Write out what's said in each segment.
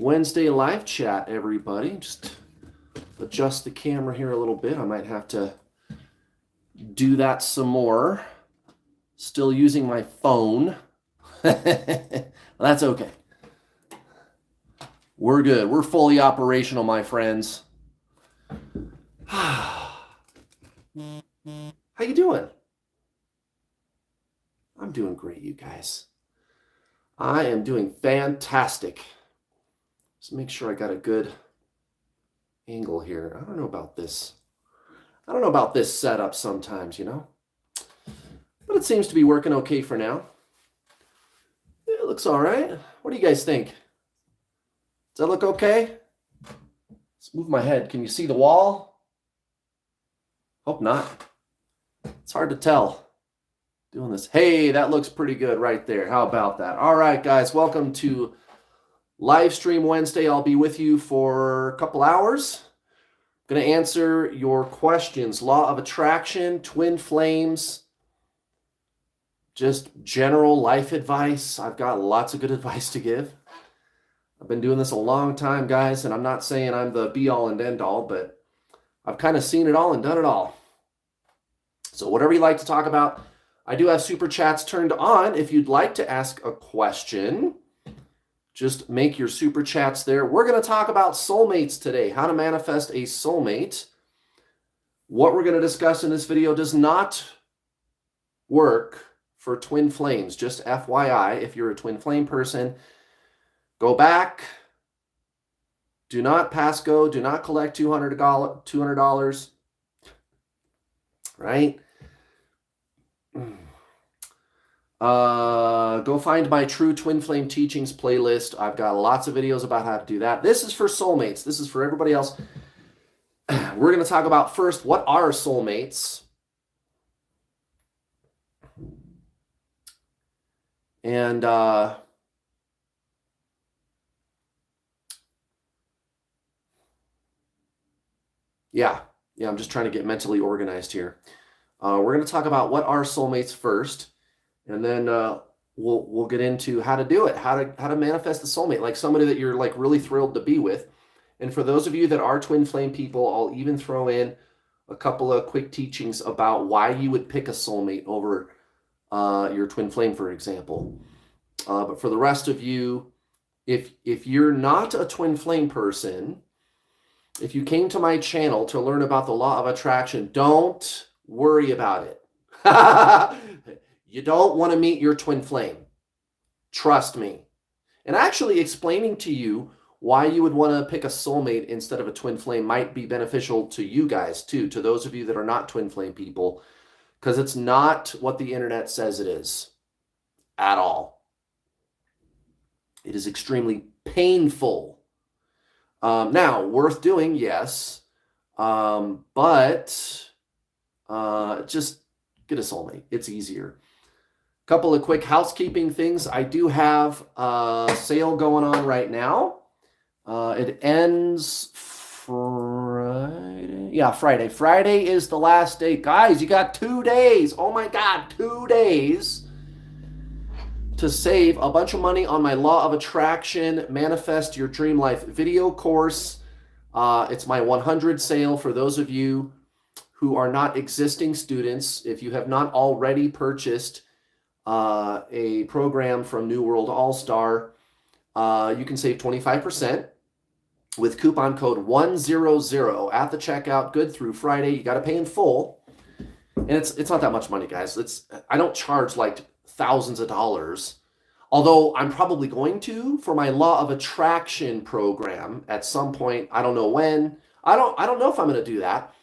Wednesday live chat, everybody. Just adjust the camera here a little bit. I might have to do that some more. Still using my phone. That's okay. We're good. We're fully operational, my friends. How you doing? I'm doing great, you guys. I am doing fantastic. Just make sure I got a good angle here. I don't know about this. I don't know about this setup sometimes, you know? But it seems to be working okay for now. It looks all right. What do you guys think? Does that look okay? Let's move my head. Can you see the wall? Hope not. It's hard to tell doing this. Hey, that looks pretty good right there. How about that? All right, guys, welcome to Livestream Wednesday. I'll be with you for a couple hours. I'm going to answer your questions. Law of attraction, twin flames, just general life advice. I've got lots of good advice to give. I've been doing this a long time, guys, and I'm not saying I'm the be-all and end-all, but I've kind of seen it all and done it all. So whatever you like to talk about, I do have super chats turned on. If you'd like to ask a question, just make your super chats there. We're going to talk about soulmates today, how to manifest a soulmate. What we're going to discuss in this video does not work for twin flames. Just FYI, if you're a twin flame person, go back. Do not pass go. Do not collect $200. Right? Go find my True Twin Flame Teachings playlist. I've got lots of videos about how to do that. This is for soulmates. This is for everybody else. We're going to talk about first, what are soulmates? And yeah, I'm just trying to get mentally organized here. We're going to talk about what are soulmates first, and then we'll get into how to do it, how to manifest the soulmate, like somebody that you're like really thrilled to be with. And for those of you that are twin flame people, I'll even throw in a couple of quick teachings about why you would pick a soulmate over your twin flame, for example. But for the rest of you, if you're not a twin flame person, if you came to my channel to learn about the law of attraction, don't worry about it. You don't want to meet your twin flame. Trust me. And actually explaining to you why you would want to pick a soulmate instead of a twin flame might be beneficial to you guys too, to those of you that are not twin flame people, because it's not what the internet says it is at all. It is extremely painful. Now, worth doing, yes, but just get a soulmate. It's easier. Couple of quick housekeeping things. I do have a sale going on right now. It ends Friday. Yeah, Friday. Friday is the last day. Guys, you got 2 days. Oh my God, 2 days to save a bunch of money on my Law of Attraction Manifest Your Dream Life video course. It's my 100 sale for those of you who are not existing students. If you have not already purchased a program from New World All-Star, you can save 25% with coupon code 100 at the checkout, good through Friday. You got to pay in full. And it's not that much money, guys. I don't charge like thousands of dollars, although I'm probably going to for my Law of Attraction program at some point. I don't know when. I don't know if I'm going to do that.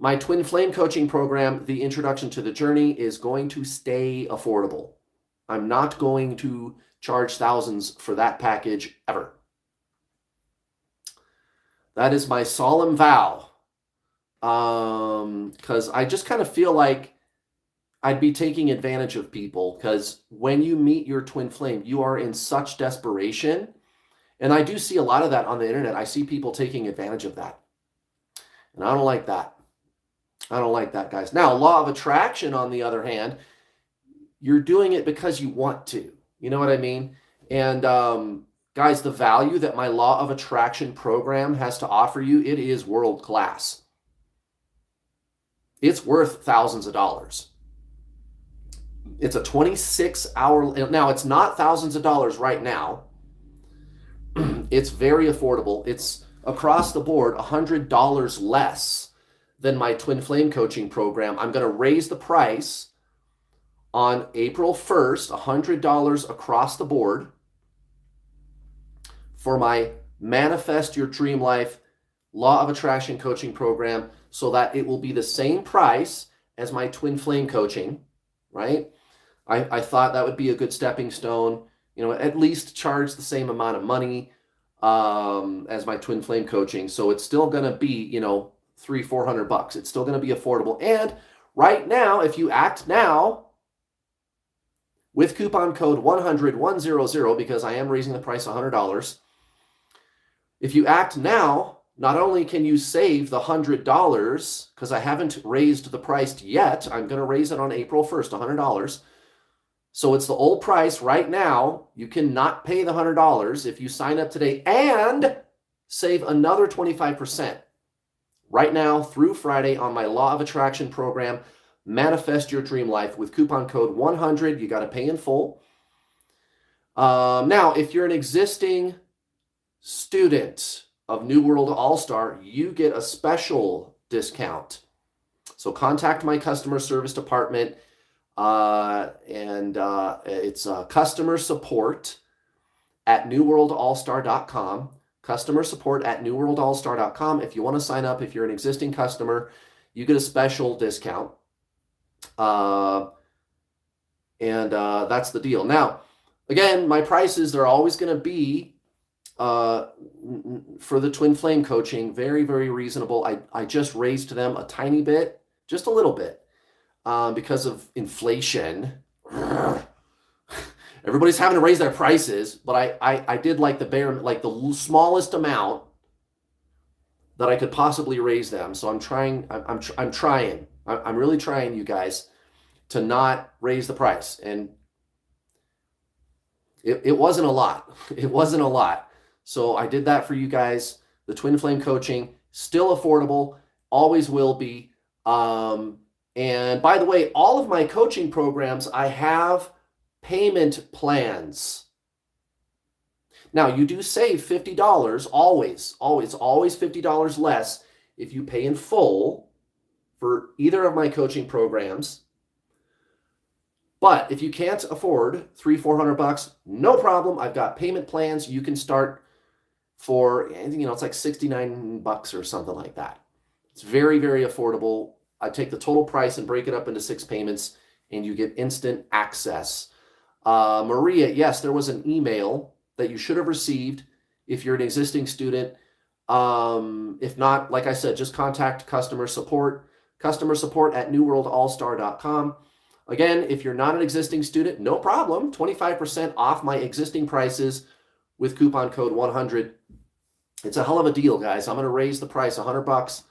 My twin flame coaching program, the Introduction to the Journey, is going to stay affordable. I'm not going to charge thousands for that package ever. That is my solemn vow. Because I just kind of feel like I'd be taking advantage of people, because when you meet your twin flame, you are in such desperation. And I do see a lot of that on the internet. I see people taking advantage of that. And I don't like that. I don't like that, guys. Now, Law of Attraction, on the other hand, you're doing it because you want to. You know what I mean? And Guys, the value that my Law of Attraction program has to offer you, it is world class. It's worth thousands of dollars. It's a 26-hour, now it's not thousands of dollars right now. It's very affordable. It's across the board $100 less than my Twin Flame coaching program. I'm going to raise the price on April 1st, $100 across the board for my Manifest Your Dream Life Law of Attraction coaching program, so that it will be the same price as my Twin Flame coaching, right? I thought that would be a good stepping stone, at least charge the same amount of money as my Twin Flame coaching. So it's still going to be, $300-400. It's still going to be affordable. And right now, if you act now with coupon code 100, because I am raising the price $100, if you act now, not only can you save the $100, because I haven't raised the price yet, I'm going to raise it on April 1st, $100. So it's the old price right now. You cannot pay the $100 if you sign up today and save another 25% right now through Friday on my Law of Attraction program, Manifest Your Dream Life, with coupon code 100. You got to pay in full. Now, if you're an existing student of New World All-Star, you get a special discount. So contact my customer service department. It's customer support at newworldallstar.com. Customer support at newworldallstar.com. If you want to sign up, if you're an existing customer, you get a special discount. That's the deal. Now, again, my prices, they're always going to be for the Twin Flame coaching, very, very reasonable. I just raised them a tiny bit, just a little bit. Because of inflation. Everybody's having to raise their prices, but I did the smallest amount that I could possibly raise them. So I'm trying. I'm really trying, you guys, to not raise the price. And it wasn't a lot. It wasn't a lot. So I did that for you guys. The Twin Flame coaching, still affordable, always will be. And by the way, all of my coaching programs, I have payment plans. Now, you do save $50, always $50 less if you pay in full for either of my coaching programs. But if you can't afford $300-400, no problem. I've got payment plans. You can start for, it's like $69 or something like that. It's very, very affordable. I take the total price and break it up into 6 payments, and you get instant access. Maria, yes, there was an email that you should have received if you're an existing student. If not, like I said, just contact customer support at newworldallstar.com. Again, if you're not an existing student, no problem. 25% off my existing prices with coupon code 100. It's a hell of a deal, guys. I'm going to raise the price $100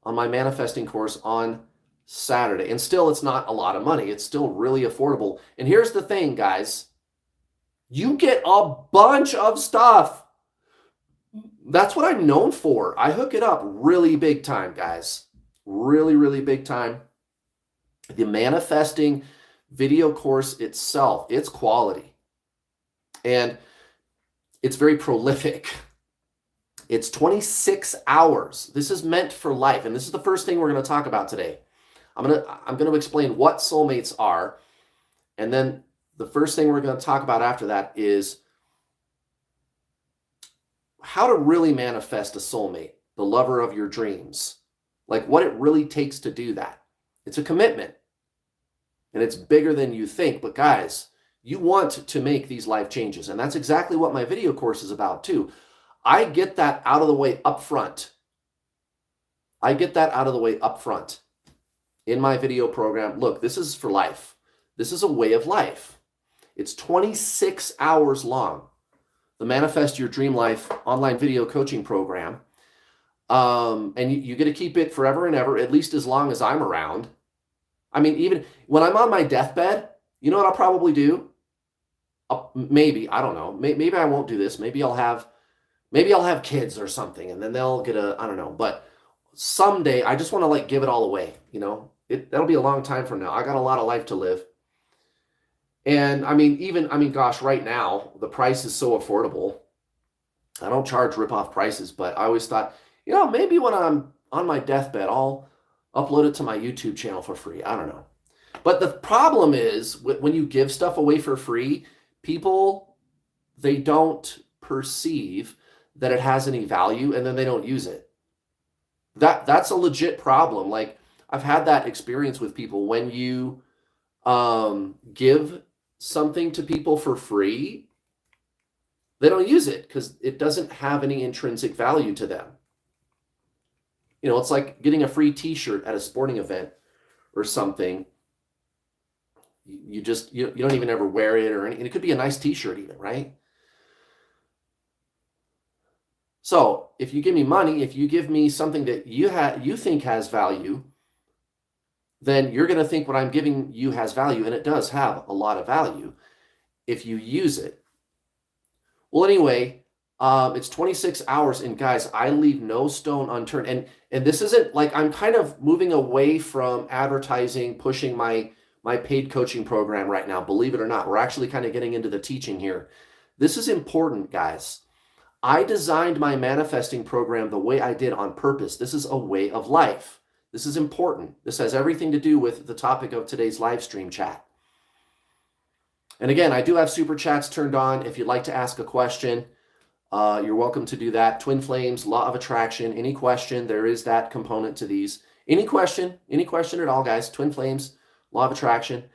on my manifesting course on Saturday. And still, it's not a lot of money. It's still really affordable. And here's the thing, guys. You get a bunch of stuff. That's what I'm known for. I hook it up really big time, guys. Really, really big time. The manifesting video course itself, it's quality. And it's very prolific. It's 26 hours. This is meant for life. And this is the first thing we're going to talk about today. I'm going to explain what soulmates are. And then the first thing we're going to talk about after that is how to really manifest a soulmate, the lover of your dreams. Like what it really takes to do that. It's a commitment. And it's bigger than you think. But guys, you want to make these life changes. And that's exactly what my video course is about too. I get that out of the way up front. In my video program. Look, this is for life. This is a way of life. It's 26 hours long. The Manifest Your Dream Life online video coaching program. And you get to keep it forever and ever, at least as long as I'm around. I mean, even when I'm on my deathbed, you know what I'll probably do? maybe, I don't know. Maybe I won't do this. Maybe I'll have kids or something, and then they'll get I don't know. But someday I just want to like give it all away, that'll be a long time from now. I got a lot of life to live. And gosh, right now the price is so affordable. I don't charge rip-off prices, but I always thought, maybe when I'm on my deathbed, I'll upload it to my YouTube channel for free. I don't know. But the problem is when you give stuff away for free, people, they don't perceive that it has any value, and then they don't use it. That's a legit problem. Like, I've had that experience with people. When you give something to people for free, they don't use it because it doesn't have any intrinsic value to them. It's like getting a free t-shirt at a sporting event or something. You don't even ever wear it, and it could be a nice t-shirt even, right? So if you give me money, if you give me something that you think has value, then you're going to think what I'm giving you has value, and it does have a lot of value if you use it. Well, anyway, it's 26 hours, and guys, I leave no stone unturned. And this isn't like I'm kind of moving away from advertising, pushing my paid coaching program right now. Believe it or not, we're actually kind of getting into the teaching here. This is important, guys. I designed my manifesting program the way I did on purpose. This is a way of life. This is important. This has everything to do with the topic of today's live stream chat. And again, I do have super chats turned on. If you'd like to ask a question, you're welcome to do that. Twin Flames, Law of Attraction, any question, there is that component to these. Any question at all, guys. Twin Flames, Law of Attraction.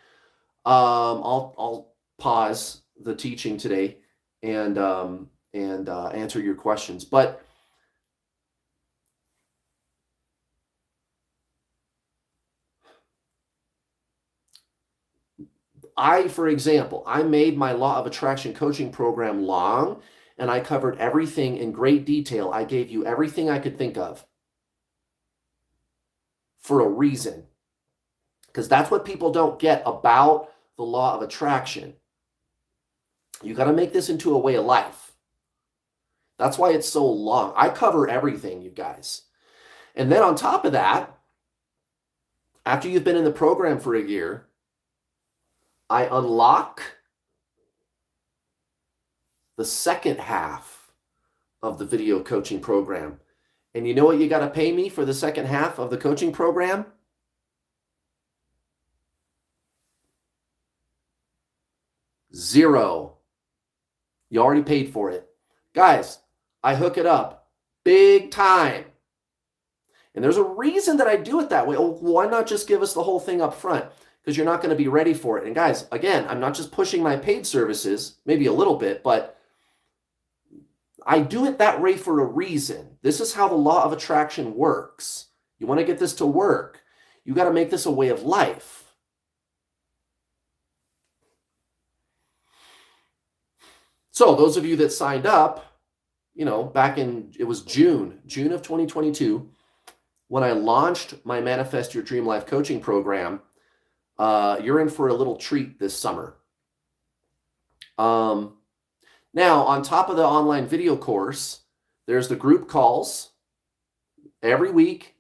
I'll pause the teaching today and answer your questions. But for example, I made my Law of Attraction coaching program long, and I covered everything in great detail. I gave you everything I could think of for a reason, because that's what people don't get about the Law of Attraction. You got to make this into a way of life. That's why it's so long. I cover everything, you guys. And then on top of that, after you've been in the program for a year, I unlock the second half of the video coaching program. And you know what you got to pay me for the second half of the coaching program? $0. You already paid for it. Guys, I hook it up big time. And there's a reason that I do it that way. Oh, why not just give us the whole thing up front? Because you're not going to be ready for it. And guys, again, I'm not just pushing my paid services, maybe a little bit, but I do it that way for a reason. This is how the Law of Attraction works. You want to get this to work, you got to make this a way of life. So those of you that signed up, back it was June of 2022, when I launched my Manifest Your Dream Life coaching program, you're in for a little treat this summer. Now, on top of the online video course, there's the group calls every week,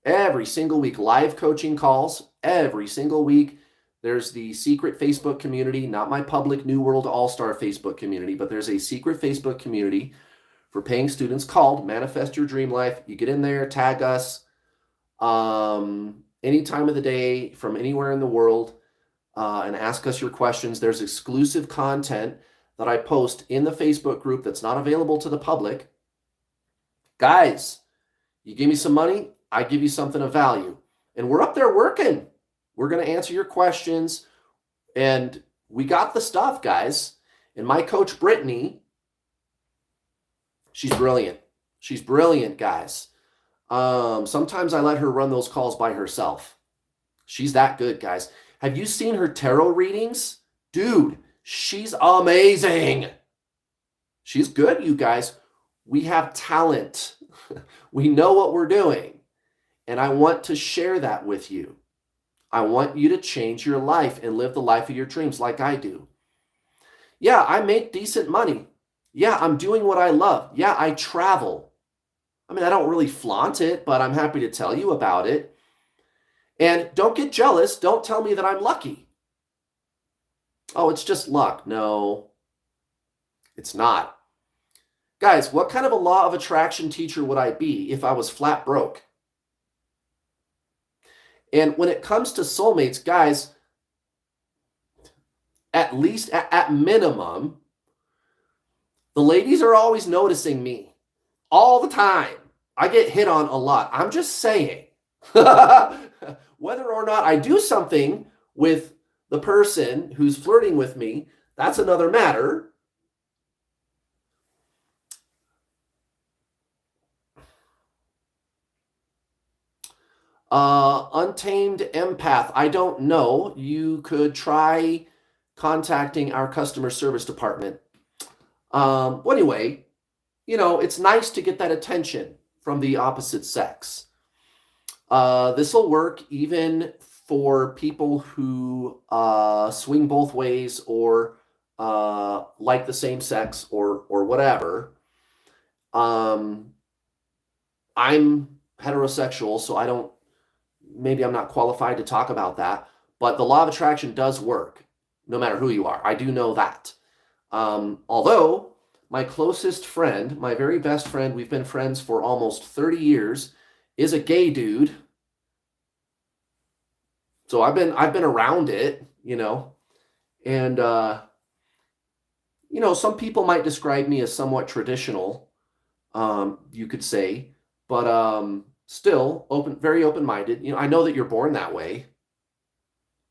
every single week, live coaching calls every single week. There's the secret Facebook community, not my public New World All-Star Facebook community, but there's a secret Facebook community for paying students called Manifest Your Dream Life. You get in there, tag us any time of the day from anywhere in the world and ask us your questions. There's exclusive content that I post in the Facebook group that's not available to the public. Guys, you give me some money, I give you something of value. And we're up there working. We're going to answer your questions. And we got the stuff, guys. And my coach, Brittany, she's brilliant. She's brilliant, guys. Sometimes I let her run those calls by herself. She's that good, guys. Have you seen her tarot readings? Dude, she's amazing. She's good, you guys. We have talent. We know what we're doing. And I want to share that with you. I want you to change your life and live the life of your dreams like I do. Yeah, I make decent money. Yeah, I'm doing what I love. Yeah, I travel. I mean, I don't really flaunt it, but I'm happy to tell you about it. And don't get jealous. Don't tell me that I'm lucky. Oh, it's just luck. No, it's not. Guys, what kind of a law of attraction teacher would I be if I was flat broke? And when it comes to soulmates, guys, at least at minimum, the ladies are always noticing me all the time. I get hit on a lot. I'm just saying. Whether or not I do something with the person who's flirting with me, that's another matter. Untamed empath. I don't know. You could try contacting our customer service department. Well, anyway, it's nice to get that attention from the opposite sex. This will work even for people who swing both ways or like the same sex or whatever. I'm heterosexual, so maybe I'm not qualified to talk about that, but the law of attraction does work no matter who you are. I do know that. Although my closest friend, my very best friend, we've been friends for almost 30 years, is a gay dude. So I've been around it, and some people might describe me as somewhat traditional, you could say, but still very open-minded. I know that you're born that way.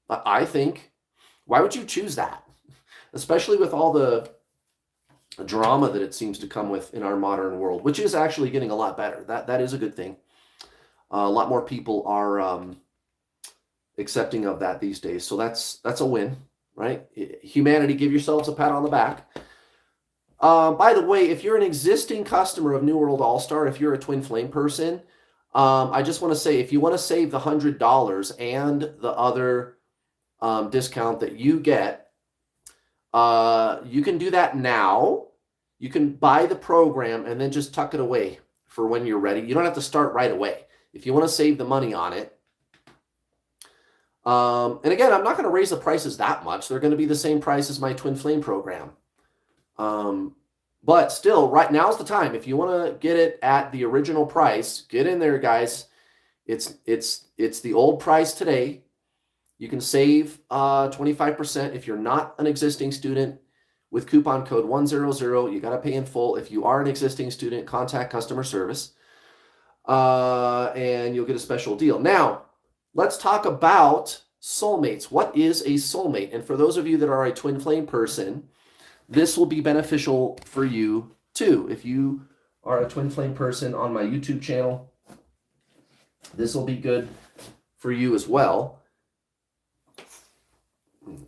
I think, why would you choose that? Especially with all the drama that it seems to come with in our modern world, which is actually getting a lot better. That is a good thing. A lot more people are accepting of that these days. So that's a win, right? Humanity, give yourselves a pat on the back. By the way, if you're an existing customer of New World All-Star, if you're a twin flame person, I just want to say, if you want to save the $100 and the other discount that you get, you can do that now. You can buy the program and then just tuck it away for when you're ready. You don't have to start right away. If you want to save the money on it. And again, I'm not going to raise the prices that much. They're going to be the same price as my twin flame program. But still, right now's the time. If you want to get it at the original price, get in there, guys. It's the old price today. You can save 25% if you're not an existing student with coupon code 100. You got to pay in full. If you are an existing student, contact customer service, and you'll get a special deal. Now, let's talk about soulmates. What is a soulmate? And for those of you that are a twin flame person, this will be beneficial for you too. If you are a twin flame person on my YouTube channel, this will be good for you as well.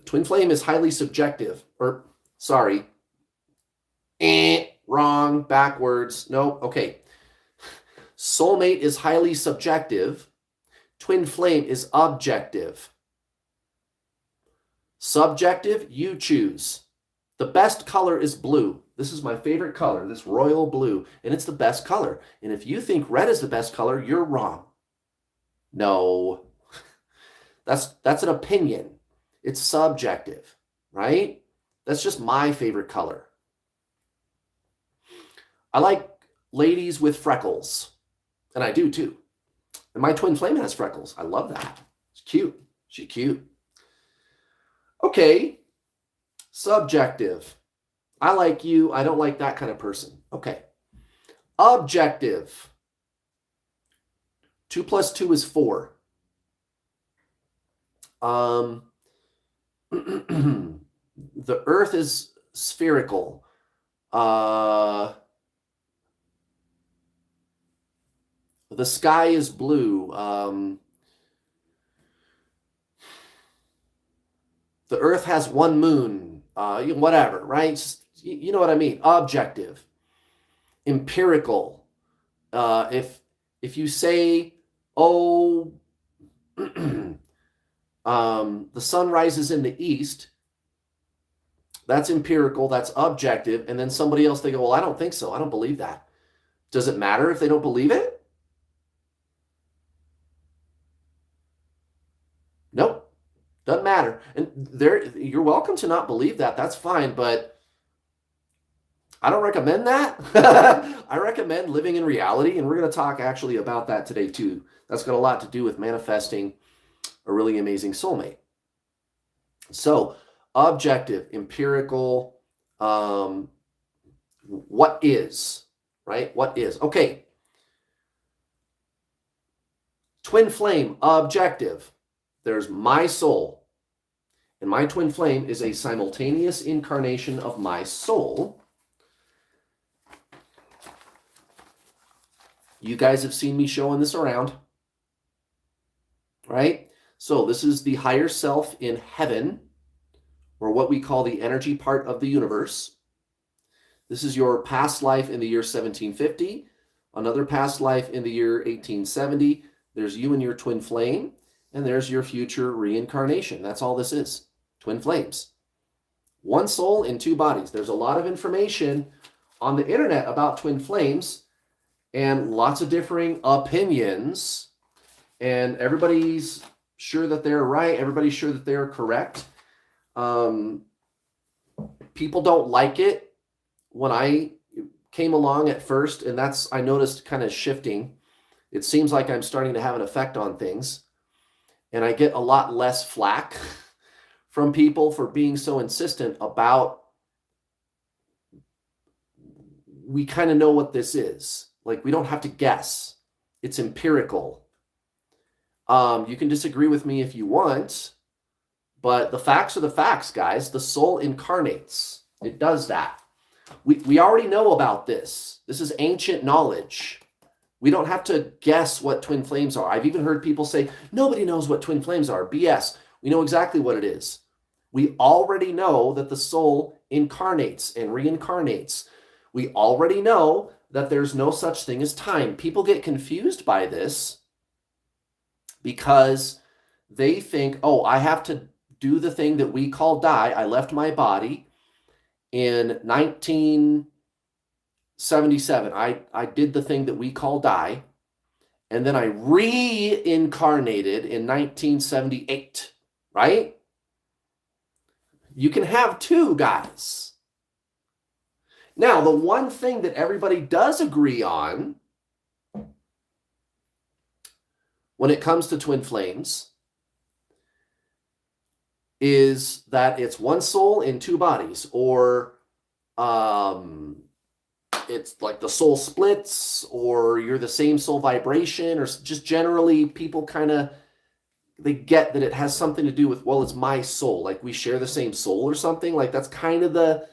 Twin flame is highly subjective, or sorry, wrong, backwards. Nope. Okay. Soulmate is highly subjective. Twin flame is objective. Subjective, you choose. The best color is blue. This is my favorite color, this royal blue, and it's the best color. And if you think red is the best color, you're wrong. No, that's an opinion. It's subjective, right? That's just my favorite color. I like ladies with freckles, and I do too. And my twin flame has freckles. I love that. It's cute. She's cute. Okay. Subjective. I like you. I don't like that kind of person. Okay. Objective. 2 + 2 is 4. The earth is spherical. The sky is blue. The earth has one moon. Whatever, right? Just, you know what I mean? Objective. Empirical. If you say, oh, the sun rises in the east, That's empirical. That's objective. And then somebody else, they go, well, I don't think so. I don't believe that. Does it matter if they don't believe it? Nope. Doesn't matter. And you're welcome to not believe that. That's fine. But I don't recommend that. I recommend living in reality. And we're going to talk actually about that today too. That's got a lot to do with manifesting a really amazing soulmate. So objective, empirical, what is, right? What is? Okay. Twin flame, objective. There's my soul. And my twin flame is a simultaneous incarnation of my soul. You guys have seen me showing this around, right? So this is the higher self in heaven, or what we call the energy part of the universe. This is your past life in the year 1750, another past life in the year 1870. There's you and your twin flame, and there's your future reincarnation. That's all this is, twin flames. One soul in two bodies. There's a lot of information on the internet about twin flames and lots of differing opinions, and everybody's sure that they're right. Everybody's sure that they're correct. People don't like it. When I came along at first, and I noticed kind of shifting. It seems like I'm starting to have an effect on things, and I get a lot less flack from people for being so insistent about, we kind of know what this is. Like, we don't have to guess. It's empirical. You can disagree with me if you want, but the facts are the facts, guys. The soul incarnates. It does that. We already know about this. This is ancient knowledge. We don't have to guess what twin flames are. I've even heard people say, nobody knows what twin flames are. BS. We know exactly what it is. We already know that the soul incarnates and reincarnates. We already know that there's no such thing as time. People get confused by this because they think, oh, I have to do the thing that we call die. I left my body in 1977. I did the thing that we call die, and then I reincarnated in 1978, right? You can have two, guys. Now, the one thing that everybody does agree on when it comes to twin flames is that it's one soul in two bodies, or it's like the soul splits, or you're the same soul vibration, or just generally people kind of, they get that it has something to do with, well, it's my soul, like we share the same soul or something. Like, that's kind of the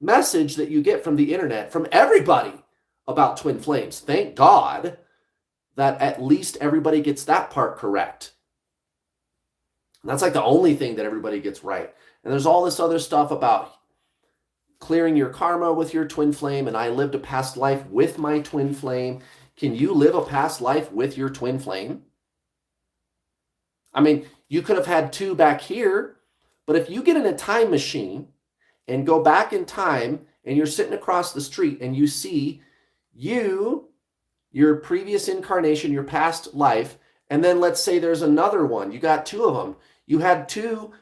message that you get from the internet, from everybody, about twin flames. Thank God that at least everybody gets that part correct. And that's like the only thing that everybody gets right. And there's all this other stuff about clearing your karma with your twin flame, and I lived a past life with my twin flame. Can you live a past life with your twin flame? I mean, you could have had two back here, but if you get in a time machine and go back in time, and you're sitting across the street and you see your previous incarnation, your past life, and then let's say there's another one. You got two of them. You had two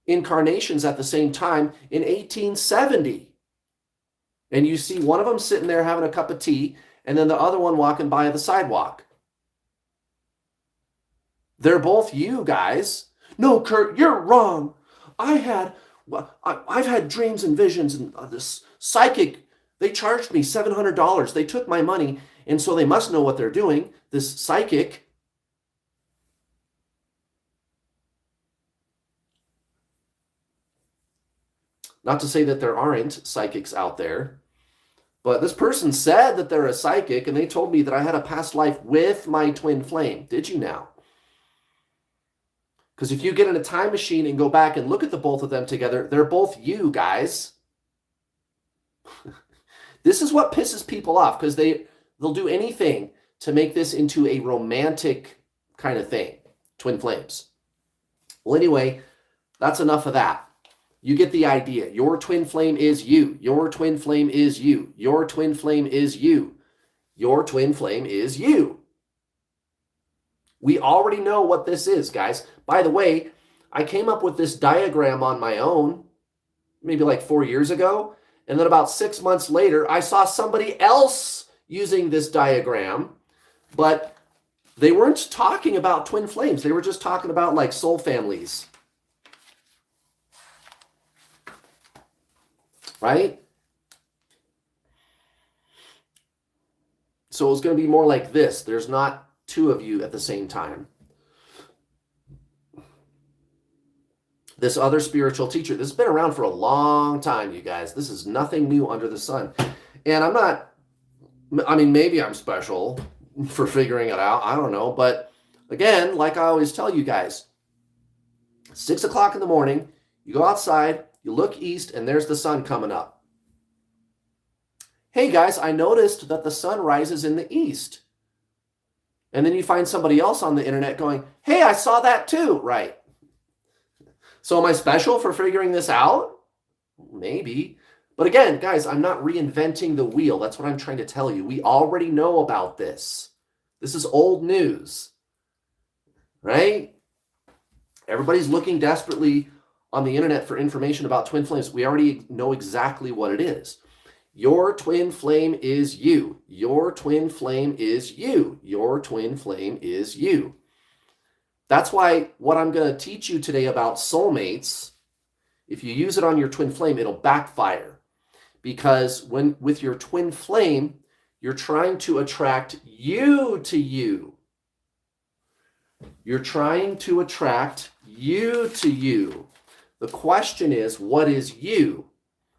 incarnations at the same time in 1870. And you see one of them sitting there having a cup of tea, and then the other one walking by the sidewalk. They're both you, guys. No, Kurt, you're wrong. I've had dreams and visions, and this psychic, they charged me $700. They took my money, and so they must know what they're doing. This psychic. Not to say that there aren't psychics out there, but this person said that they're a psychic, and they told me that I had a past life with my twin flame. Did you now? Because if you get in a time machine and go back and look at the both of them together, they're both you, guys. This is what pisses people off, because they'll do anything to make this into a romantic kind of thing. Twin flames. Well, anyway, that's enough of that. You get the idea. Your twin flame is you. Your twin flame is you. Your twin flame is you. Your twin flame is you. We already know what this is, guys. By the way, I came up with this diagram on my own, maybe like 4 years ago. And then about 6 months later, I saw somebody else using this diagram, but they weren't talking about twin flames. They were just talking about like soul families. Right? So it was going to be more like this. There's not two of you at the same time. This other spiritual teacher, this has been around for a long time, you guys. This is nothing new under the sun. And I'm not, I mean, maybe I'm special for figuring it out. I don't know. But again, like I always tell you guys, 6 o'clock in the morning, you go outside, you look east, and there's the sun coming up. Hey guys, I noticed that the sun rises in the east. And then you find somebody else on the internet going, hey, I saw that too. Right. So am I special for figuring this out? Maybe. But again, guys, I'm not reinventing the wheel. That's what I'm trying to tell you. We already know about this. This is old news. Right? Everybody's looking desperately on the internet for information about twin flames. We already know exactly what it is. Your twin flame is you. Your twin flame is you. Your twin flame is you. That's why what I'm going to teach you today about soulmates, if you use it on your twin flame, it'll backfire. Because with your twin flame, you're trying to attract you to you. You're trying to attract you to you. The question is, what is you?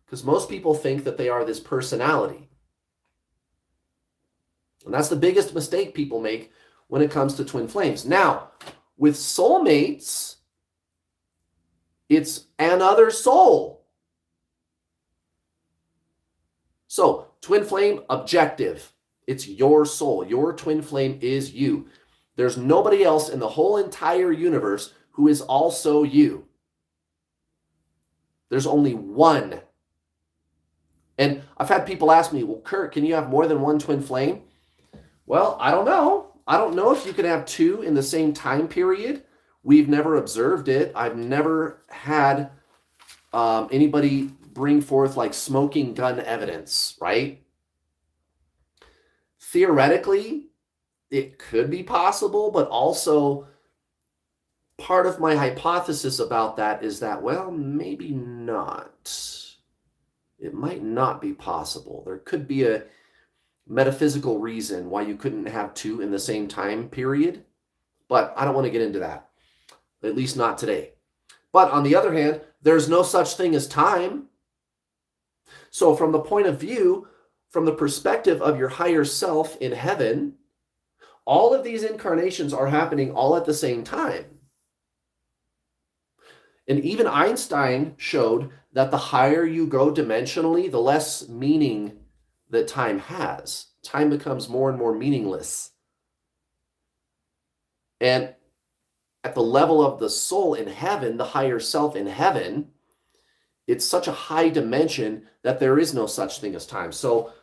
Because most people think that they are this personality. And that's the biggest mistake people make when it comes to twin flames. Now, with soulmates, it's another soul. So, twin flame, objective. It's your soul. Your twin flame is you. There's nobody else in the whole entire universe who is also you. There's only one. And I've had people ask me, well, Kurt, can you have more than one twin flame? Well, I don't know. I don't know if you can have two in the same time period. We've never observed it. I've never had anybody bring forth like smoking gun evidence, right? Theoretically, it could be possible, but also part of my hypothesis about that is that, well, maybe not. It might not be possible. There could be a metaphysical reason why you couldn't have two in the same time period, but I don't want to get into that, at least not today. But on the other hand, there's no such thing as time. So from the point of view, from the perspective of your higher self in heaven, all of these incarnations are happening all at the same time. And even Einstein showed that the higher you go dimensionally, the less meaning that time has. Time becomes more and more meaningless. And at the level of the soul in heaven, the higher self in heaven, it's such a high dimension that there is no such thing as time. So,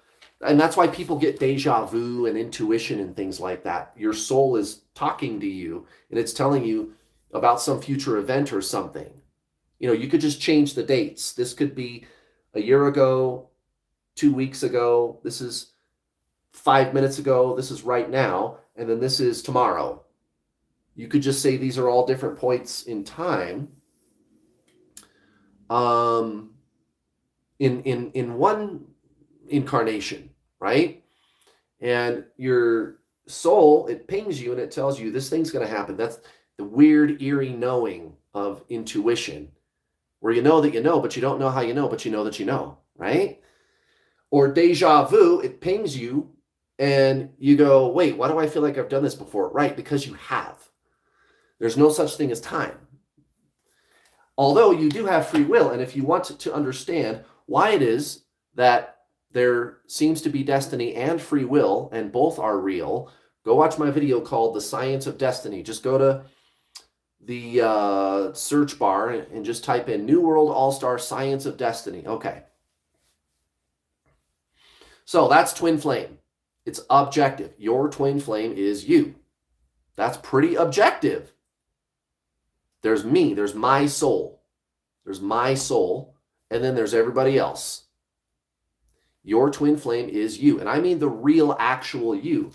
and that's why people get deja vu and intuition and things like that. Your soul is talking to you and it's telling you about some future event or something. You know, you could just change the dates. This could be a year ago, 2 weeks ago. This is 5 minutes ago. This is right now. And then this is tomorrow. You could just say these are all different points in time. In one incarnation, right? And your soul, it pings you and it tells you this thing's going to happen. That's the weird, eerie knowing of intuition, where you know that you know, but you don't know how you know, but you know that you know, right? Or deja vu, it pings you and you go, wait, why do I feel like I've done this before? Right, because you have. There's no such thing as time. Although you do have free will, and if you want to understand why it is that there seems to be destiny and free will, and both are real, go watch my video called The Science of Destiny. Just go to the search bar and just type in New World All-Star Science of Destiny. Okay. So that's twin flame. It's objective. Your twin flame is you. That's pretty objective. There's me. There's my soul. There's my soul. And then there's everybody else. Your twin flame is you. And I mean the real, actual you.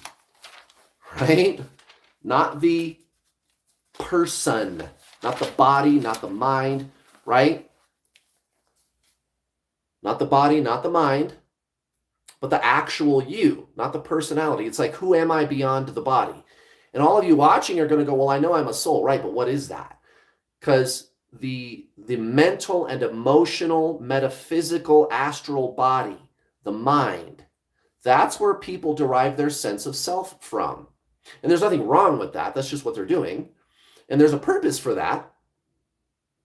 Right? Not the person. Not the body, not the mind. Right? Not the body, not the mind. But the actual you, not the personality. It's like, who am I beyond the body? And all of you watching are going to go, well, I know I'm a soul, right? But what is that? Because the mental and emotional, metaphysical, astral body, the mind, that's where people derive their sense of self from. And there's nothing wrong with that. That's just what they're doing. And there's a purpose for that.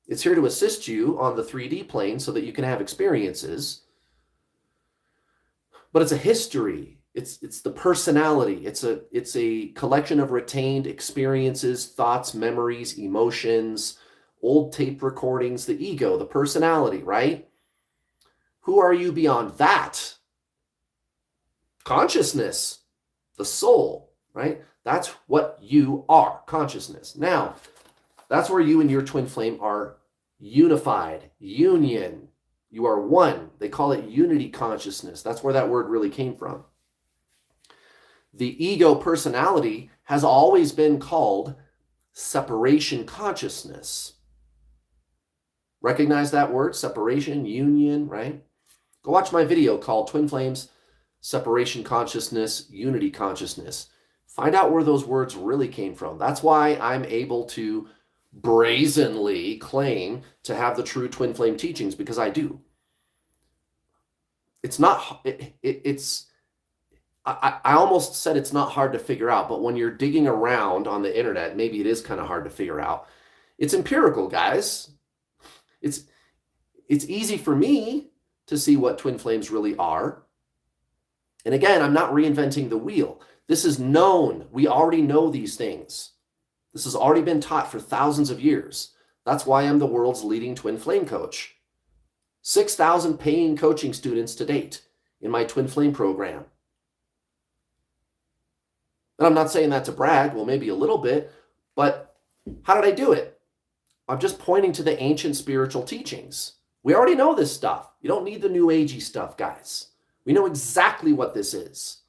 It's here to assist you on the 3D plane so that you can have experiences. But it's a history. It's the personality. It's a collection of retained experiences, thoughts, memories, emotions, old tape recordings, the ego, the personality, right? Who are you beyond that? Consciousness, the soul, right? That's what you are, consciousness. Now, that's where you and your twin flame are unified, union. You are one. They call it unity consciousness. That's where that word really came from. The ego personality has always been called separation consciousness. Recognize that word? Separation, union, right? Go watch my video called Twin Flames, Separation Consciousness, Unity Consciousness. Find out where those words really came from. That's why I'm able to brazenly claim to have the true twin flame teachings, because I do. It's not, I almost said it's not hard to figure out, but when you're digging around on the internet, maybe it is kind of hard to figure out. It's empirical, guys. It's easy for me to see what twin flames really are. And again, I'm not reinventing the wheel. This is known. We already know these things. This has already been taught for thousands of years. That's why I'm the world's leading twin flame coach. 6,000 paying coaching students to date in my twin flame program. And I'm not saying that to brag, well, maybe a little bit, but how did I do it? I'm just pointing to the ancient spiritual teachings. We already know this stuff. You don't need the new agey stuff, guys. We know exactly what this is.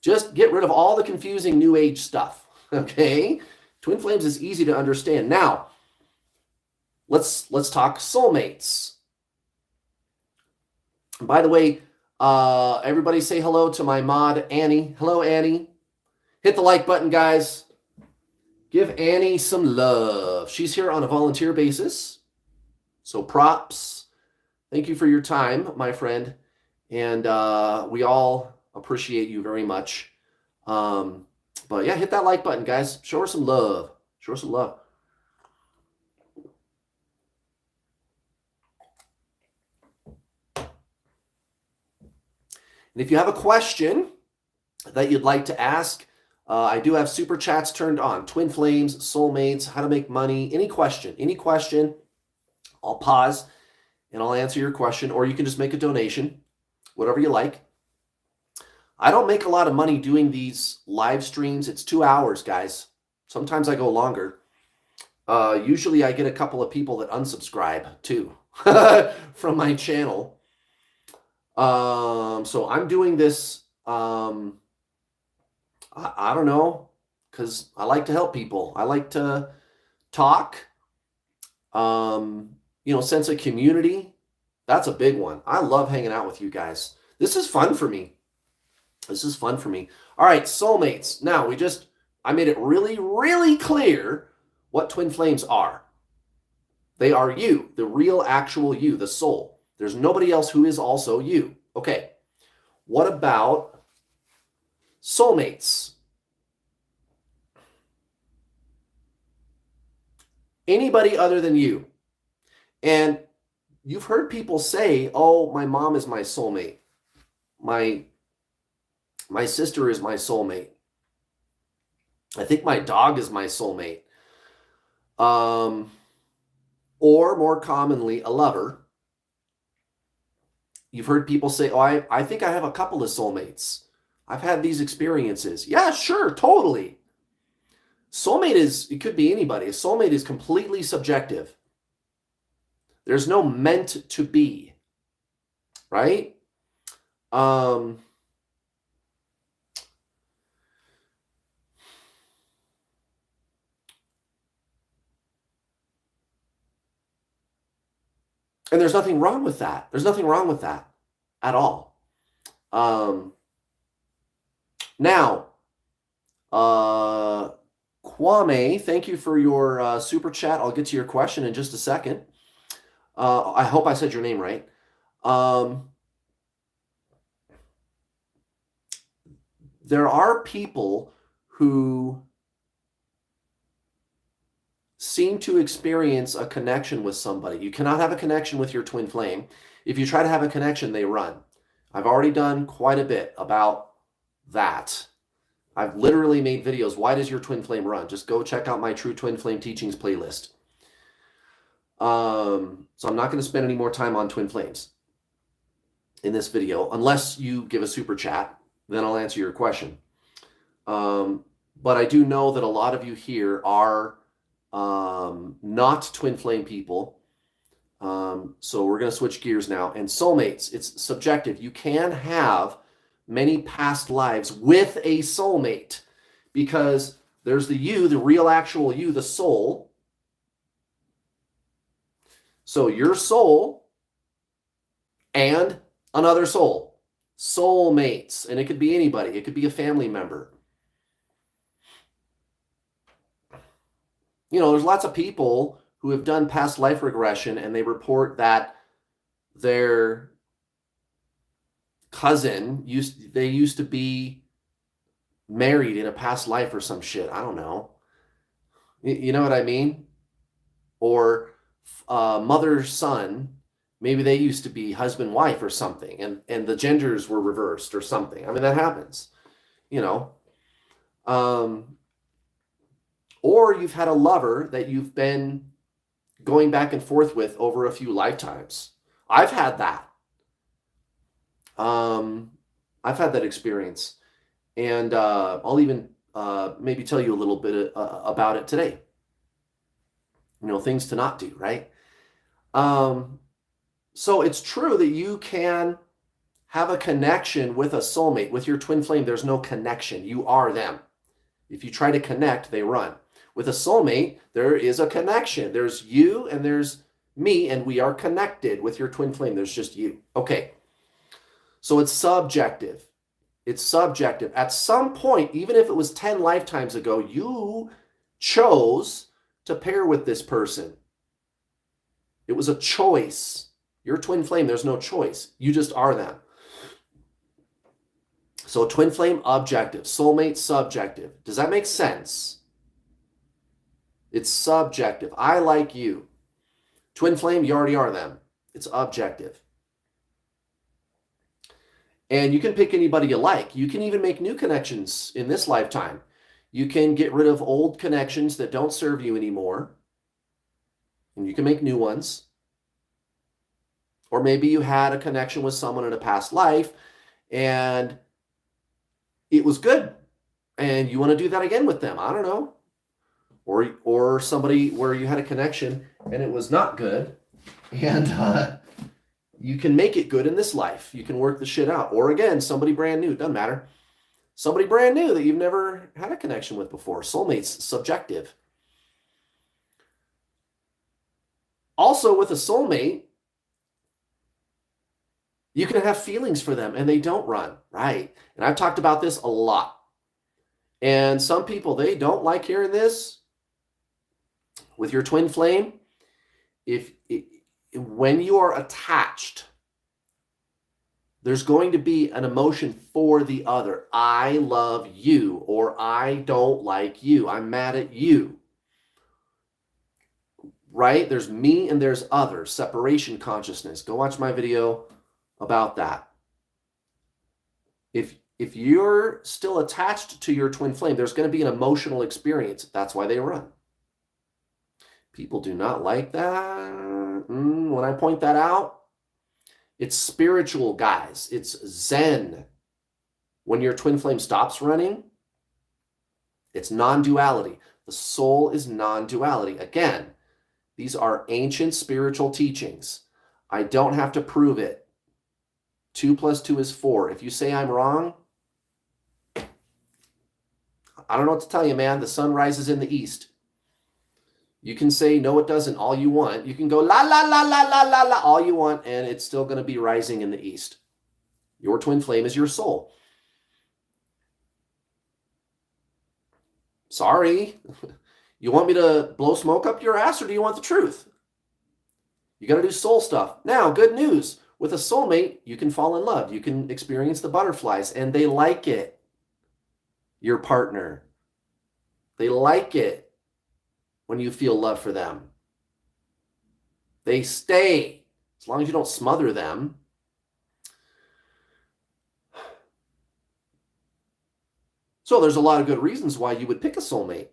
Just get rid of all the confusing new age stuff, okay? Twin flames is easy to understand. Now, let's talk soulmates. And by the way, everybody say hello to my mod, Annie. Hello, Annie. Hit the like button, guys. Give Annie some love. She's here on a volunteer basis. So props. Thank you for your time, my friend. And we all appreciate you very much. But yeah, hit that like button, guys. Show her some love. Show her some love. And if you have a question that you'd like to ask, I do have super chats turned on. Twin flames, soulmates, how to make money, any question, I'll pause and I'll answer your question, or you can just make a donation, whatever you like. I don't make a lot of money doing these live streams. It's 2 hours, guys. Sometimes I go longer. Usually I get a couple of people that unsubscribe too from my channel. So I'm doing this, I don't know, because I like to help people. I like to talk, sense of community. That's a big one. I love hanging out with you guys. This is fun for me. All right, soulmates. Now I made it really, really clear what twin flames are. They are you, the real, actual you, the soul. There's nobody else who is also you. Okay, what about soulmates? Anybody other than you. And you've heard people say, oh, my mom is my soulmate. My sister is my soulmate. I think my dog is my soulmate. or more commonly, a lover. You've heard people say, oh, I think I have a couple of soulmates. I've had these experiences. Yeah, sure, totally. Soulmate it could be anybody. A soulmate is completely subjective. There's no meant to be, right? And there's nothing wrong with that. There's nothing wrong with that at all. Now, Kwame, thank you for your super chat. I'll get to your question in just a second. I hope I said your name right. There are people who seem to experience a connection with somebody. You cannot have a connection with your twin flame. If you try to have a connection, they run. I've already done quite a bit about that. I've literally made videos. Why does your twin flame run? Just go check out my True Twin Flame Teachings playlist. So I'm not going to spend any more time on twin flames in this video, unless you give a super chat, then I'll answer your question. But I do know that a lot of you here are not twin flame people. So we're going to switch gears now. And soulmates, it's subjective. You can have many past lives with a soulmate because there's the you, the real actual you, the soul. So your soul and another soul, soulmates, and it could be anybody. It could be a family member. You know, there's lots of people who have done past life regression and they report that their cousin used to be married in a past life or some shit. I don't know. You know what I mean? Or mother, son, maybe they used to be husband, wife or something, and the genders were reversed or something. I mean, that happens, you know. Or you've had a lover that you've been going back and forth with over a few lifetimes. I've had that. I've had that experience, and I'll even maybe tell you a little bit about it today. You know, things to not do, right? So it's true that you can have a connection with a soulmate. With your twin flame, there's no connection. You are them. If you try to connect, they run. With a soulmate, there is a connection. There's you and there's me, and we are connected. With your twin flame, there's just you. Okay. So it's subjective. It's subjective. At some point, even if it was 10 lifetimes ago, you chose to pair with this person. It was a choice. Your twin flame, there's no choice. You just are them. So twin flame, objective. Soulmate, subjective. Does that make sense? It's subjective. I like you. Twin flame, you already are them. It's objective. And you can pick anybody you like. You can even make new connections in this lifetime. You can get rid of old connections that don't serve you anymore. And you can make new ones. Or maybe you had a connection with someone in a past life and it was good. And you want to do that again with them. I don't know. Or somebody where you had a connection and it was not good. And you can make it good in this life. You can work the shit out. Or again, somebody brand new. Doesn't matter. Somebody brand new that you've never had a connection with before. Soulmates, subjective. Also, with a soulmate, you can have feelings for them and they don't run, right? And I've talked about this a lot. And some people, they don't like hearing this. With your twin flame, when you are attached, there's going to be an emotion for the other. I love you, or I don't like you. I'm mad at you. Right? There's me and there's other. Separation consciousness. Go watch my video about that. If you're still attached to your twin flame, there's going to be an emotional experience. That's why they run. People do not like that. When I point that out, it's spiritual, guys. It's Zen. When your twin flame stops running, it's non-duality. The soul is non-duality. Again, these are ancient spiritual teachings. I don't have to prove it. 2 + 2 is 4. If you say I'm wrong, I don't know what to tell you, man. The sun rises in the east. You can say, no, it doesn't, all you want. You can go, la, la, la, la, la, la, la, all you want, and it's still going to be rising in the east. Your twin flame is your soul. Sorry. You want me to blow smoke up your ass, or do you want the truth? You got to do soul stuff. Now, good news. With a soulmate, you can fall in love. You can experience the butterflies, and they like it. Your partner. They like it when you feel love for them. They stay, as long as you don't smother them. So there's a lot of good reasons why you would pick a soulmate.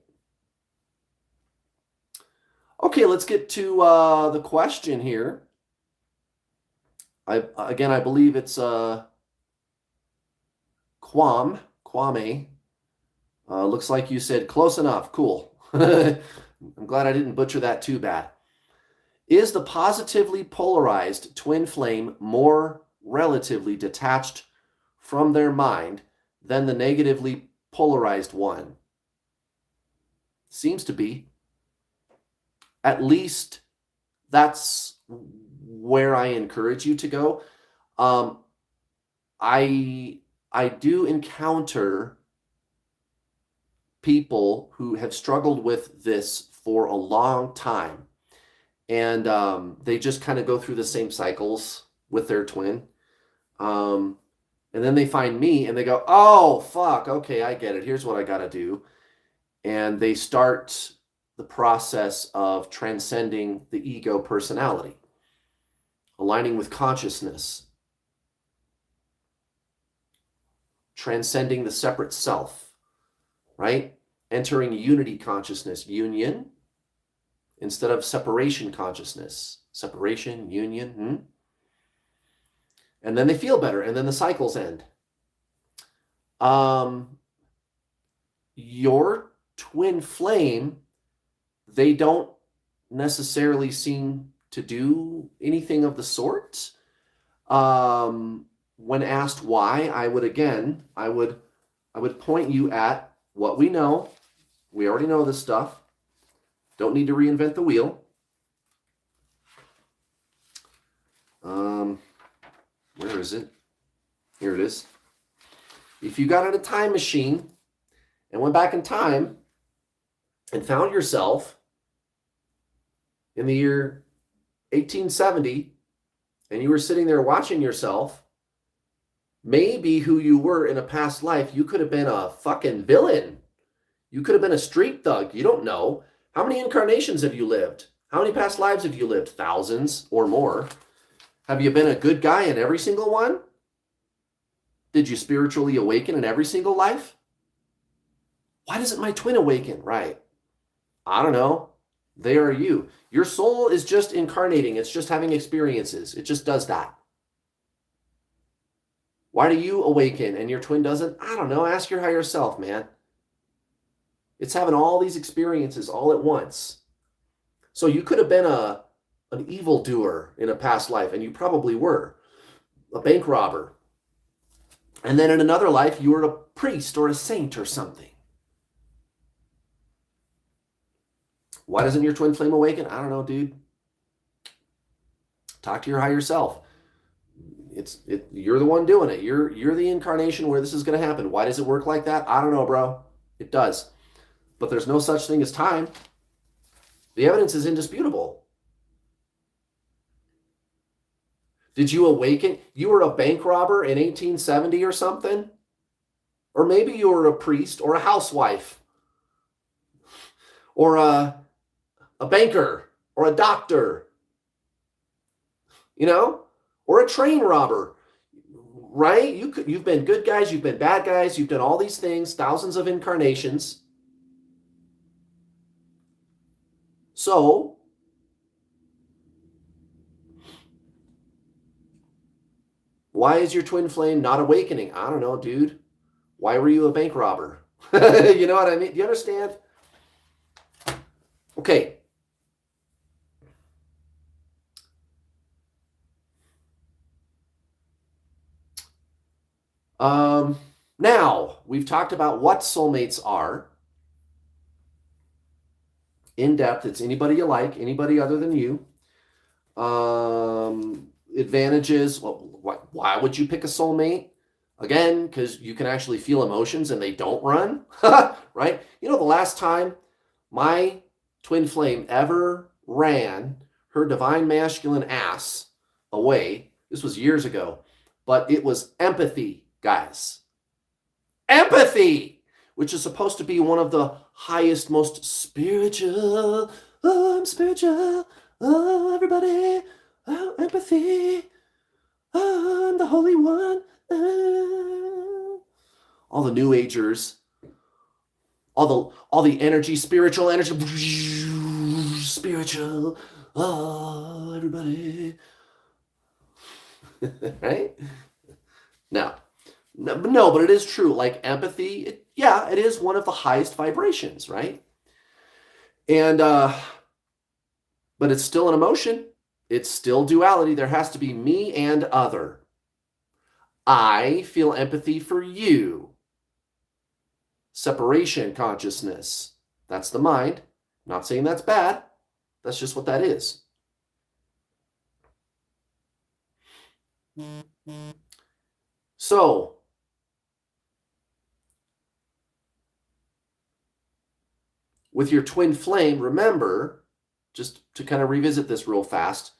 Okay, let's get to the question here. I believe it's Kwame. Looks like you said close enough. Cool. I'm glad I didn't butcher that too bad. Is the positively polarized twin flame more relatively detached from their mind than the negatively polarized one? Seems to be. At least that's where I encourage you to go. I do encounter people who have struggled with this for a long time, and they just kind of go through the same cycles with their twin, and then they find me and they go, oh fuck, okay, I get it, here's what I got to do. And they start the process of transcending the ego personality, aligning with consciousness, transcending the separate self, right? Entering unity consciousness, union, instead of separation consciousness. Separation, union. And then they feel better, and then the cycles end. Your twin flame, they don't necessarily seem to do anything of the sort. When asked why, I would point you at what we know. We already know this stuff. Don't need to reinvent the wheel. Where is it? Here it is. If you got in a time machine and went back in time and found yourself in the year 1870, and you were sitting there watching yourself, maybe who you were in a past life, you could have been a fucking villain. You could have been a street thug. You don't know. How many incarnations have you lived? How many past lives have you lived? Thousands or more. Have you been a good guy in every single one? Did you spiritually awaken in every single life? Why doesn't my twin awaken? Right. I don't know. They are you. Your soul is just incarnating. It's just having experiences. It just does that. Why do you awaken and your twin doesn't? I don't know. Ask your higher self, man. It's having all these experiences all at once. So you could have been an evildoer in a past life, and you probably were. A bank robber. And then in another life, you were a priest or a saint or something. Why doesn't your twin flame awaken? I don't know, dude. Talk to your higher self. You're the one doing it. You're the incarnation where this is going to happen. Why does it work like that? I don't know, bro. It does. But there's no such thing as time. The evidence is indisputable. Did you awaken? You were a bank robber in 1870 or something? Or maybe you were a priest or a housewife or a banker or a doctor, or a train robber, right? You've been good guys, you've been bad guys, you've done all these things, thousands of incarnations. So, why is your twin flame not awakening? I don't know, dude. Why were you a bank robber? You know what I mean? Do you understand? Okay. Now, we've talked about what soulmates are in depth. It's anybody you like, anybody other than you. Advantages. Well, why would you pick a soulmate? Again, because you can actually feel emotions and they don't run, right? You know, the last time my twin flame ever ran her divine masculine ass away, this was years ago, but it was empathy, guys. Empathy, which is supposed to be one of the highest, most spiritual. Oh, I'm spiritual. Oh, everybody. Oh, empathy. Oh, I'm the Holy One. Oh. All the New Agers. All the energy, spiritual energy. Spiritual. Oh, everybody. Right? No, but it is true. Like empathy, it is one of the highest vibrations, right? And but it's still an emotion. It's still duality. There has to be me and other. I feel empathy for you. Separation consciousness. That's the mind. I'm not saying that's bad. That's just what that is. So, with your twin flame, remember, just to kind of revisit this real fast,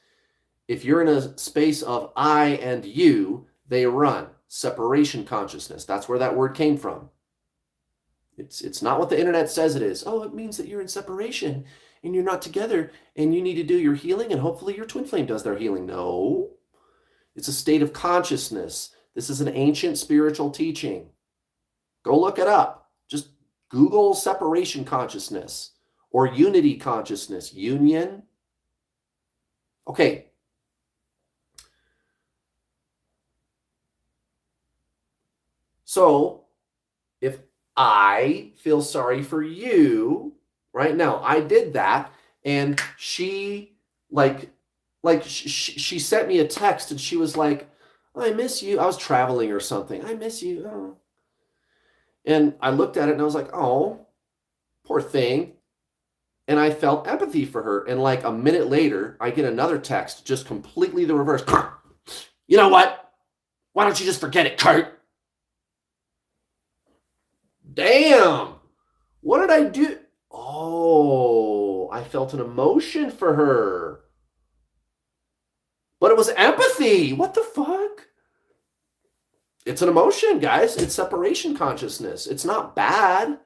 if you're in a space of I and you, they run. Separation consciousness. That's where that word came from. It's not what the internet says it is. Oh, it means that you're in separation and you're not together and you need to do your healing and hopefully your twin flame does their healing. No. It's a state of consciousness. This is an ancient spiritual teaching. Go look it up. Just Google separation consciousness or unity consciousness. Union. Okay. So if I feel sorry for you right now, I did that, and she she sent me a text, and she was like, oh, "I miss you." I was traveling or something. I miss you. Oh. And I looked at it and I was like, "Oh, poor thing." And I felt empathy for her. And like a minute later, I get another text, just completely the reverse. You know what? Why don't you just forget it, Kurt? Damn. What did I do? Oh, I felt an emotion for her. But it was empathy. What the fuck? It's an emotion, guys. It's separation consciousness. It's not bad.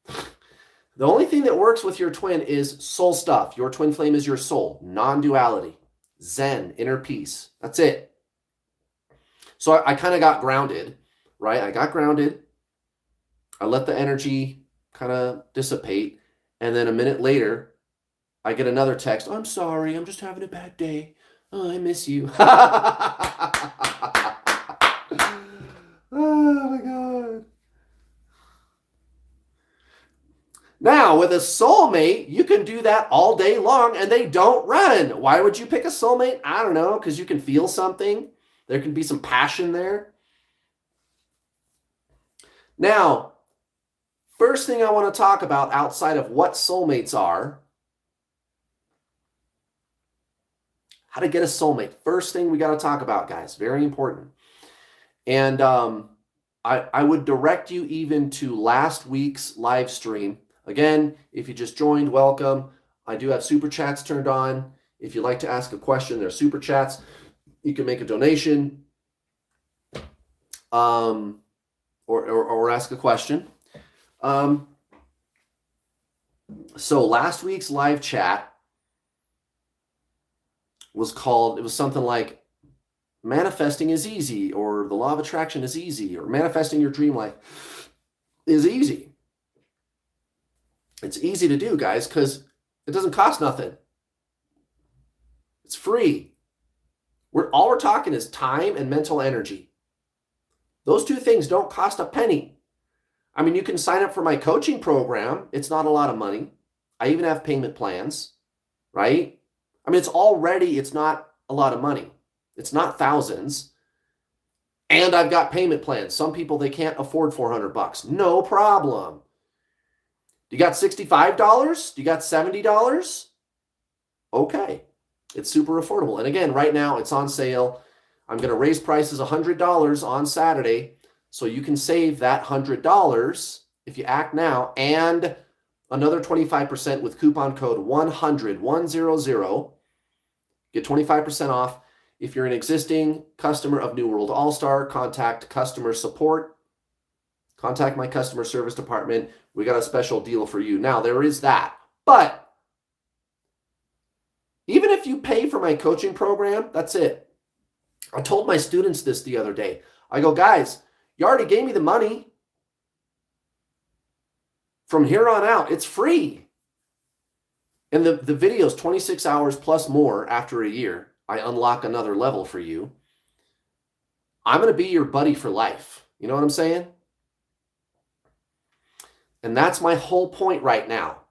The only thing that works with your twin is soul stuff. Your twin flame is your soul, non-duality, Zen, inner peace. That's it. So I kind of got grounded, right? I got grounded. I let the energy kind of dissipate. And then a minute later, I get another text. I'm sorry. I'm just having a bad day. Oh, I miss you. Oh, my God. Now, with a soulmate, you can do that all day long and they don't run. Why would you pick a soulmate? I don't know, because you can feel something. There can be some passion there. Now, first thing I want to talk about outside of what soulmates are, how to get a soulmate. First thing we got to talk about, guys. Very important. And I would direct you even to last week's live stream. Again, if you just joined, welcome. I do have super chats turned on. If you'd like to ask a question, there's super chats. You can make a donation or ask a question. So last week's live chat was something like manifesting is easy, or the law of attraction is easy, or manifesting your dream life is easy. It's easy to do, guys, because It doesn't cost nothing. It's free. All we're talking is time and mental energy. Those two things don't cost a penny. I mean, you can sign up for my coaching program. It's not a lot of money. I even have payment plans, right? I mean, it's not a lot of money. It's not thousands. And I've got payment plans. Some people, they can't afford $400. No problem. You got $65? You got $70? Okay. It's super affordable. And again, right now it's on sale. I'm going to raise prices $100 on Saturday. So you can save that $100 if you act now, and another 25% with coupon code 100, 100. Get 25% off. If you're an existing customer of New World All-Star, contact customer support. Contact my customer service department. We got a special deal for you. Now, there is that. But even if you pay for my coaching program, that's it. I told my students this the other day. I go, guys, you already gave me the money. From here on out, it's free. And the video is 26 hours plus more after a year. I unlock another level for you. I'm going to be your buddy for life. You know what I'm saying? And that's my whole point right now.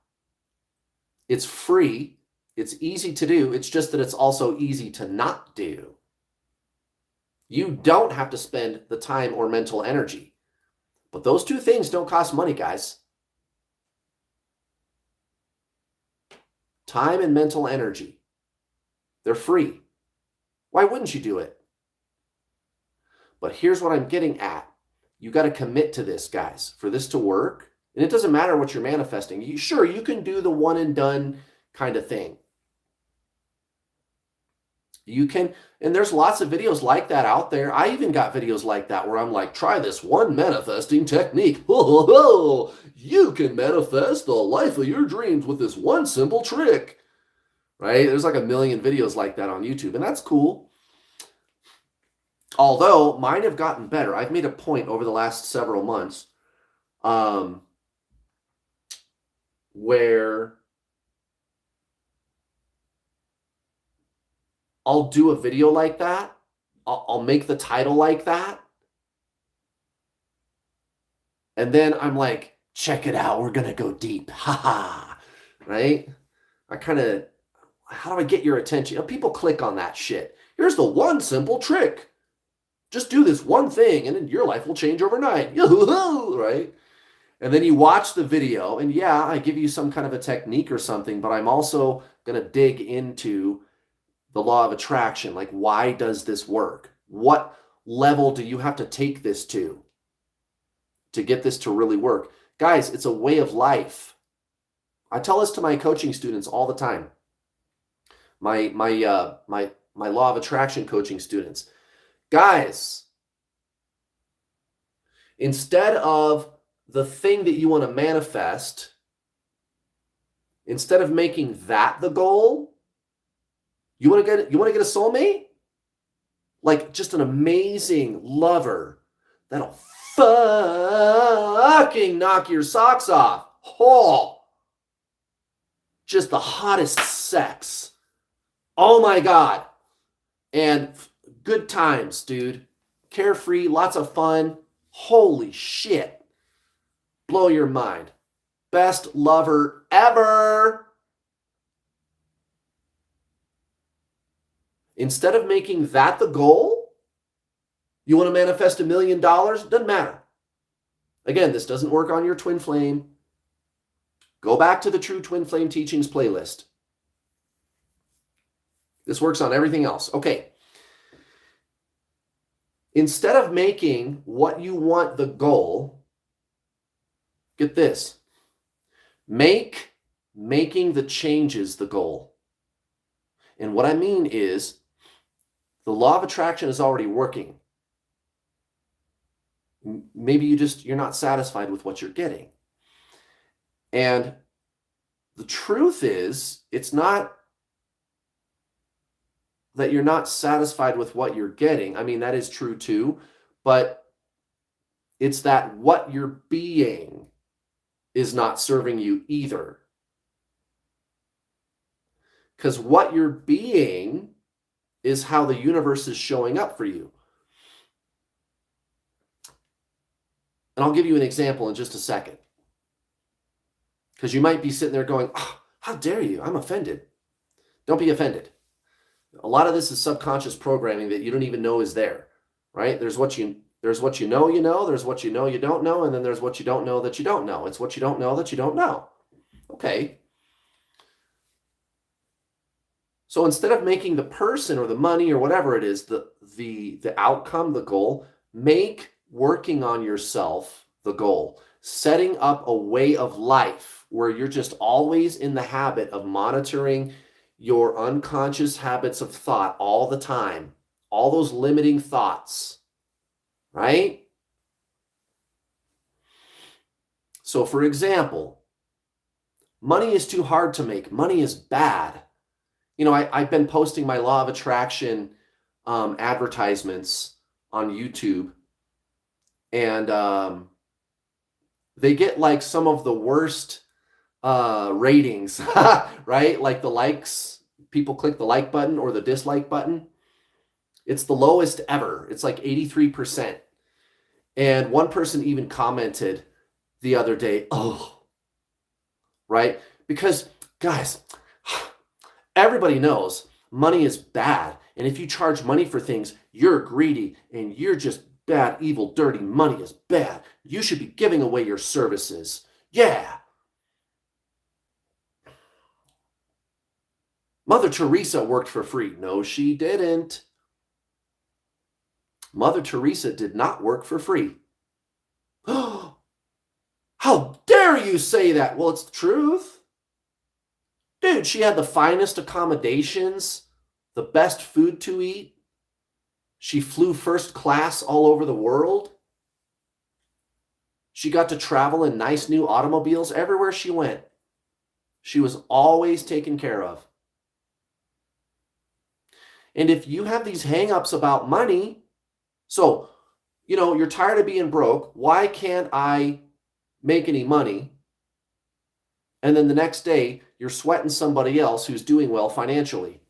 It's free. It's easy to do. It's just that it's also easy to not do. You don't have to spend the time or mental energy. But those two things don't cost money, guys. Time and mental energy. They're free. Why wouldn't you do it? But here's what I'm getting at. You got to commit to this, guys, for this to work. And it doesn't matter what you're manifesting. Sure, you can do the one and done kind of thing. You can, and there's lots of videos like that out there. I even got videos like that where I'm like, try this one manifesting technique. You can manifest the life of your dreams with this one simple trick, right? There's like a million videos like that on YouTube, and that's cool. Although mine have gotten better. I've made a point over the last several months where I'll do a video like that. I'll make the title like that. And then I'm like, check it out. We're going to go deep. Ha. Right? How do I get your attention? You know, people click on that shit. Here's the one simple trick. Just do this one thing and then your life will change overnight. Right? And then you watch the video and yeah, I give you some kind of a technique or something, but I'm also going to dig into the law of attraction. Like, why does this work? What level do you have to take this to get this to really work? Guys, it's a way of life. I tell this to my coaching students all the time. My law of attraction coaching students. Guys, instead of the thing that you want to manifest, instead of making that the goal, you want to get a soulmate? Like just an amazing lover that'll fucking knock your socks off. Oh, just the hottest sex. Oh my God. And good times, dude. Carefree, lots of fun. Holy shit. Blow your mind. Best lover ever. Instead of making that the goal, you want to manifest $1 million? Doesn't matter. Again, this doesn't work on your twin flame. Go back to the True Twin Flame Teachings playlist. This works on everything else. Okay. Instead of making what you want the goal, get this. Making the changes the goal. And what I mean is, the law of attraction is already working. Maybe you're not satisfied with what you're getting. And the truth is, it's not that you're not satisfied with what you're getting. I mean, that is true too, but it's that what you're being is not serving you either. Because what you're being is how the universe is showing up for you. And I'll give you an example in just a second. Because you might be sitting there going, oh, how dare you? I'm offended. Don't be offended. A lot of this is subconscious programming that you don't even know is there, right? There's what you know, there's what you know, there's what you know you don't know, and then there's what you don't know that you don't know. It's what you don't know that you don't know. Okay. So instead of making the person or the money or whatever it is, the outcome, the goal, make working on yourself the goal. Setting up a way of life where you're just always in the habit of monitoring your unconscious habits of thought all the time, all those limiting thoughts, right? So for example, money is too hard to make. Money is bad. You know, I've been posting my law of attraction advertisements on YouTube, and they get like some of the worst ratings, right? Like the likes, people click the like button or the dislike button. It's the lowest ever. It's like 83%. And one person even commented the other day, oh, right? Because guys, everybody knows money is bad. And if you charge money for things, you're greedy and you're just bad, evil, dirty. Money is bad. You should be giving away your services. Yeah. Mother Teresa worked for free. No, she didn't. Mother Teresa did not work for free. How dare you say that? Well, it's the truth. Dude, she had the finest accommodations, the best food to eat. She flew first class all over the world. She got to travel in nice new automobiles everywhere she went. She was always taken care of. And if you have these hang-ups about money, so, you know, you're tired of being broke. Why can't I make any money? And then the next day, you're sweating somebody else who's doing well financially.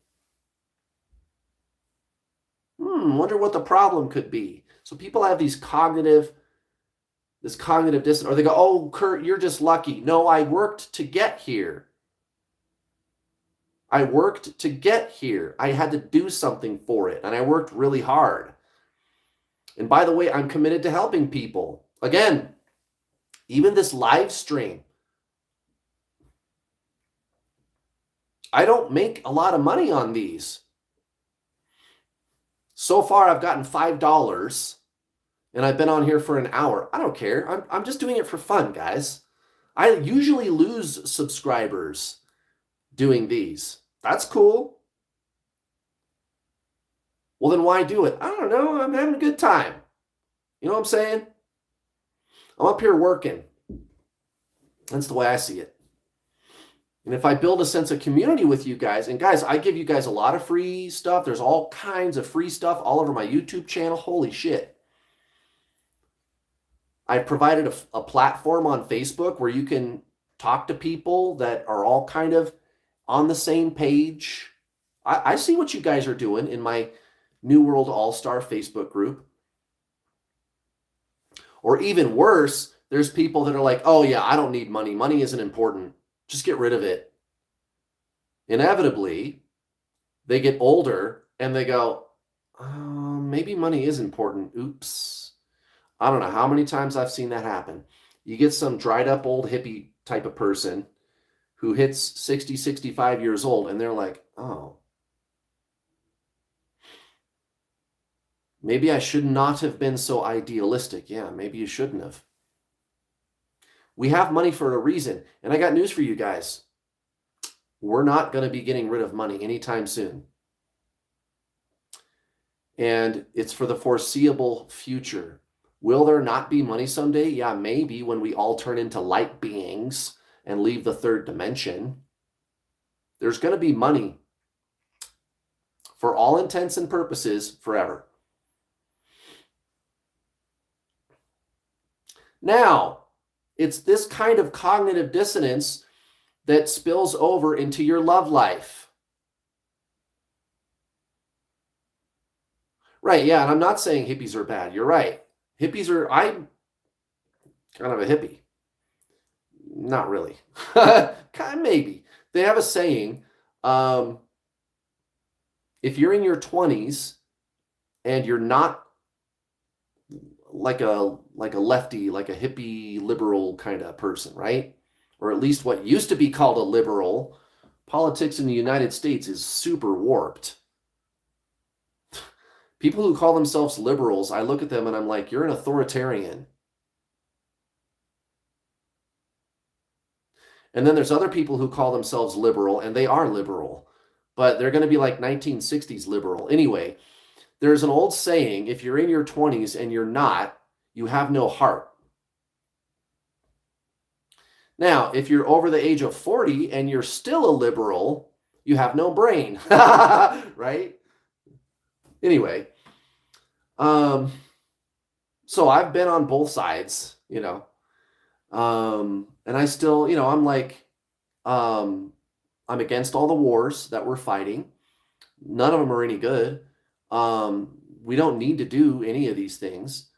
Wonder what the problem could be. So people have this cognitive dissonance, or they go, oh, Kurt, you're just lucky. No, I worked to get here. I worked to get here. I had to do something for it, and I worked really hard. And by the way, I'm committed to helping people. Again, even this live stream, I don't make a lot of money on these. So far, I've gotten $5, and I've been on here for an hour. I don't care. I'm just doing it for fun, guys. I usually lose subscribers doing these. That's cool. Well, then why do it? I don't know. I'm having a good time. You know what I'm saying? I'm up here working. That's the way I see it. And if I build a sense of community with you guys, and guys, I give you guys a lot of free stuff. There's all kinds of free stuff all over my YouTube channel. Holy shit. I provided a platform on Facebook where you can talk to people that are all kind of on the same page. I see what you guys are doing in my New World All-Star Facebook group. Or even worse, there's people that are like, oh yeah, I don't need money. Money isn't important. Just get rid of it. Inevitably, they get older and they go, maybe money is important. Oops. I don't know how many times I've seen that happen. You get some dried up old hippie type of person who hits 60, 65 years old, and they're like, oh, maybe I should not have been so idealistic. Yeah, maybe you shouldn't have. We have money for a reason. And I got news for you guys. We're not going to be getting rid of money anytime soon. And it's for the foreseeable future. Will there not be money someday? Yeah, maybe when we all turn into light beings and leave the third dimension. There's going to be money for all intents and purposes forever. Now, it's this kind of cognitive dissonance that spills over into your love life. Right, yeah, and I'm not saying hippies are bad. You're right. I'm kind of a hippie. Not really. Maybe. They have a saying, um, if you're in your 20s and you're not like a lefty, like a hippie liberal kind of person, right? Or at least what used to be called a liberal, politics in the United States is super warped. People who call themselves liberals, I look at them and I'm like, you're an authoritarian. And then there's other people who call themselves liberal, and they are liberal, but they're going to be like 1960s liberal. Anyway, there's an old saying, if you're in your 20s and you're not, you have no heart. Now, if you're over the age of 40 and you're still a liberal, you have no brain, right? Anyway, so I've been on both sides, and I still, I'm like, I'm against all the wars that we're fighting. None of them are any good. We don't need to do any of these things.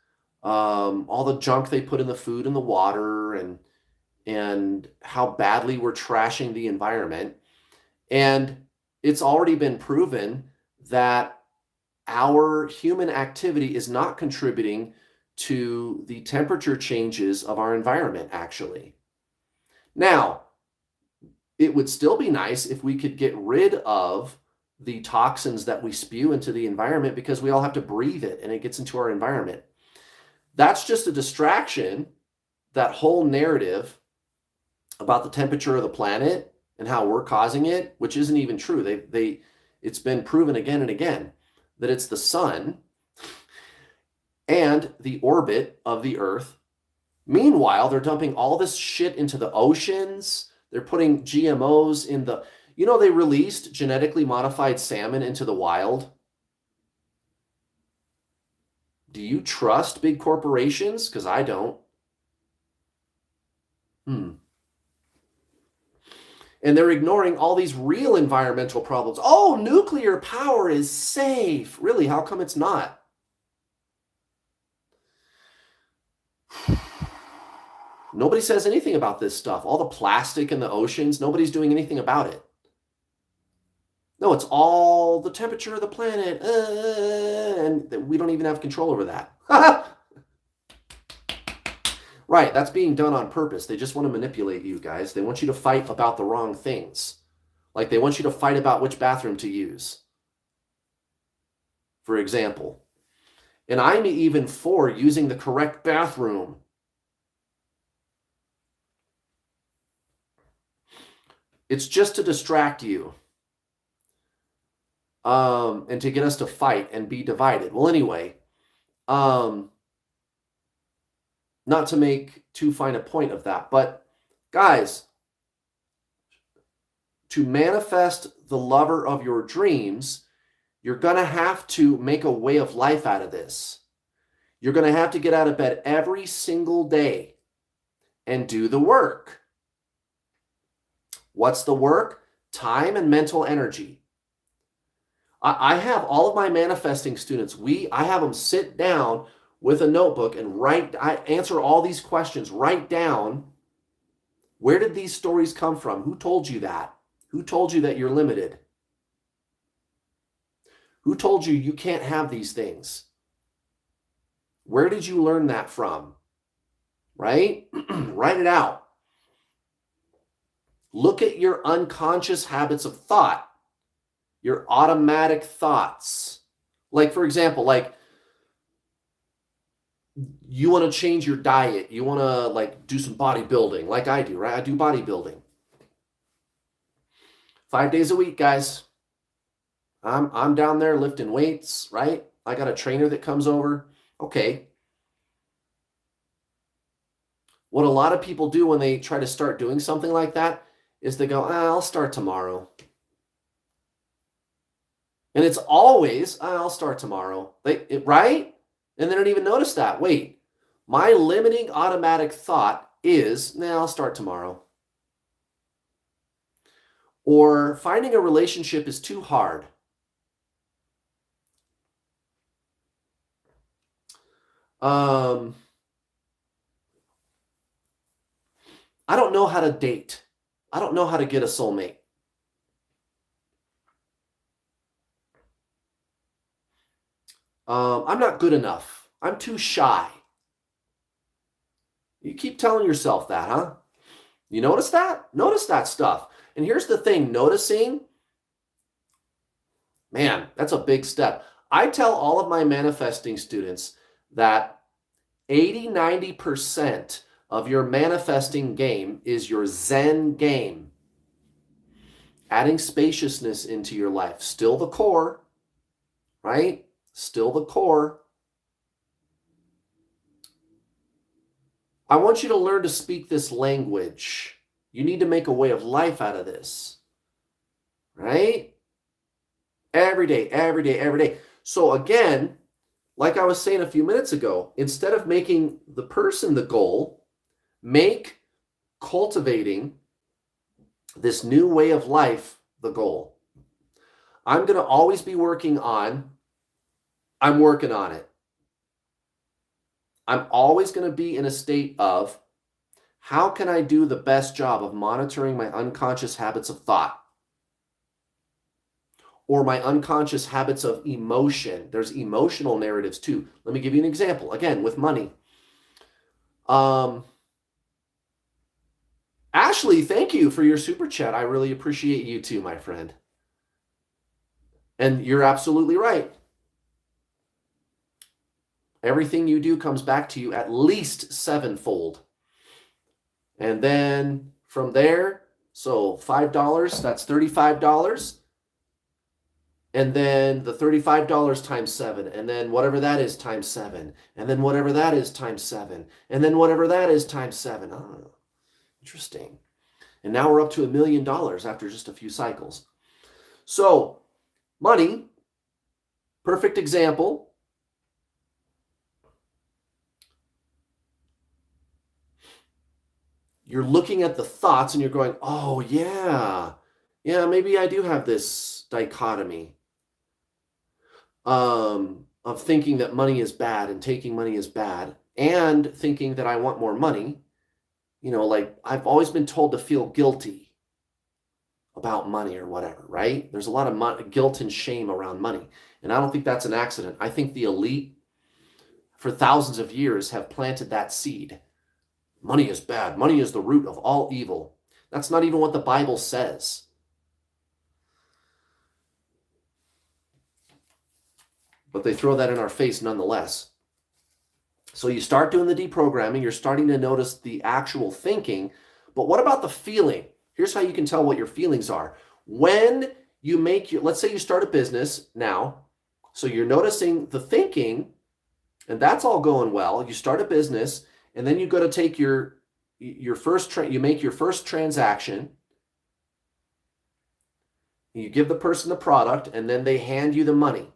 All the junk they put in the food and the water, and how badly we're trashing the environment. And it's already been proven that our human activity is not contributing to the temperature changes of our environment, actually. Now, it would still be nice if we could get rid of the toxins that we spew into the environment, because we all have to breathe it and it gets into our environment. That's just a distraction, that whole narrative about the temperature of the planet and how we're causing it, which isn't even true. It's been proven again and again that it's the sun and the orbit of the Earth. Meanwhile, they're dumping all this shit into the oceans. They're putting GMOs in the, they released genetically modified salmon into the wild. Do you trust big corporations? Because I don't. And they're ignoring all these real environmental problems. Oh, nuclear power is safe. Really, how come it's not? Nobody says anything about this stuff. All the plastic in the oceans, nobody's doing anything about it. No, it's all the temperature of the planet, and we don't even have control over that. Right, that's being done on purpose. They just want to manipulate you guys. They want you to fight about the wrong things. Like they want you to fight about which bathroom to use, for example. And I'm even for using the correct bathroom. It's just to distract you. And to get us to fight and be divided. Well, anyway, not to make too fine a point of that, but guys, to manifest the lover of your dreams, you're going to have to make a way of life out of this. You're going to have to get out of bed every single day and do the work. What's the work? Time and mental energy. I have all of my manifesting students, I have them sit down with a notebook and I answer all these questions, write down, where did these stories come from? Who told you that? Who told you that you're limited? Who told you you can't have these things? Where did you learn that from? Right? Write it out. Look at your unconscious habits of thought, your automatic thoughts. Like, for example, like you want to change your diet. You want to like do some bodybuilding like I do, right? I do bodybuilding 5 days a week, guys. I'm down there lifting weights, right? I got a trainer that comes over. Okay. What a lot of people do when they try to start doing something like that is they go, I'll start tomorrow. And it's always, I'll start tomorrow. Right? And they don't even notice that. Wait, my limiting automatic thought is, I'll start tomorrow. Or finding a relationship is too hard. I don't know how to date. I don't know how to get a soulmate. I'm not good enough. I'm too shy. You keep telling yourself that, huh? You notice that? Notice that stuff. And here's the thing, noticing, man, that's a big step. I tell all of my manifesting students that 80-90% of your manifesting game is your Zen game. Adding spaciousness into your life. Still the core, right? Still the core. I want you to learn to speak this language. You need to make a way of life out of this, right? Every day, every day, every day. So again, like I was saying a few minutes ago, instead of making the person the goal, make cultivating this new way of life the goal. I'm going to always be working on it. I'm always going to be in a state of, how can I do the best job of monitoring my unconscious habits of thought or my unconscious habits of emotion? There's emotional narratives too. Let me give you an example. Again, with money. Ashley, thank you for your super chat. I really appreciate you too, my friend. And you're absolutely right. Everything you do comes back to you at least sevenfold. And then from there, so $5, that's $35. And then the $35 times 7, and then whatever that is times 7, and then whatever that is times 7, and then whatever that is times 7. Oh, interesting. And now we're up to $1 million after just a few cycles. So money, perfect example. You're looking at the thoughts and you're going, oh yeah, maybe I do have this dichotomy of thinking that money is bad and taking money is bad, and thinking that I want more money. Like I've always been told to feel guilty about money or whatever, right? There's a lot of guilt and shame around money. And I don't think that's an accident. I think the elite for thousands of years have planted that seed. Money is bad. Money is the root of all evil. That's not even what the Bible says. But they throw that in our face nonetheless. So you start doing the deprogramming, you're starting to notice the actual thinking, but what about the feeling? Here's how you can tell what your feelings are. When you let's say you start a business now, so you're noticing the thinking, and that's all going well. You start a business, and then you go to take you make your first transaction, you give the person the product, and then they hand you the money.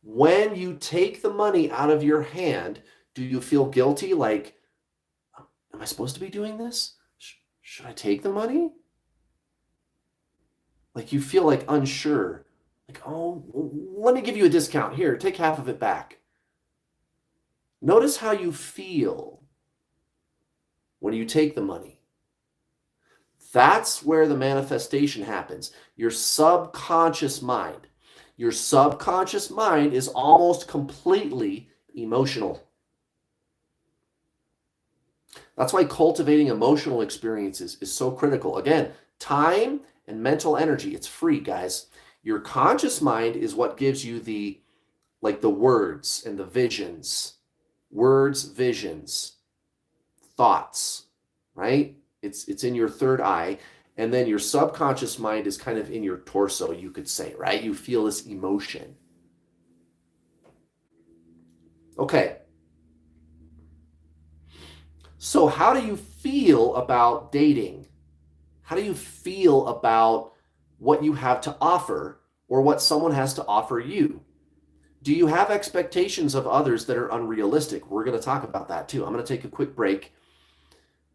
When you take the money out of your hand, do you feel guilty? Like, am I supposed to be doing this? Should I take the money? Like you feel like unsure. Like, oh, let me give you a discount. Here, take half of it back. Notice how you feel when you take the money. That's where the manifestation happens. Your subconscious mind. Your subconscious mind is almost completely emotional. That's why cultivating emotional experiences is so critical. Again, time and mental energy, it's free, guys. Your conscious mind is what gives you the words and the visions. Words, visions, thoughts, right? It's in your third eye. And then your subconscious mind is kind of in your torso, you could say, right? You feel this emotion. Okay. So how do you feel about dating? How do you feel about what you have to offer or what someone has to offer you? Do you have expectations of others that are unrealistic? We're going to talk about that too. I'm going to take a quick break,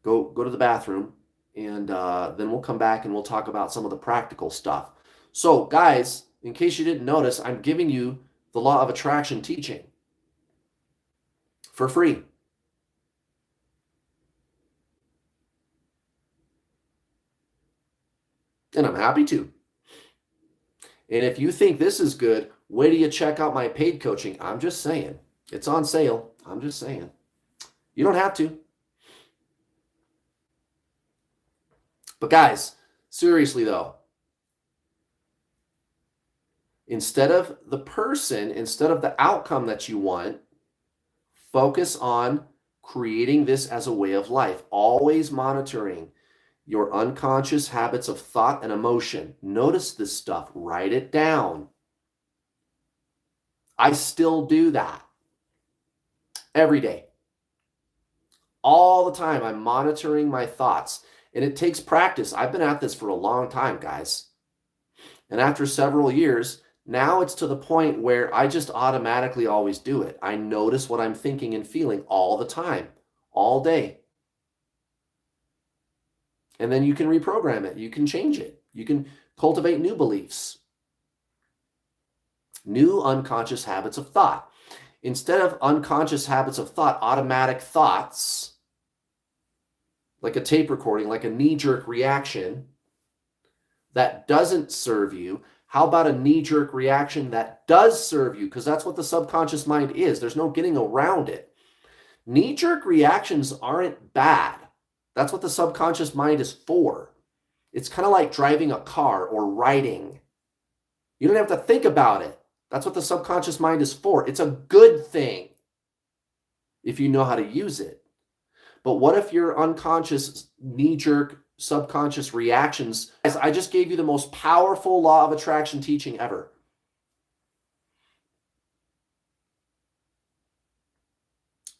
go to the bathroom, and then we'll come back and we'll talk about some of the practical stuff. So guys, in case you didn't notice, I'm giving you the law of attraction teaching. for free. And I'm happy to. And if you think this is good, wait till you check out my paid coaching. I'm just saying. It's on sale. I'm just saying. You don't have to. But guys, seriously though, instead of the person, instead of the outcome that you want, focus on creating this as a way of life. Always monitoring your unconscious habits of thought and emotion. Notice this stuff. Write it down. I still do that every day. All the time, I'm monitoring my thoughts. And it takes practice. I've been at this for a long time, guys. And after several years, now it's to the point where I just automatically always do it. I notice what I'm thinking and feeling all the time, all day. And then you can reprogram it. You can change it. You can cultivate new beliefs, new unconscious habits of thought. Instead of unconscious habits of thought, automatic thoughts, like a tape recording, like a knee-jerk reaction that doesn't serve you. How about a knee-jerk reaction that does serve you? Because that's what the subconscious mind is. There's no getting around it. Knee-jerk reactions aren't bad. That's what the subconscious mind is for. It's kind of like driving a car or writing. You don't have to think about it. That's what the subconscious mind is for. It's a good thing if you know how to use it. But what if your unconscious, knee-jerk, subconscious reactions, as I just gave you the most powerful law of attraction teaching ever.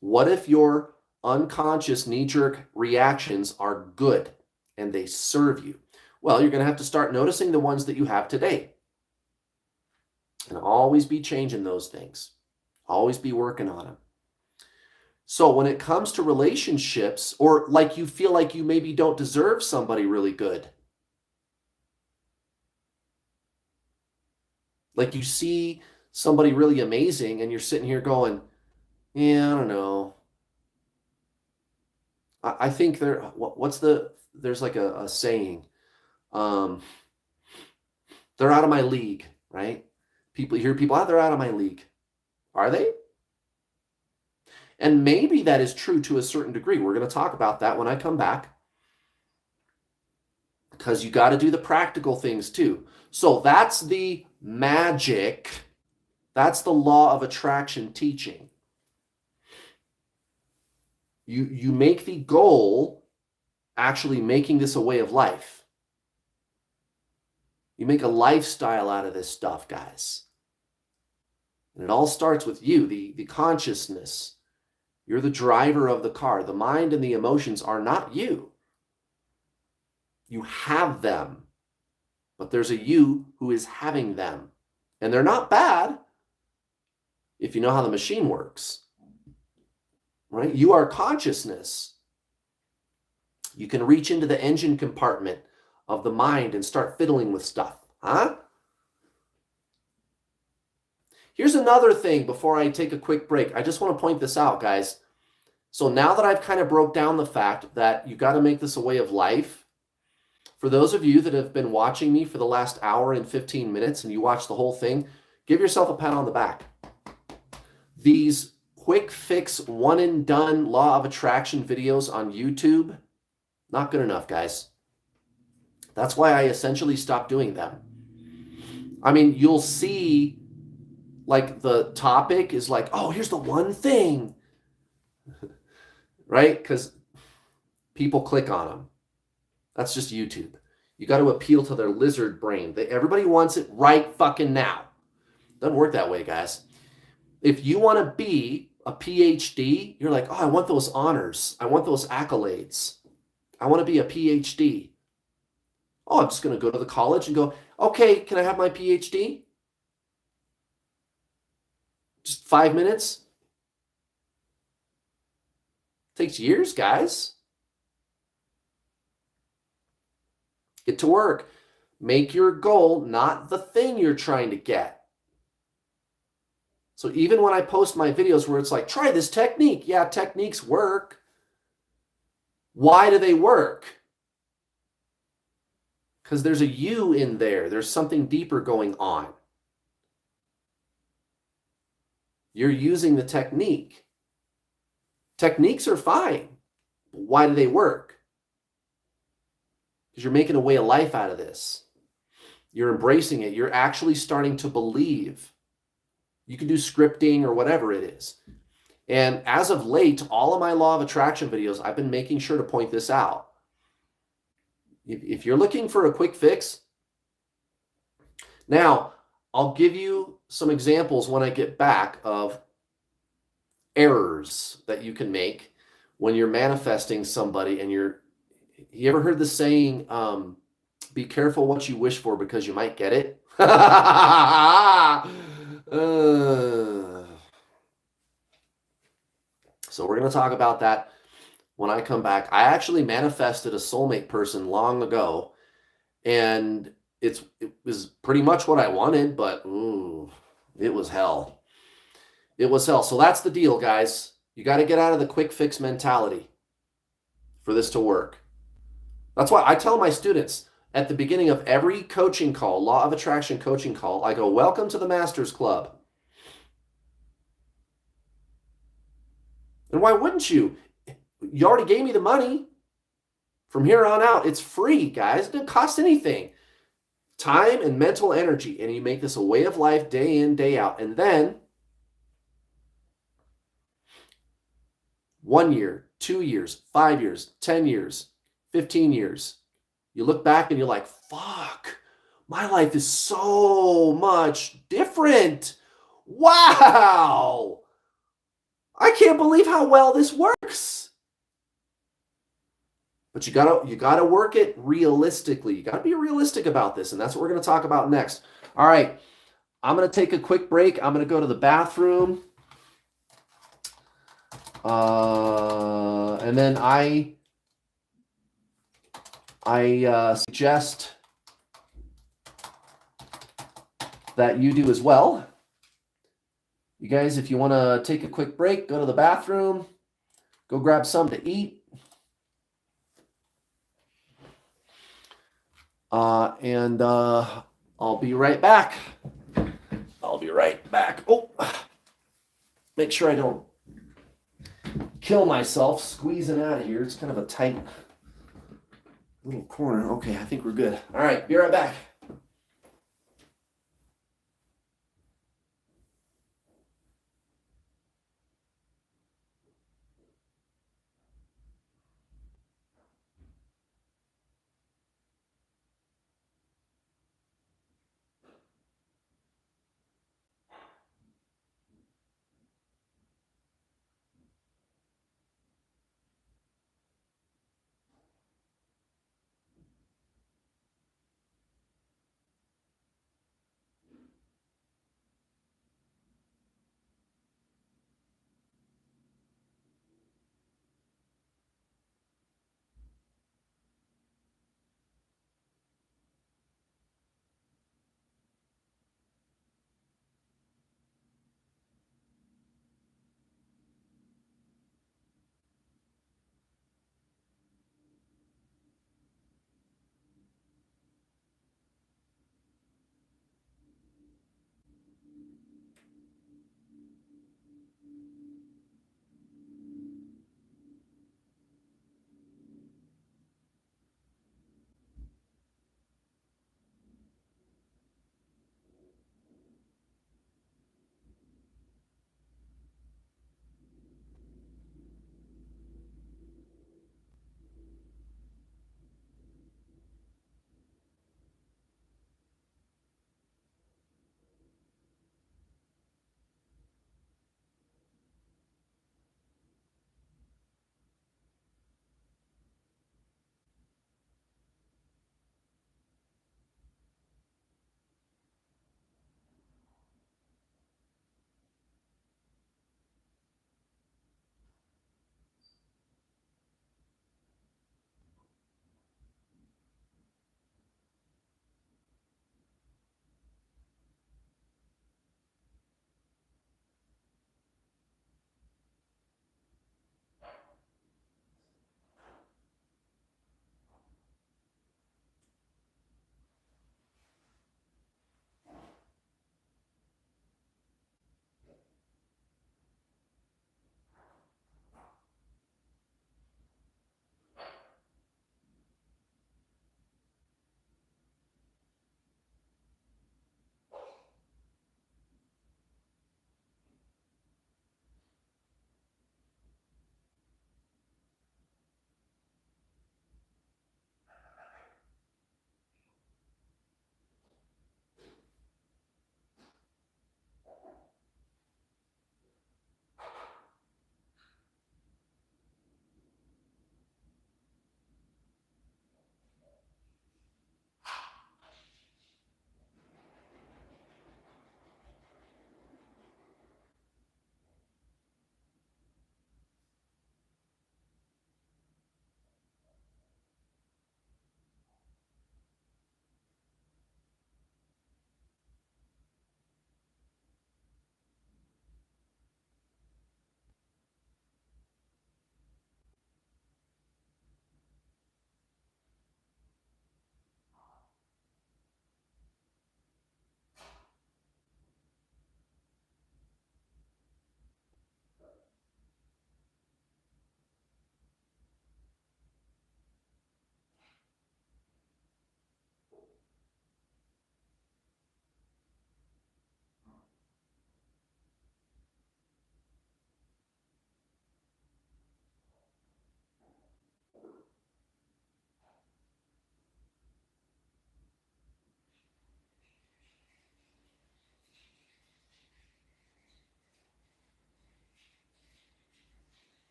What if your unconscious knee-jerk reactions are good and they serve you? Well, you're going to have to start noticing the ones that you have today. And always be changing those things. Always be working on them. So when it comes to relationships, or like you feel like you maybe don't deserve somebody really good, like you see somebody really amazing and you're sitting here going, yeah, I don't know. I think there's like a saying, they're out of my league, right? You hear people, they're out of my league. Are they? And maybe that is true to a certain degree. We're going to talk about that when I come back. Because you got to do the practical things too. So that's the magic. That's the law of attraction teaching. You make the goal actually making this a way of life. You make a lifestyle out of this stuff, guys. And it all starts with you, the consciousness. You're the driver of the car. The mind and the emotions are not you. You have them, but there's a you who is having them. And they're not bad if you know how the machine works, right? You are consciousness. You can reach into the engine compartment of the mind and start fiddling with stuff, huh? Here's another thing before I take a quick break. I just want to point this out, guys. So now that I've kind of broke down the fact that you got to make this a way of life, for those of you that have been watching me for the last hour and 15 minutes and you watch the whole thing, give yourself a pat on the back. These quick fix, one and done law of attraction videos on YouTube, not good enough, guys. That's why I essentially stopped doing them. I mean, you'll see like the topic is like, oh, here's the one thing, right? Because people click on them. That's just YouTube. You got to appeal to their lizard brain. Everybody wants it right fucking now. Doesn't work that way, guys. If you want to be a PhD, you're like, oh, I want those honors. I want those accolades. I want to be a PhD. Oh, I'm just going to go to the college and go, okay, can I have my PhD? Just 5 minutes? Takes years, guys. Get to work. Make your goal not the thing you're trying to get. So even when I post my videos where it's like, try this technique. Yeah, techniques work. Why do they work? Because there's a you in there. There's something deeper going on. You're using the technique. Techniques are fine. But why do they work? Because you're making a way of life out of this. You're embracing it. You're actually starting to believe. You can do scripting or whatever it is. And as of late, all of my law of attraction videos, I've been making sure to point this out. If you're looking for a quick fix, now I'll give you some examples when I get back of errors that you can make when you're manifesting somebody and you ever heard the saying, be careful what you wish for because you might get it? So we're going to talk about that when I come back. I actually manifested a soulmate person long ago, and it was pretty much what I wanted, but ooh, it was hell. It was hell. So that's the deal, guys. You got to get out of the quick fix mentality for this to work. That's why I tell my students at the beginning of every coaching call, law of attraction coaching call, I go, welcome to the Masters Club. And why wouldn't you? You already gave me the money. From here on out, it's free, guys. It doesn't cost anything. Time and mental energy. And you make this a way of life day in, day out. And then 1 year, 2 years, 5 years, 10 years, 15 years. You look back and you're like, fuck, my life is so much different. Wow. I can't believe how well this works. But you gotta work it realistically. You gotta be realistic about this, and that's what we're gonna talk about next. All right, I'm gonna take a quick break. I'm gonna go to the bathroom, and then I suggest that you do as well. You guys, if you want to take a quick break, go to the bathroom, go grab something to eat. And I'll be right back. I'll be right back. Oh, make sure I don't kill myself squeezing out of here. It's kind of a tight little corner. Okay, I think we're good. All right, be right back.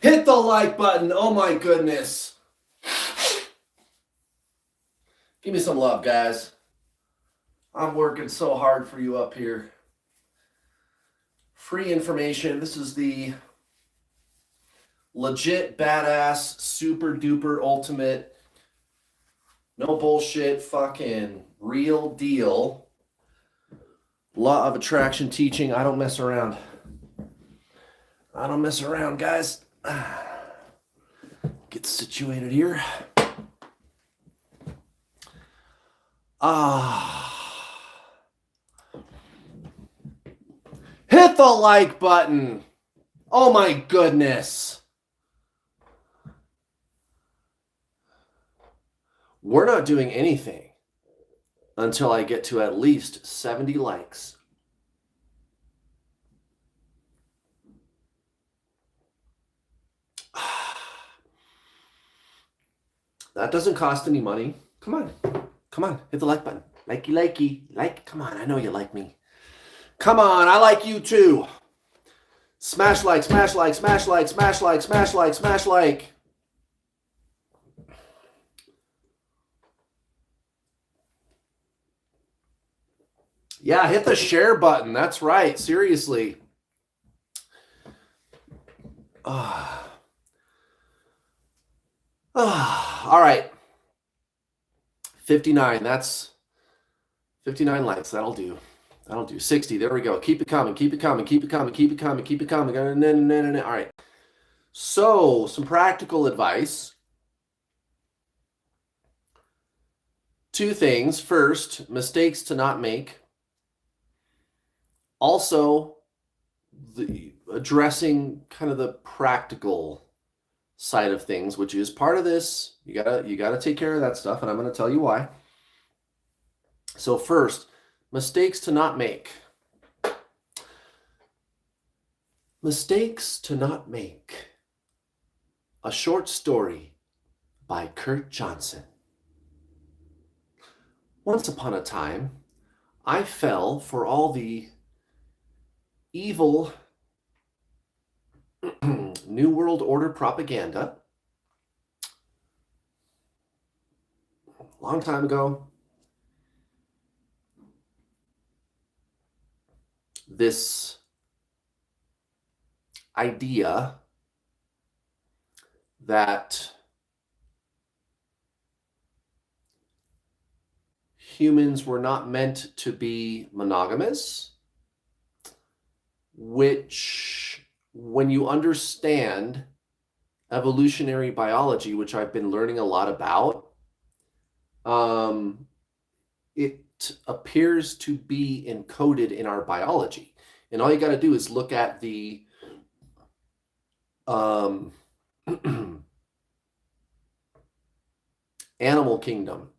Hit the like button. Oh my goodness. Give me some love, guys. I'm working so hard for you up here. Free information. This is the legit, badass, super duper ultimate, no bullshit, fucking real deal law of attraction teaching. I don't mess around. I don't mess around, guys. Get situated here. Hit the like button. Oh my goodness. We're not doing anything until I get to at least 70 likes. That doesn't cost any money. Come on. Come on. Hit the like button. Likey, likey. Like. Come on. I know you like me. Come on. I like you too. Smash like, smash like, smash like, smash like, smash like, smash like. Yeah, hit the share button. That's right. Seriously. All right. 59. That's 59 likes. That'll do. That'll do. 60. There we go. Keep it coming. Keep it coming. Keep it coming. Keep it coming. Keep it coming. All right. So, some practical advice. Two things. First, mistakes to not make. Also, addressing kind of the practical side of things, which is part of this. You gotta take care of that stuff, and I'm going to tell you why. So first, mistakes to not make. Mistakes to not make. A short story by Kurt Johnson. Once upon a time, I fell for all the evil New World Order propaganda. Long time ago. This idea that humans were not meant to be monogamous, which, when you understand evolutionary biology, which I've been learning a lot about, it appears to be encoded in our biology. And all you got to do is look at the animal kingdom.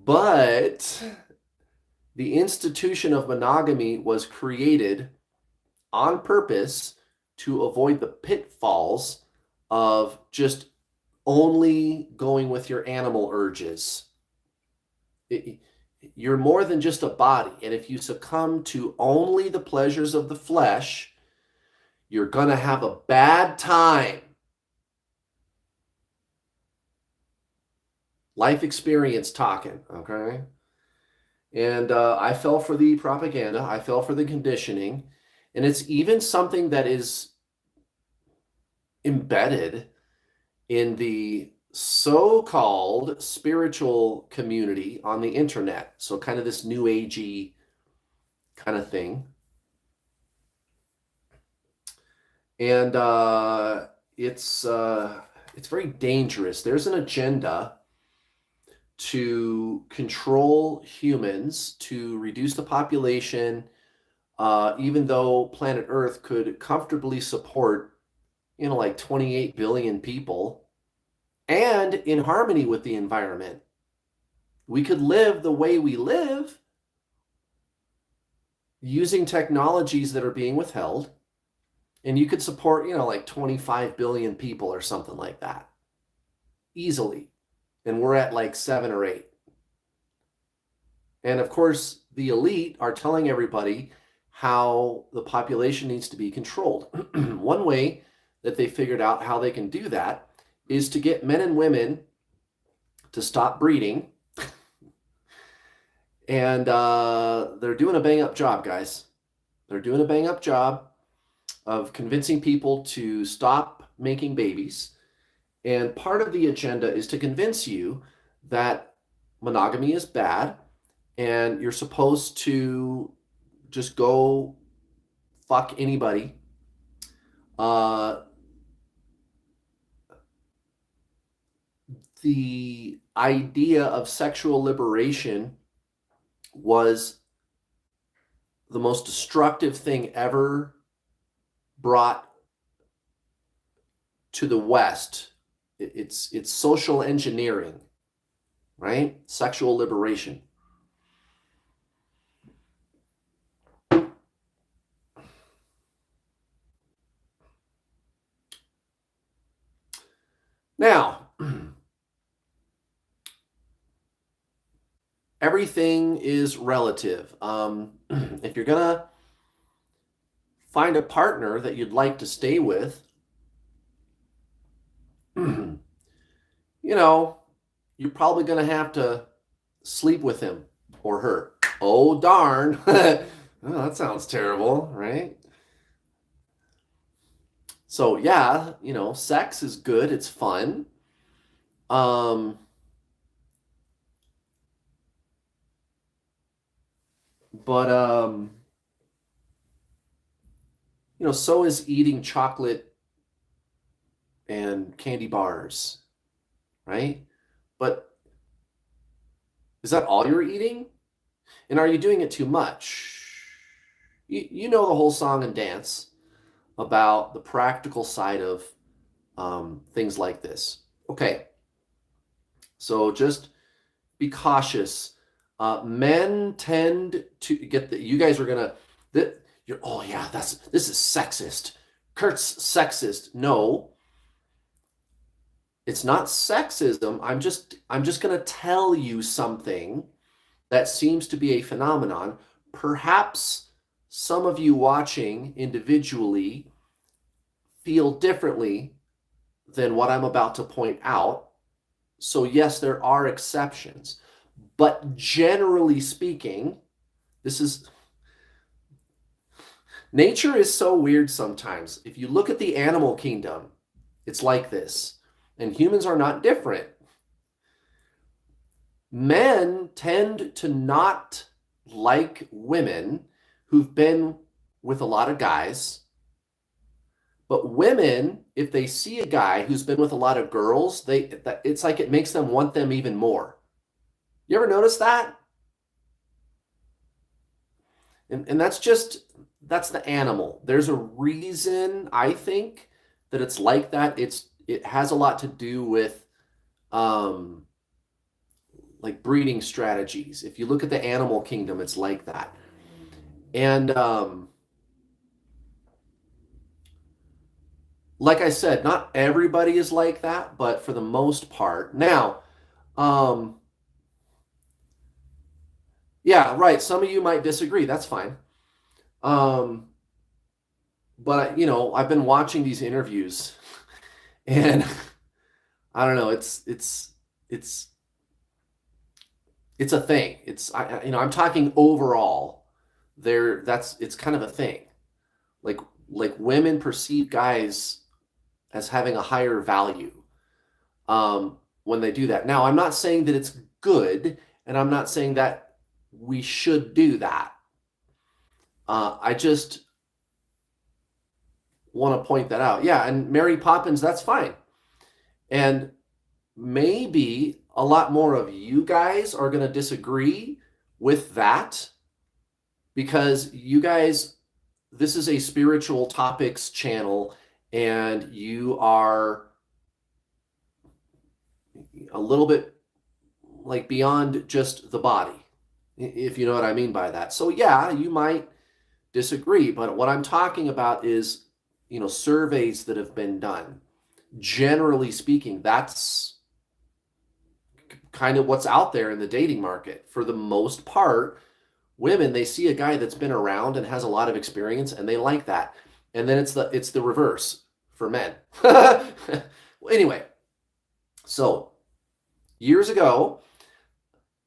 But the institution of monogamy was created on purpose to avoid the pitfalls of just only going with your animal urges. You're more than just a body. And if you succumb to only the pleasures of the flesh, you're going to have a bad time. Life experience talking, okay? And I fell for the propaganda. I fell for the conditioning. And it's even something that is embedded in the so-called spiritual community on the internet. So kind of this new agey kind of thing. And it's very dangerous. There's an agenda to control humans, to reduce the population, even though planet Earth could comfortably support, like 28 billion people, and in harmony with the environment. We could live the way we live using technologies that are being withheld, and you could support, like 25 billion people or something like that easily. And we're at like 7 or 8. And of course, the elite are telling everybody how the population needs to be controlled. One way that they figured out how they can do that is to get men and women to stop breeding. And they're doing a bang up job, guys. They're doing a bang up job of convincing people to stop making babies. And part of the agenda is to convince you that monogamy is bad and you're supposed to just go fuck anybody. The idea of sexual liberation was the most destructive thing ever brought to the West. It's social engineering, right? Sexual liberation. Now, everything is relative. If you're gonna find a partner that you'd like to stay with, you know, you're probably gonna have to sleep with him or her. Oh, darn. Oh, that sounds terrible, right? So yeah, you know, sex is good, it's fun. But you know, so is eating chocolate and candy bars, right? But is that all you're eating? And are you doing it too much? You know the whole song and dance about the practical side of things like this. Okay, so just be cautious. Men tend to get that. You guys are gonna that you're. Oh yeah, this is sexist. Kurt's sexist. No, it's not sexism. I'm just gonna tell you something that seems to be a phenomenon. Perhaps some of you watching individually feel differently than what I'm about to point out. So yes, there are exceptions. But generally speaking, nature is so weird sometimes. If you look at the animal kingdom, it's like this. And humans are not different. Men tend to not like women who've been with a lot of guys. But women, if they see a guy who's been with a lot of girls, it's like it makes them want them even more. You ever notice that? And that's the animal. There's a reason, I think, that it's like that. It has a lot to do with like breeding strategies. If you look at the animal kingdom, it's like that. And like I said, not everybody is like that, but for the most part. Now, yeah, right. Some of you might disagree. That's fine. But you know, I've been watching these interviews, and I don't know. It's a thing. You know, I'm talking overall. It's kind of a thing. Like women perceive guys as having a higher value when they do that. Now, I'm not saying that it's good, and I'm not saying that we should do that. I just want to point that out. Yeah, and Mary Poppins, that's fine. And maybe a lot more of you guys are going to disagree with that because you guys, this is a spiritual topics channel and you are a little bit like beyond just the body, if you know what I mean by that. So yeah, you might disagree, but what I'm talking about is, you know, surveys that have been done. Generally speaking, that's kind of what's out there in the dating market. For the most part, Women, they see a guy that's been around and has a lot of experience, and they like that. And then it's the reverse for men. Anyway, so years ago,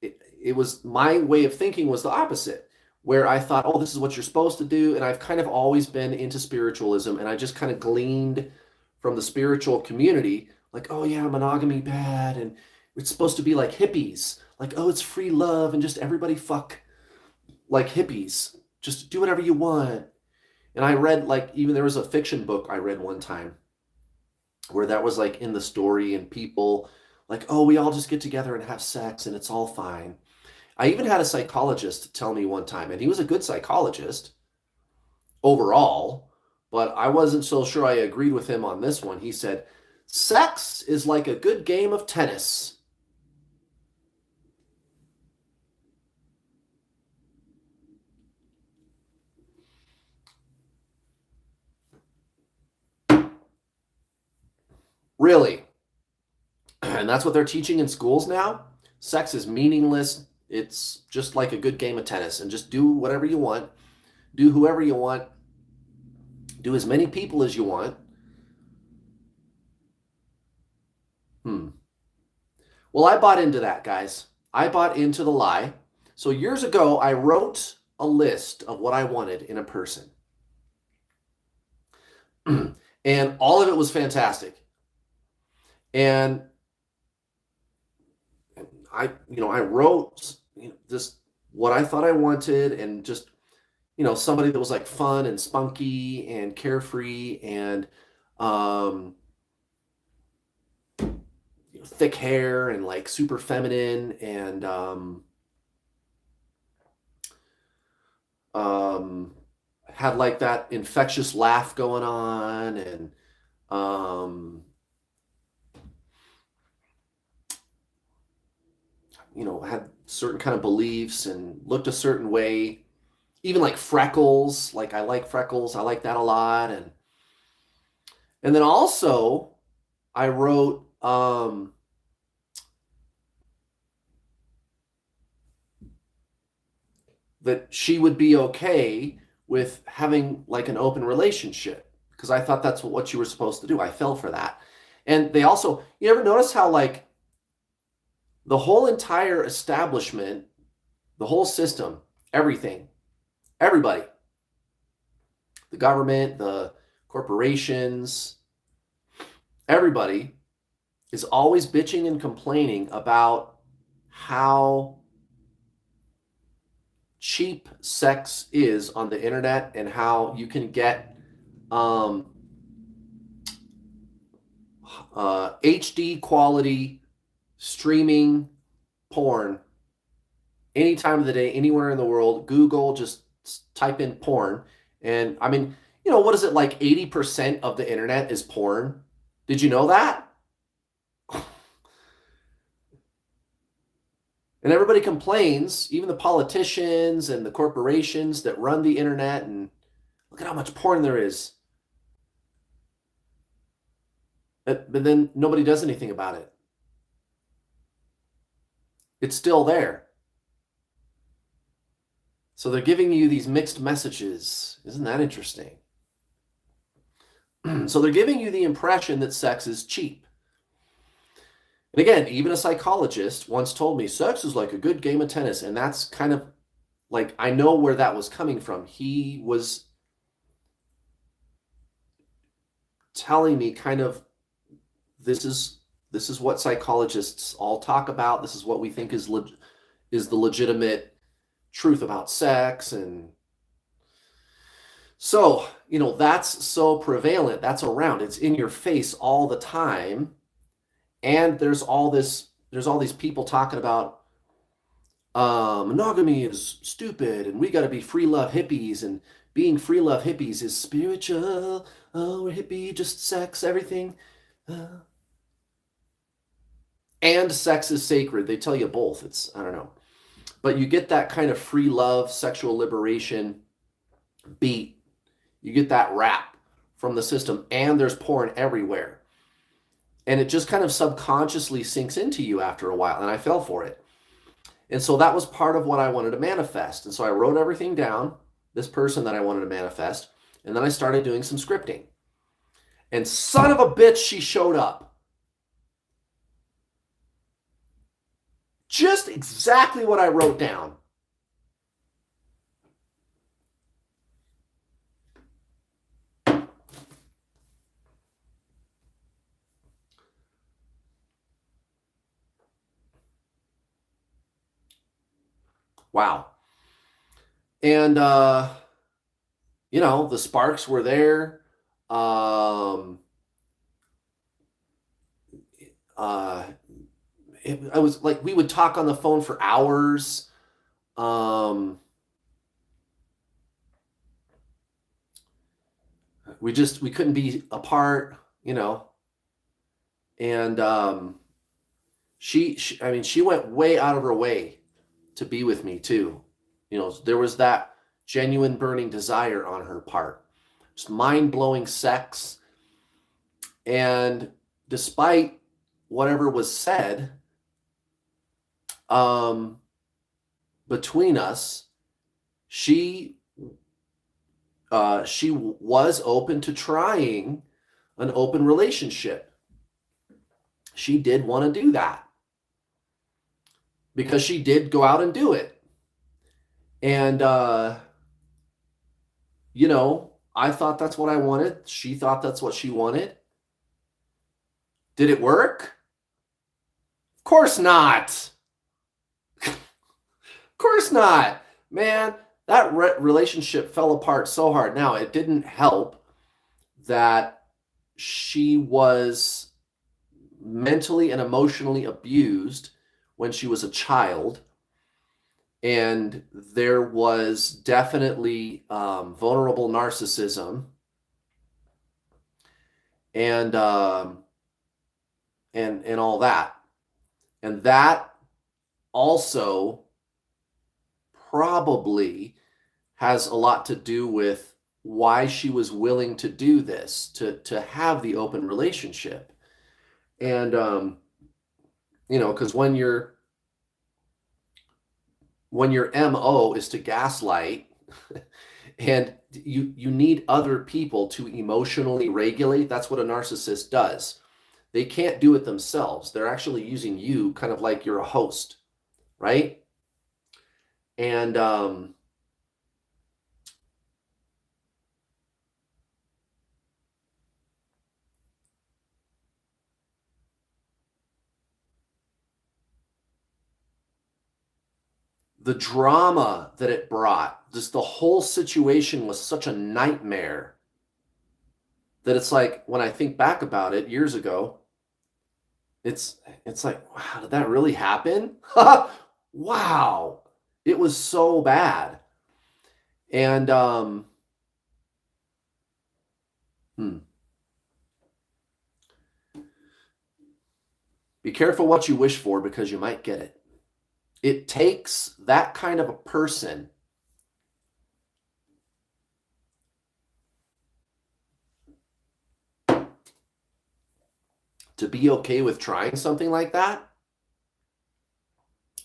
it was my way of thinking was the opposite, where I thought, oh, this is what you're supposed to do. And I've kind of always been into spiritualism, and I just kind of gleaned from the spiritual community, like, oh yeah, monogamy bad, and it's supposed to be like hippies, like, oh, it's free love and just everybody fuck like hippies, just do whatever you want. And I read, like, even there was a fiction book I read one time where that was like in the story, and people like, oh, we all just get together and have sex and it's all fine. I even had a psychologist tell me one time, and he was a good psychologist overall, but I wasn't so sure I agreed with him on this one. He said, sex is like a good game of tennis. Really? And that's what they're teaching in schools now? Sex is meaningless. It's just like a good game of tennis, and just do whatever you want, do whoever you want, do as many people as you want. Well, I bought into that, guys. I bought into the lie. So years ago, I wrote a list of what I wanted in a person. And all of it was fantastic. And I wrote just what I thought I wanted, and just, somebody that was like fun and spunky and carefree, and thick hair, and like super feminine, and had like that infectious laugh going on, and had certain kind of beliefs and looked a certain way, even like freckles. Like, I like freckles. I like that a lot. And then also I wrote that she would be okay with having like an open relationship, because I thought that's what you were supposed to do. I fell for that. And they also, you ever notice how like the whole entire establishment, the whole system, everything, everybody, the government, the corporations, everybody is always bitching and complaining about how cheap sex is on the internet, and how you can get HD quality streaming porn any time of the day, anywhere in the world. Google, just type in porn. And I mean, what is it, like 80% of the internet is porn? Did you know that? And everybody complains, even the politicians and the corporations that run the internet, and look at how much porn there is. But then nobody does anything about it. It's still there. So they're giving you these mixed messages. Isn't that interesting? So they're giving you the impression that sex is cheap. And again, even a psychologist once told me sex is like a good game of tennis. And that's kind of like, I know where that was coming from. He was telling me kind of, this is what psychologists all talk about. This is what we think is the legitimate truth about sex. And so, that's so prevalent. That's around. It's in your face all the time. And there's all these people talking about monogamy is stupid, and we got to be free love hippies, and being free love hippies is spiritual. Oh, we're hippie, just sex, everything. And sex is sacred. They tell you both. I don't know. But you get that kind of free love, sexual liberation beat. You get that rap from the system, and there's porn everywhere. And it just kind of subconsciously sinks into you after a while, and I fell for it. And so that was part of what I wanted to manifest. And so I wrote everything down, this person that I wanted to manifest, and then I started doing some scripting. And son of a bitch, she showed up. Just exactly what I wrote down. Wow. And, you know, the sparks were there. I was like, we would talk on the phone for hours. We couldn't be apart, you know. And I mean, she went way out of her way to be with me too. You know, there was that genuine burning desire on her part. Just mind-blowing sex. And despite whatever was said between us, she was open to trying an open relationship. She did want to do that because she did go out and do it. And, you know, I thought that's what I wanted. She thought that's what she wanted. Did it work? Of course not. Of course not. Man, that relationship fell apart so hard. Now, it didn't help that she was mentally and emotionally abused when she was a child. And there was definitely vulnerable narcissism and all that. And that also probably has a lot to do with why she was willing to do this, to have the open relationship. And, you know, because when your MO is to gaslight and you need other people to emotionally regulate, that's what a narcissist does. They can't do it themselves. They're actually using you kind of like you're a host, right? And the drama that it brought, just the whole situation was such a nightmare that it's like, when I think back about it years ago, it's like, wow, did that really happen? Wow. It was so bad. And be careful what you wish for because you might get it. It takes that kind of a person to be okay with trying something like that.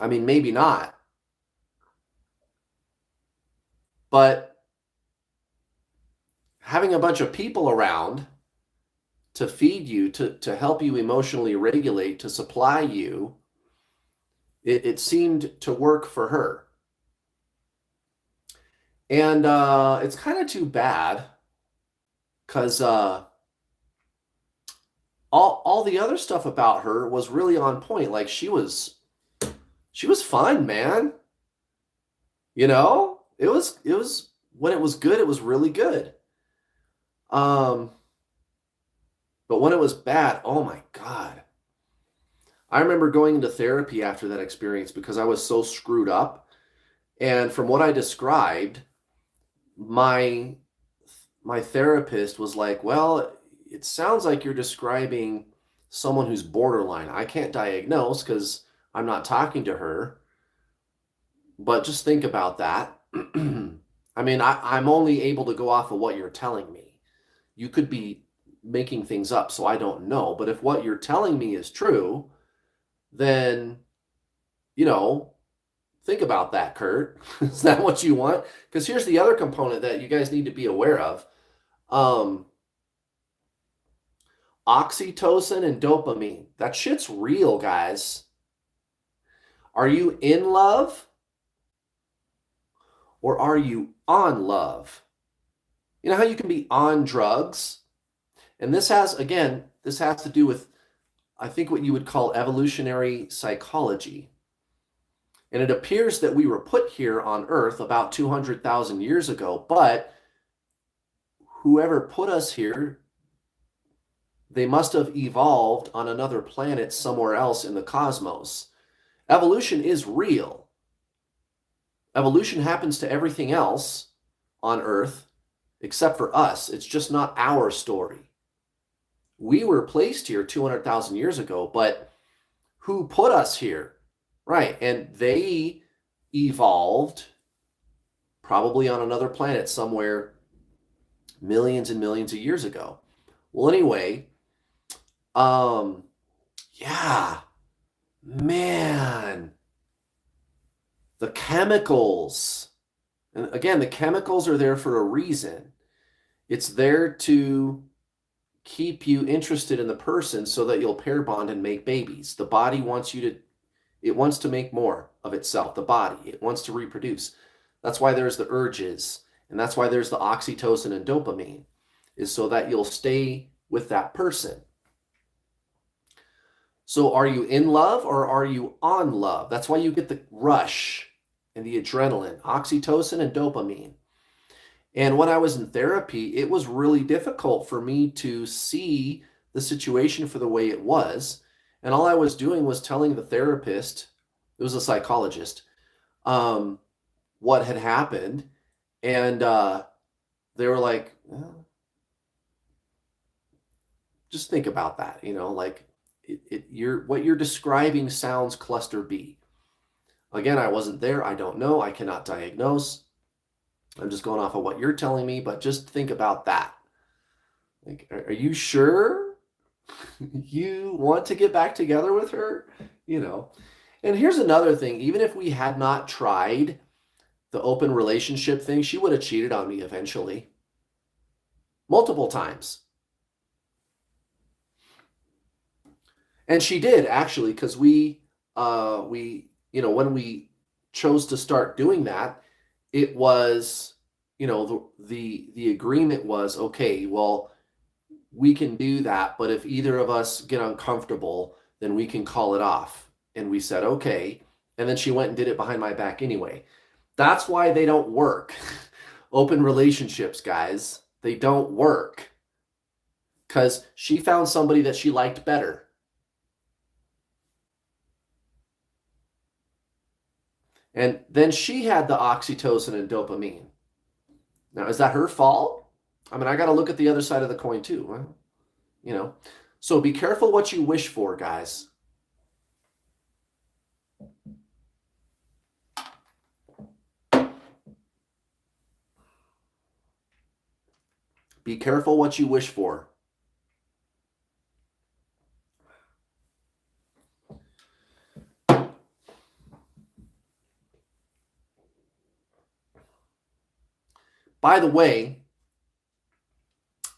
I mean, maybe not. But having a bunch of people around to feed you, to help you emotionally regulate, to supply you, it seemed to work for her. And it's kind of too bad because all the other stuff about her was really on point. Like she was fun, man. You know, it was when it was good, it was really good. But when it was bad, oh my God. I remember going into therapy after that experience because I was so screwed up. And from what I described, my therapist was like, well, it sounds like you're describing someone who's borderline. I can't diagnose because I'm not talking to her. But just think about that. I mean, I'm only able to go off of what you're telling me. You could be making things up, so I don't know. But if what you're telling me is true, then, you know, Think about that, Kurt. Is that what you want? Because here's the other component that you guys need to be aware of. Oxytocin and dopamine. That shit's real, guys. Are you in love? Or are you on love? You know how you can be on drugs? And this has to do with, I think, what you would call evolutionary psychology. And it appears that we were put here on Earth about 200,000 years ago, but whoever put us here, they must have evolved on another planet somewhere else in the cosmos. Evolution is real. Evolution happens to everything else on Earth except for us. It's just not our story. We were placed here 200,000 years ago, but who put us here? Right, and they evolved probably on another planet somewhere millions and millions of years ago. Well, anyway, yeah, man, the chemicals. And again, the chemicals are there for a reason. It's there to keep you interested in the person so that you'll pair bond and make babies. The body wants it wants to make more of itself, the body. It wants to reproduce. That's why there's the urges, and that's why there's the oxytocin and dopamine, is so that you'll stay with that person. So are you in love or are you on love? That's why you get the rush and the adrenaline, oxytocin and dopamine. And when I was in therapy, it was really difficult for me to see the situation for the way it was. And all I was doing was telling the therapist, it was a psychologist, what had happened. And they were like, well, just think about that, like what you're describing sounds cluster B. Again, I wasn't there. I don't know. I cannot diagnose. I'm just going off of what you're telling me, but just think about that. Like, are you sure you want to get back together with her? And here's another thing. Even if we had not tried the open relationship thing, she would have cheated on me eventually. Multiple times. And she did, actually, because we when we chose to start doing that, it was, the agreement was, okay, well, we can do that, but if either of us get uncomfortable, then we can call it off. And we said, okay. And then she went and did it behind my back anyway. That's why they don't work. Open relationships, guys, they don't work. Because she found somebody that she liked better. And then she had the oxytocin and dopamine. Now, is that her fault? I mean, I got to look at the other side of the coin too. Well, so be careful what you wish for, guys. Be careful what you wish for. By the way,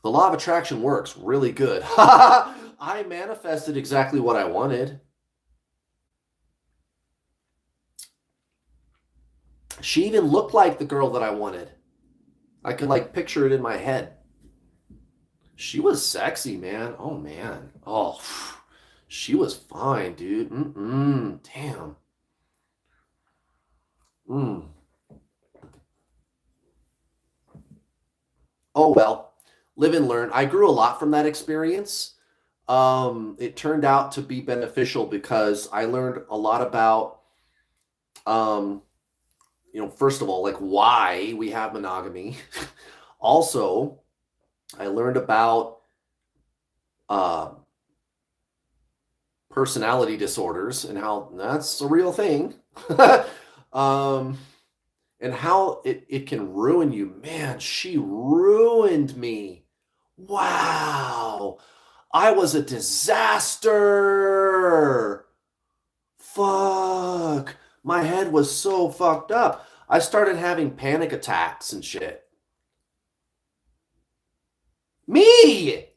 the law of attraction works really good. I manifested exactly what I wanted. She even looked like the girl that I wanted. I could picture it in my head. She was sexy, man. Oh, man. Oh, she was fine, dude. Damn. Oh, well, live and learn. I grew a lot from that experience. It turned out to be beneficial because I learned a lot about, first of all, like why we have monogamy. Also, I learned about personality disorders and how that's a real thing. And how it can ruin you. Man, she ruined me. Wow. I was a disaster. Fuck. My head was so fucked up. I started having panic attacks and shit. Me!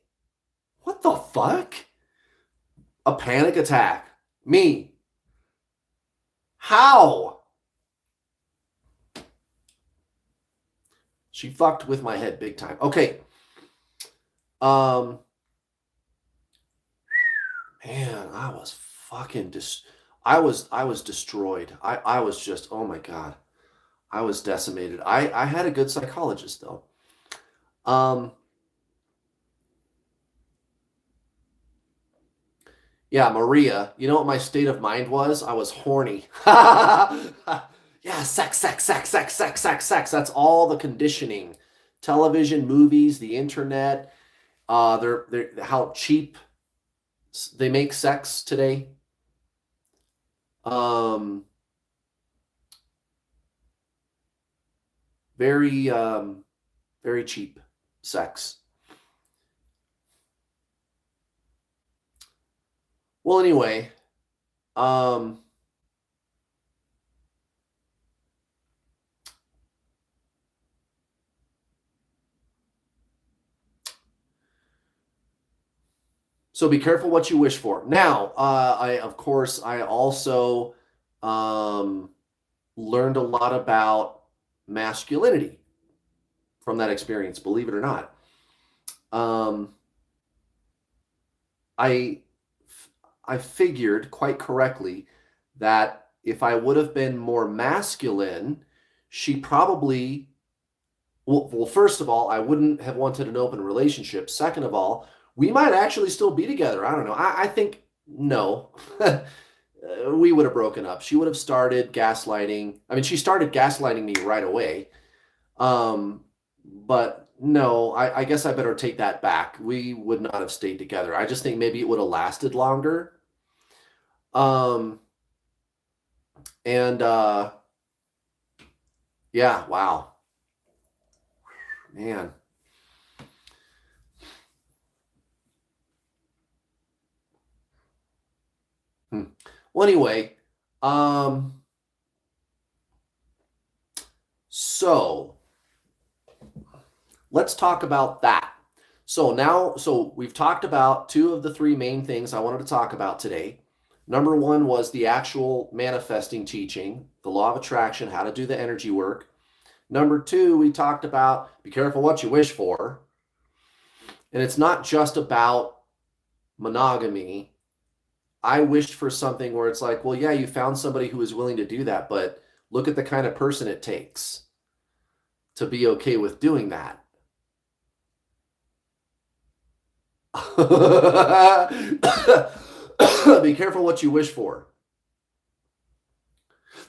What the fuck? A panic attack. Me. How? She fucked with my head big time. Okay. Man, I was fucking I was destroyed. I was just, oh my God. I was decimated. I had a good psychologist though. Yeah, Maria, you know what my state of mind was? I was horny. Yeah, sex, sex, sex, sex, sex, sex, sex. That's all the conditioning. Television, movies, the internet, they're how cheap they make sex today. Um, very very cheap sex. Well, anyway, um so be careful what you wish for. Now, I also um learned a lot about masculinity from that experience, believe it or not. Um, I I figured quite correctly that if I would have been more masculine, she probably well, first of all, I wouldn't have wanted an open relationship. Second of all, we might actually still be together. I don't know. I think no. We would have broken up. She would have started gaslighting. I mean, she started gaslighting me right away. But no, I guess I better take that back. We would not have stayed together. I just think maybe it would have lasted longer. Um, and yeah, wow, man. Hmm. Well, anyway, um, so let's talk about that. So we've talked about two of the three main things I wanted to talk about today. Number one was the actual manifesting teaching, the law of attraction, how to do the energy work. Number two, we talked about be careful what you wish for. And it's not just about monogamy. I wished for something where it's like, well, yeah, you found somebody who is willing to do that, but look at the kind of person it takes to be okay with doing that. Be careful what you wish for.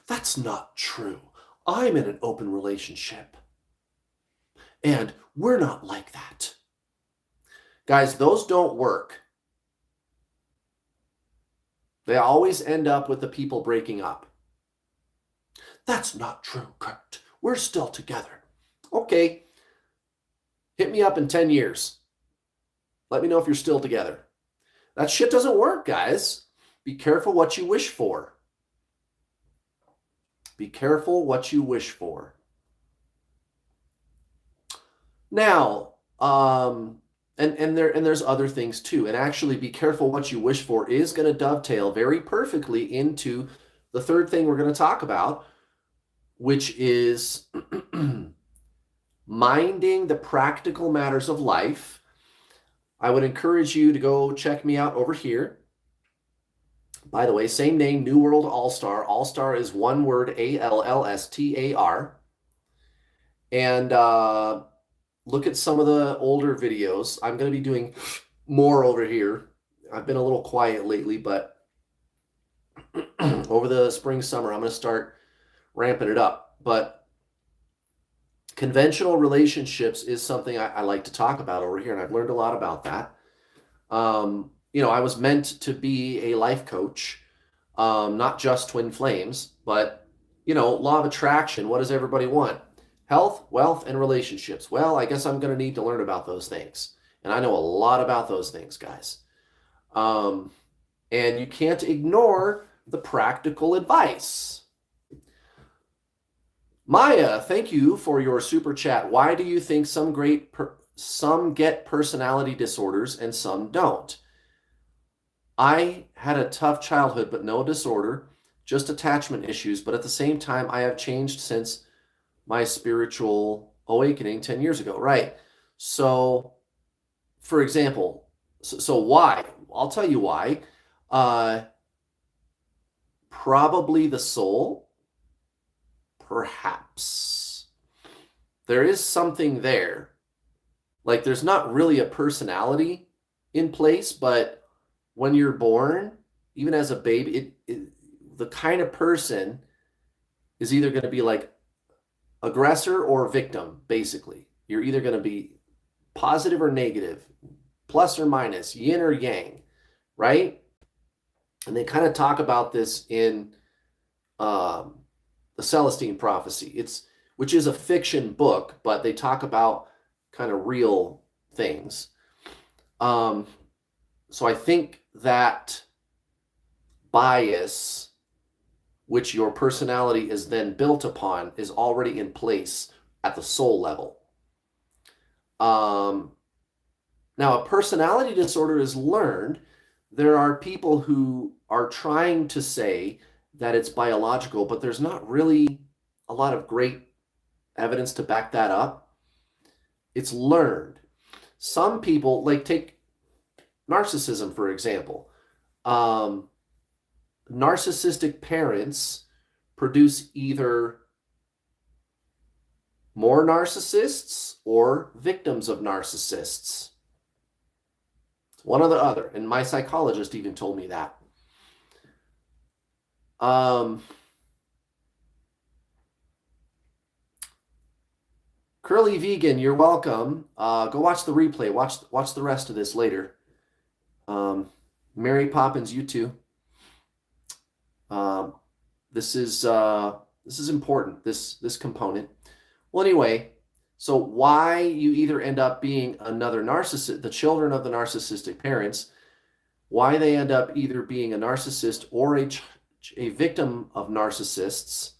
That's not true. I'm in an open relationship. And we're not like that. Guys, those don't work. They always end up with the people breaking up. That's not true, Kurt. We're still together. Okay. Hit me up in 10 years. Let me know if you're still together. That shit doesn't work, guys. Be careful what you wish for. Be careful what you wish for. Now, there's other things too. And actually, be careful what you wish for is going to dovetail very perfectly into the third thing we're going to talk about, which is minding the practical matters of life. I would encourage you to go check me out over here. By the way, same name, New World All-Star. All-Star is one word, ALLSTAR. And look at some of the older videos. I'm going to be doing more over here. I've been a little quiet lately, but over the spring, summer, I'm going to start ramping it up. But conventional relationships is something I like to talk about over here, and I've learned a lot about that. I was meant to be a life coach, not just twin flames, but, law of attraction. What does everybody want? Health, wealth, and relationships. Well, I guess I'm going to need to learn about those things. And I know a lot about those things, guys. And you can't ignore the practical advice. Maya, thank you for your super chat. Why do you think some get personality disorders and some don't? I had a tough childhood, but no disorder, just attachment issues. But at the same time, I have changed since my spiritual awakening 10 years ago. Right. So, for example, so why? I'll tell you why. Uh, Probably the soul, perhaps. There is something there. Like there's not really a personality in place, but when you're born, even as a baby, the kind of person is either going to be like aggressor or victim, basically. You're either going to be positive or negative, plus or minus, yin or yang, right? And they kind of talk about this in the Celestine Prophecy. Which is a fiction book, but they talk about kind of real things. So I think that bias, which your personality is then built upon, is already in place at the soul level. Now, a personality disorder is learned. There are people who are trying to say that it's biological, but there's not really a lot of great evidence to back that up. It's learned. Some people, like take narcissism, for example. Narcissistic parents produce either more narcissists or victims of narcissists. One or the other. And my psychologist even told me that. Curly Vegan, you're welcome. Go watch the replay. Watch the rest of this later. Mary Poppins, you too. This is important. This component. Well, anyway, so why you either end up being another narcissist, the children of the narcissistic parents, why they end up either being a narcissist or a victim of narcissists,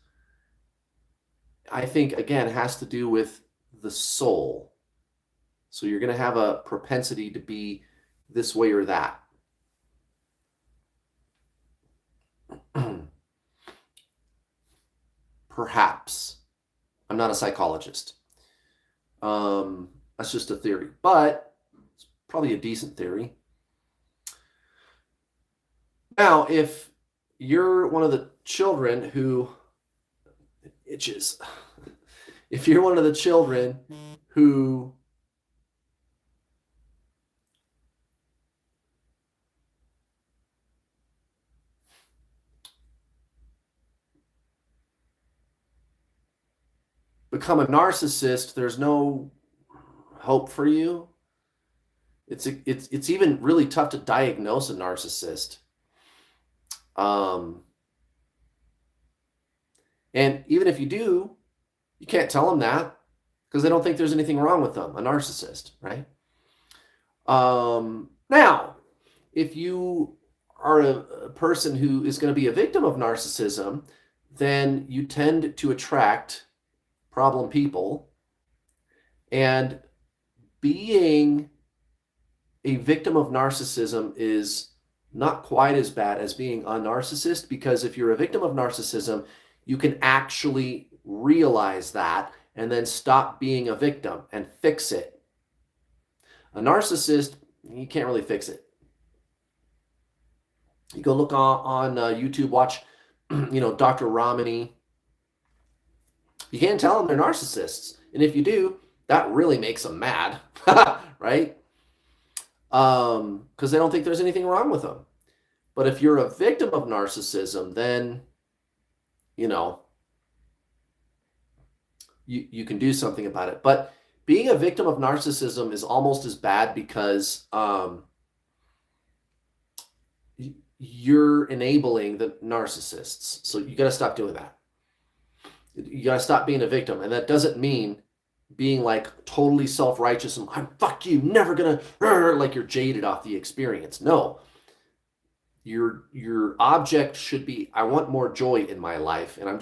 I think, again, has to do with the soul. So you're going to have a propensity to be this way or that. Perhaps. I'm not a psychologist. That's just a theory, but it's probably a decent theory. Now, if you're one of the children who itches, if you're one of the children who become a narcissist, there's no hope for you. It's even really tough to diagnose a narcissist. And even if you do, you can't tell them that because they don't think there's anything wrong with them, a narcissist, right? Now, if you are a person who is going to be a victim of narcissism, then you tend to attract problem people. And being a victim of narcissism is not quite as bad as being a narcissist, because if you're a victim of narcissism, you can actually realize that and then stop being a victim and fix it. A narcissist, you can't really fix it. You go look on YouTube, watch, Dr. Ramani. You can't tell them they're narcissists. And if you do, that really makes them mad, right? Because they don't think there's anything wrong with them. But if you're a victim of narcissism, then, you can do something about it. But being a victim of narcissism is almost as bad because you're enabling the narcissists. So you got to stop doing that. You got to stop being a victim. And that doesn't mean being like totally self-righteous and I'm fuck you, never gonna, like you're jaded off the experience. No. Your object should be, I want more joy in my life, and I'm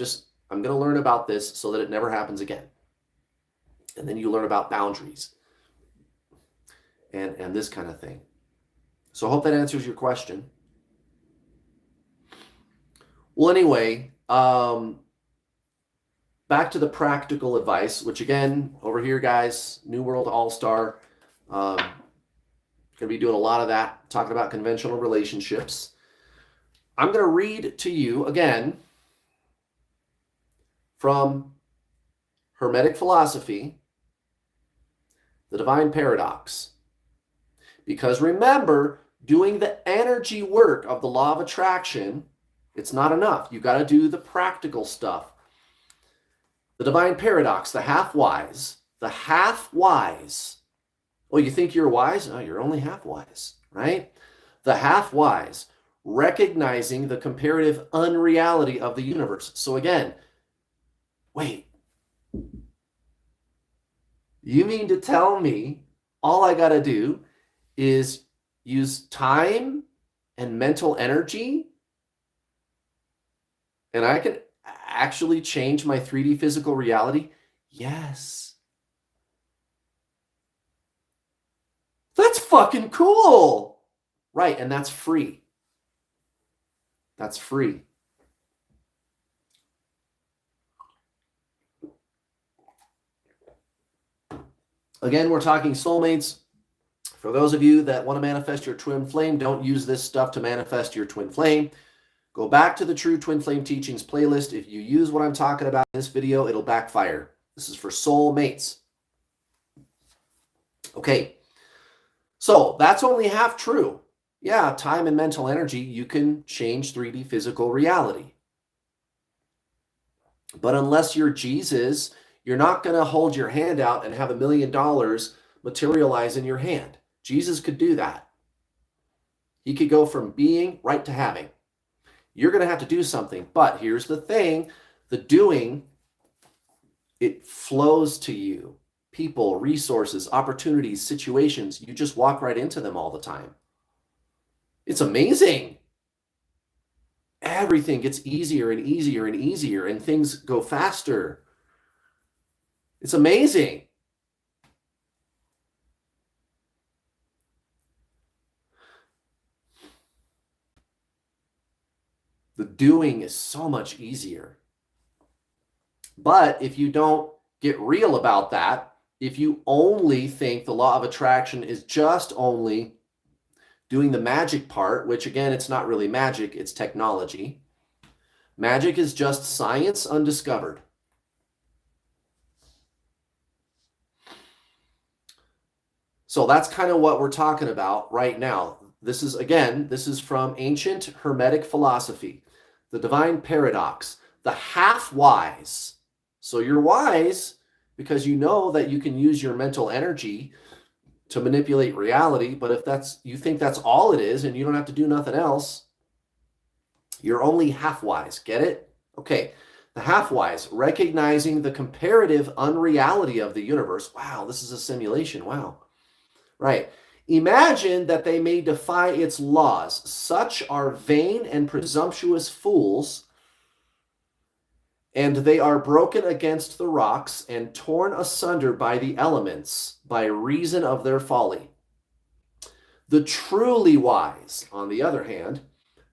I'm going to learn about this so that it never happens again. And then you learn about boundaries and this kind of thing. So I hope that answers your question. Well, anyway, back to the practical advice, which again, over here, guys, New World All-Star, going to be doing a lot of that, talking about conventional relationships. I'm going to read to you again from Hermetic Philosophy, The Divine Paradox. Because remember, doing the energy work of the law of attraction, it's not enough. You got to do the practical stuff. The Divine Paradox, the half-wise. The half-wise. Oh, you think you're wise? No, you're only half-wise, right? The half-wise, recognizing the comparative unreality of the universe. So again, wait. You mean to tell me all I got to do is use time and mental energy and I can actually change my 3D physical reality? Yes. That's fucking cool. Right, and that's free. That's free. Again, we're talking soulmates. For those of you that want to manifest your twin flame, don't use this stuff to manifest your twin flame. Go back to the True Twin Flame Teachings playlist. If you use what I'm talking about in this video, it'll backfire. This is for soulmates. Okay, so that's only half true. Yeah, time and mental energy, you can change 3D physical reality. But unless you're Jesus, you're not going to hold your hand out and have $1 million materialize in your hand. Jesus could do that. He could go from being right to having. You're going to have to do something. But here's the thing. The doing, it flows to you. People, resources, opportunities, situations. You just walk right into them all the time. It's amazing. Everything gets easier and easier and easier, and things go faster. It's amazing. The doing is so much easier. But if you don't get real about that, if you only think the law of attraction is just only doing the magic part, which again, it's not really magic, it's technology. Magic is just science undiscovered. So that's kind of what we're talking about right now. This is from ancient Hermetic philosophy, the Divine Paradox, the half-wise. So you're wise because you know that you can use your mental energy to manipulate reality, but if you think that's all it is and you don't have to do nothing else, you're only half-wise. Get it? Okay. The half-wise, recognizing the comparative unreality of the universe. Wow, this is a simulation. Wow. Right. Imagine that they may defy its laws. Such are vain and presumptuous fools, and they are broken against the rocks and torn asunder by the elements by reason of their folly. The truly wise, on the other hand,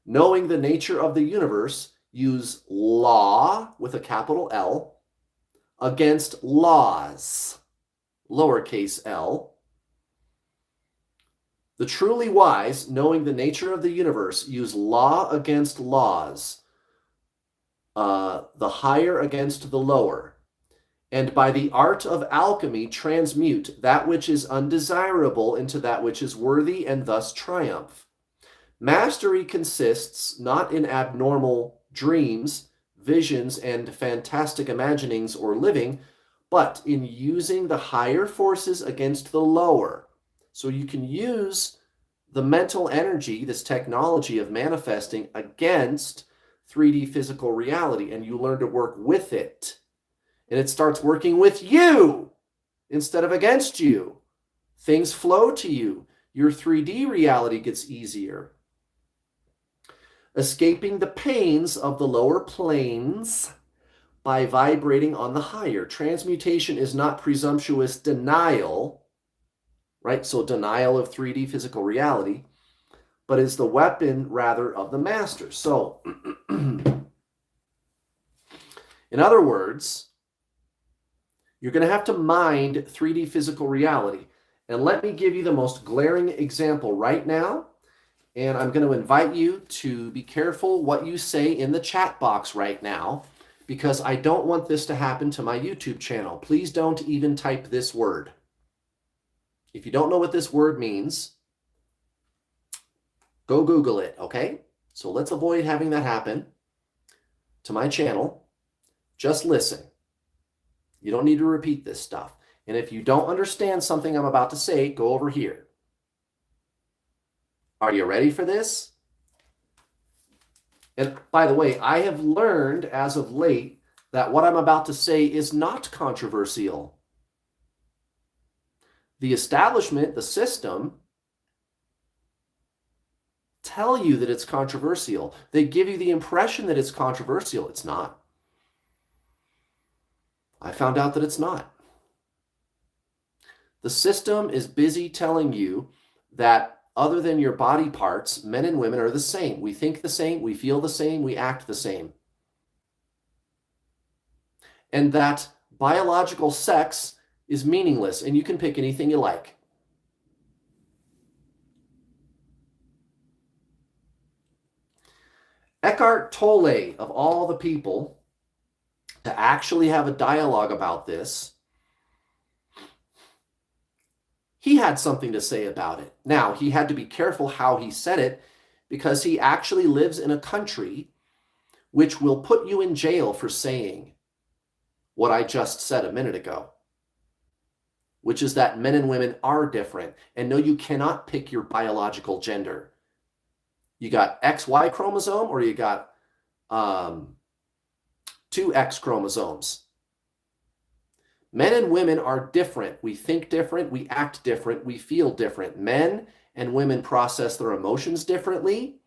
knowing the nature of the universe, use law with a capital L against laws, lowercase l. The truly wise, knowing the nature of the universe, use law against laws, the higher against the lower, and by the art of alchemy transmute that which is undesirable into that which is worthy, and thus triumph. Mastery consists not in abnormal dreams, visions, and fantastic imaginings or living, but in using the higher forces against the lower. So you can use the mental energy, this technology of manifesting, against 3D physical reality, and you learn to work with it. And it starts working with you instead of against you. Things flow to you. Your 3D reality gets easier. Escaping the pains of the lower planes by vibrating on the higher. Transmutation is not presumptuous denial, right? So denial of 3D physical reality, but is the weapon rather of the master. So in other words, you're going to have to mind 3D physical reality. And let me give you the most glaring example right now. And I'm going to invite you to be careful what you say in the chat box right now, because I don't want this to happen to my YouTube channel. Please don't even type this word. If you don't know what this word means, go Google it, okay? So let's avoid having that happen to my channel. Just listen. You don't need to repeat this stuff. And if you don't understand something I'm about to say, go over here. Are you ready for this? And by the way, I have learned as of late that what I'm about to say is not controversial. The establishment, the system, tell you that it's controversial. They give you the impression that it's controversial. It's not. I found out that it's not. The system is busy telling you that other than your body parts, men and women are the same. We think the same, we feel the same, we act the same. And that biological sex is meaningless, and you can pick anything you like. Eckhart Tolle, of all the people to actually have a dialogue about this, he had something to say about it. Now, he had to be careful how he said it, because he actually lives in a country which will put you in jail for saying what I just said a minute ago, which is that men and women are different. And no, you cannot pick your biological gender. You got XY chromosome, or you got 2 X chromosomes. Men and women are different. We think different, we act different, we feel different. Men and women process their emotions differently.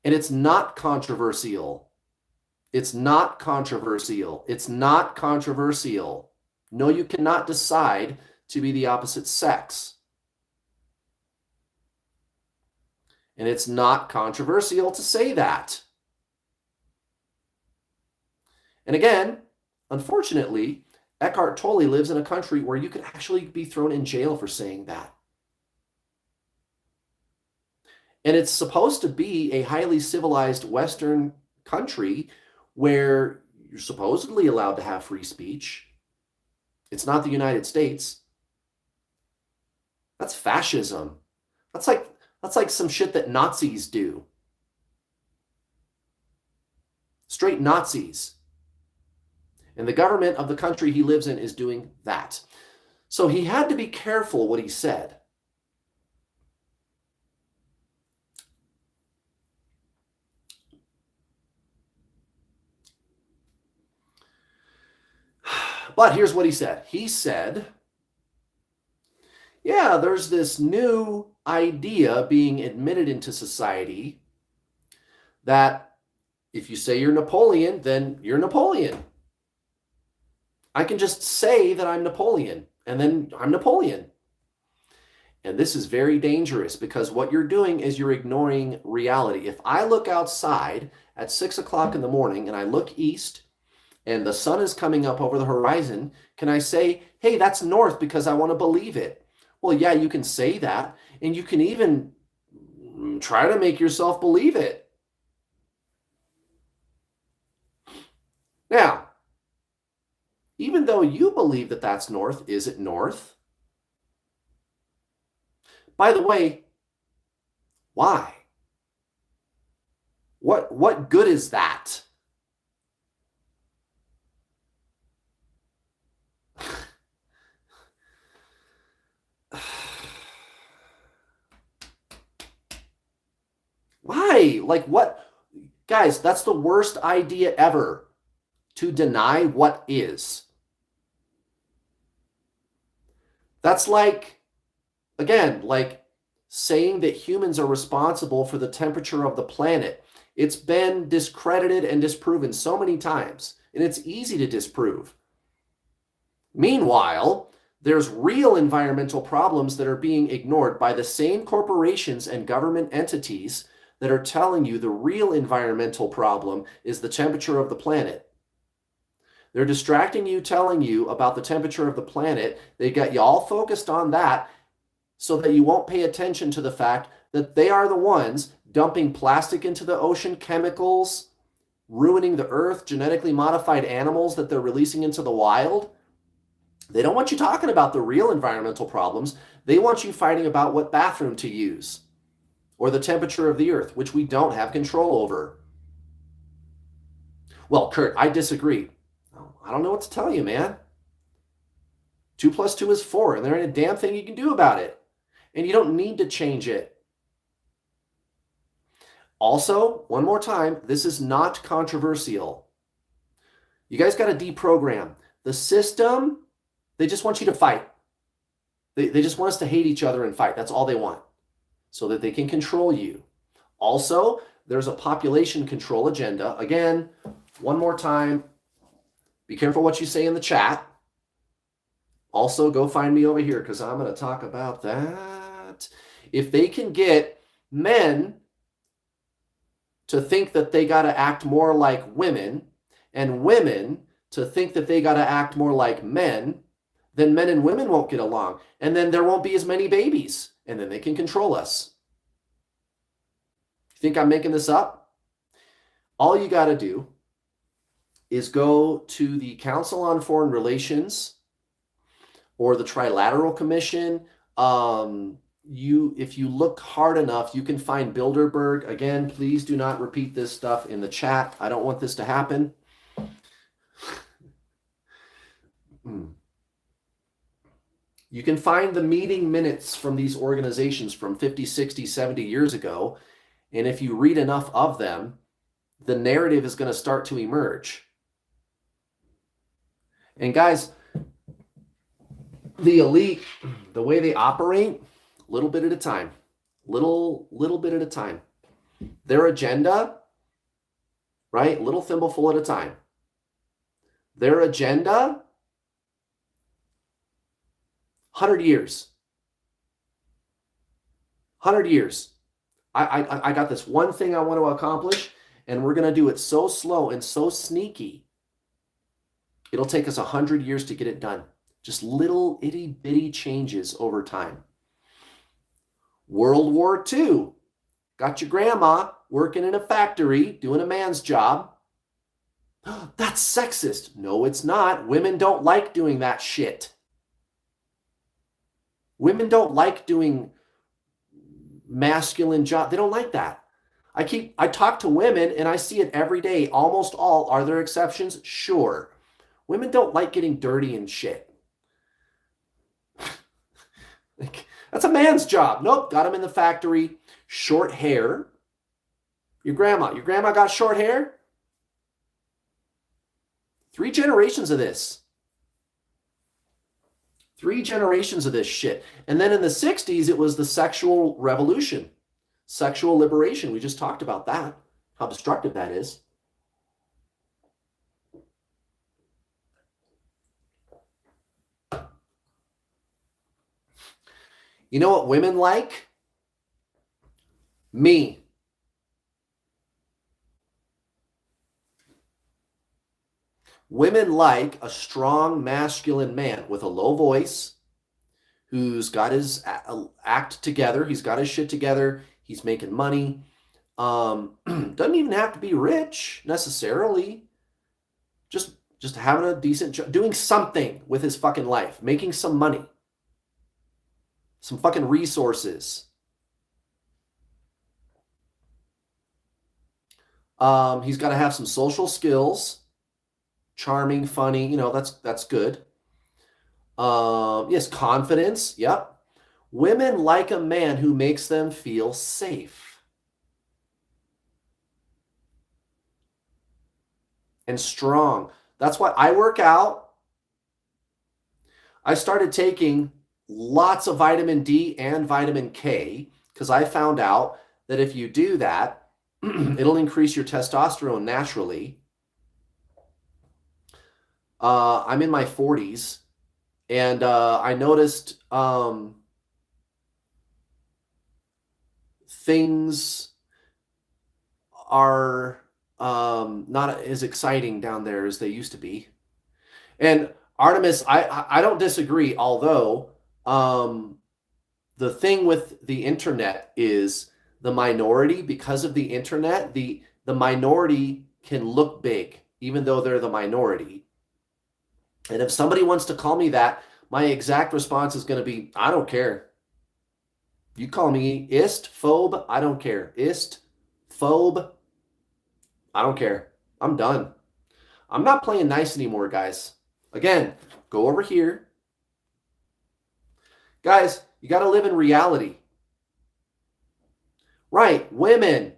And it's not controversial. It's not controversial. It's not controversial. No, you cannot decide to be the opposite sex. And it's not controversial to say that. And again, unfortunately, Eckhart Tolle lives in a country where you could actually be thrown in jail for saying that. And it's supposed to be a highly civilized Western country where you're supposedly allowed to have free speech. It's not the United States. That's fascism. That's like some shit that Nazis do. Straight Nazis. And the government of the country he lives in is doing that. So he had to be careful what he said. But here's what he said. He said, yeah, there's this new idea being admitted into society that if you say you're Napoleon, then you're Napoleon. I can just say that I'm Napoleon, and then I'm Napoleon. And this is very dangerous, because what you're doing is you're ignoring reality. If I look outside at 6 o'clock in the morning and I look east and the sun is coming up over the horizon, can I say, hey, that's north because I want to believe it? Well, yeah, you can say that, and you can even try to make yourself believe it. Now, even though you believe that that's north, is it north? By the way, why? What good is that? Why? Like what? Guys, that's the worst idea ever, to deny what is. That's like, again, like saying that humans are responsible for the temperature of the planet. It's been discredited and disproven so many times. and it's easy to disprove. Meanwhile, there's real environmental problems that are being ignored by the same corporations and government entities that are telling you the real environmental problem is the temperature of the planet. They're distracting you, telling you about the temperature of the planet. They got you all focused on that so that you won't pay attention to the fact that they are the ones dumping plastic into the ocean, chemicals, ruining the earth, genetically modified animals that they're releasing into the wild. They don't want you talking about the real environmental problems. They want you fighting about what bathroom to use or the temperature of the earth, which we don't have control over. Well, Kurt, I disagree. I don't know what to tell you, man. 2 + 2 is 4, and there ain't a damn thing you can do about it. And you don't need to change it. Also, one more time, this is not controversial. You guys got to deprogram. The system, they just want you to fight. They just want us to hate each other and fight. That's all they want, so that they can control you. Also, there's a population control agenda. Again, one more time, be careful what you say in the chat. Also, go find me over here because I'm going to talk about that. If they can get men to think that they got to act more like women and women to think that they got to act more like men, then men and women won't get along. And then there won't be as many babies. And then they can control us. You think I'm making this up? All you got to do is go to the Council on Foreign Relations or the Trilateral Commission. If you look hard enough, you can find Bilderberg. Again, please do not repeat this stuff in the chat. I don't want this to happen. You can find the meeting minutes from these organizations from 50, 60, 70 years ago. And if you read enough of them, the narrative is going to start to emerge. And guys, the elite, the way they operate, little bit at a time, little bit at a time. Their agenda, right? Little thimbleful at a time. Their agenda, 100 years. 100 years. I got this one thing I want to accomplish, and we're going to do it so slow and so sneaky. It'll take us 100 years to get it done. Just little itty bitty changes over time. World War II. Got your grandma working in a factory, doing a man's job. That's sexist. No, it's not. Women don't like doing that shit. Women don't like doing masculine job. They don't like that. I talk to women and I see it every day. Almost all. Are there exceptions? Sure. Women don't like getting dirty and shit. That's a man's job. Nope, got him in the factory. Short hair. Your grandma got short hair? 3 generations of this. 3 generations of this shit. And then in the 60s, it was the sexual revolution. Sexual liberation. We just talked about that. How destructive that is. You know what women like? Me. Women like a strong masculine man with a low voice who's got his act together. He's got his shit together. He's making money. Doesn't even have to be rich necessarily. Just having a decent job, doing something with his fucking life, making some money, some fucking resources. He's got to have some social skills. Charming, funny, that's good. Yes, confidence. Yep. Women like a man who makes them feel safe and strong. That's why I work out. I started taking lots of vitamin D and vitamin K because I found out that if you do that, it'll increase your testosterone naturally. I'm in my 40s, and I noticed things are not as exciting down there as they used to be. And Artemis, I don't disagree, although the thing with the internet is the minority, because of the internet, the minority can look big, even though they're the minority. And if somebody wants to call me that, my exact response is going to be, I don't care. You call me ist, phobe, I don't care. Ist, phobe, I don't care. I'm done. I'm not playing nice anymore, guys. Again, go over here. Guys, you got to live in reality. Right, women.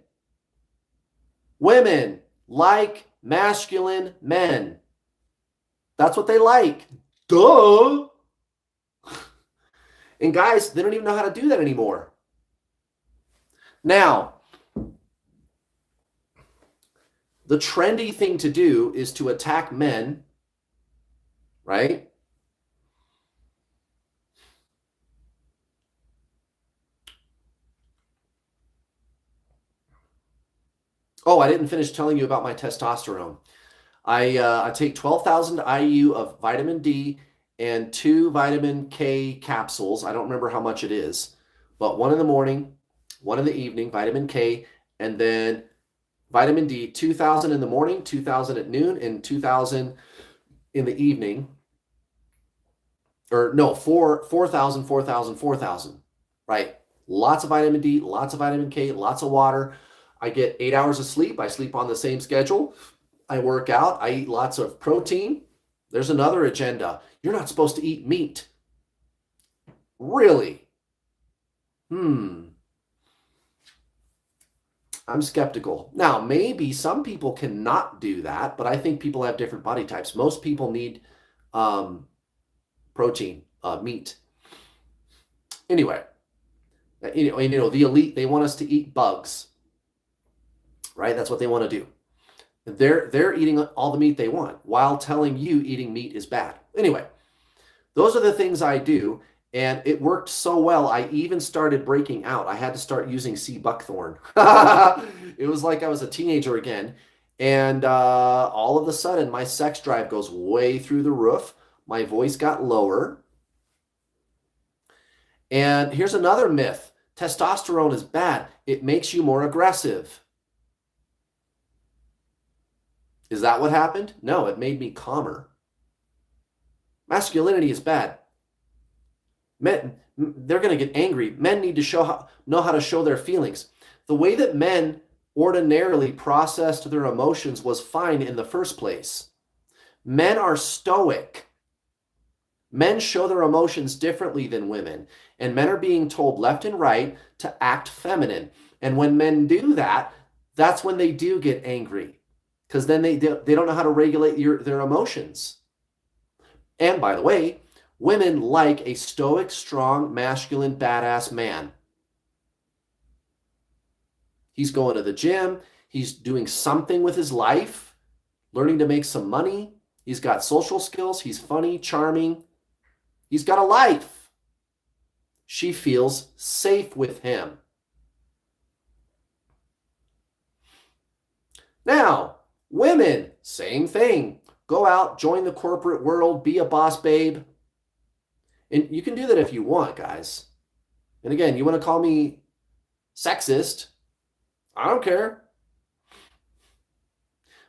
Women like masculine men. That's what they like. Duh. And guys, they don't even know how to do that anymore. Now, the trendy thing to do is to attack men, right? Oh, I didn't finish telling you about my testosterone. I take 12,000 IU of vitamin D and 2 vitamin K capsules. I don't remember how much it is, but one in the morning, one in the evening, vitamin K, and then vitamin D, 2,000 in the morning, 2,000 at noon, and 2,000 in the evening. Or no, 4,000, 4,000, 4,000, right? Lots of vitamin D, lots of vitamin K, lots of water. I get 8 hours of sleep. I sleep on the same schedule. I work out. I eat lots of protein. There's another agenda. You're not supposed to eat meat. Really? I'm skeptical. Now, maybe some people cannot do that, but I think people have different body types. Most people need protein, meat. Anyway, the elite, they want us to eat bugs, right? That's what they want to do. They're eating all the meat they want while telling you eating meat is bad. Anyway, those are the things I do, and it worked so well, I even started breaking out. I had to start using C. buckthorn. It was like I was a teenager again, and all of a sudden, my sex drive goes way through the roof. My voice got lower. And here's another myth. Testosterone is bad. It makes you more aggressive. Is that what happened? No, it made me calmer. Masculinity is bad. Men, they're going to get angry. Men need to know how to show their feelings. The way that men ordinarily processed their emotions was fine in the first place. Men are stoic. Men show their emotions differently than women, and men are being told left and right to act feminine. And when men do that, that's when they do get angry, because then they don't know how to regulate their emotions. And by the way, women like a stoic, strong, masculine, badass man. He's going to the gym. He's doing something with his life, learning to make some money. He's got social skills. He's funny, charming. He's got a life. She feels safe with him. Now, women, same thing. Go out, join the corporate world, be a boss babe. And you can do that if you want, guys. And again, you want to call me sexist? I don't care.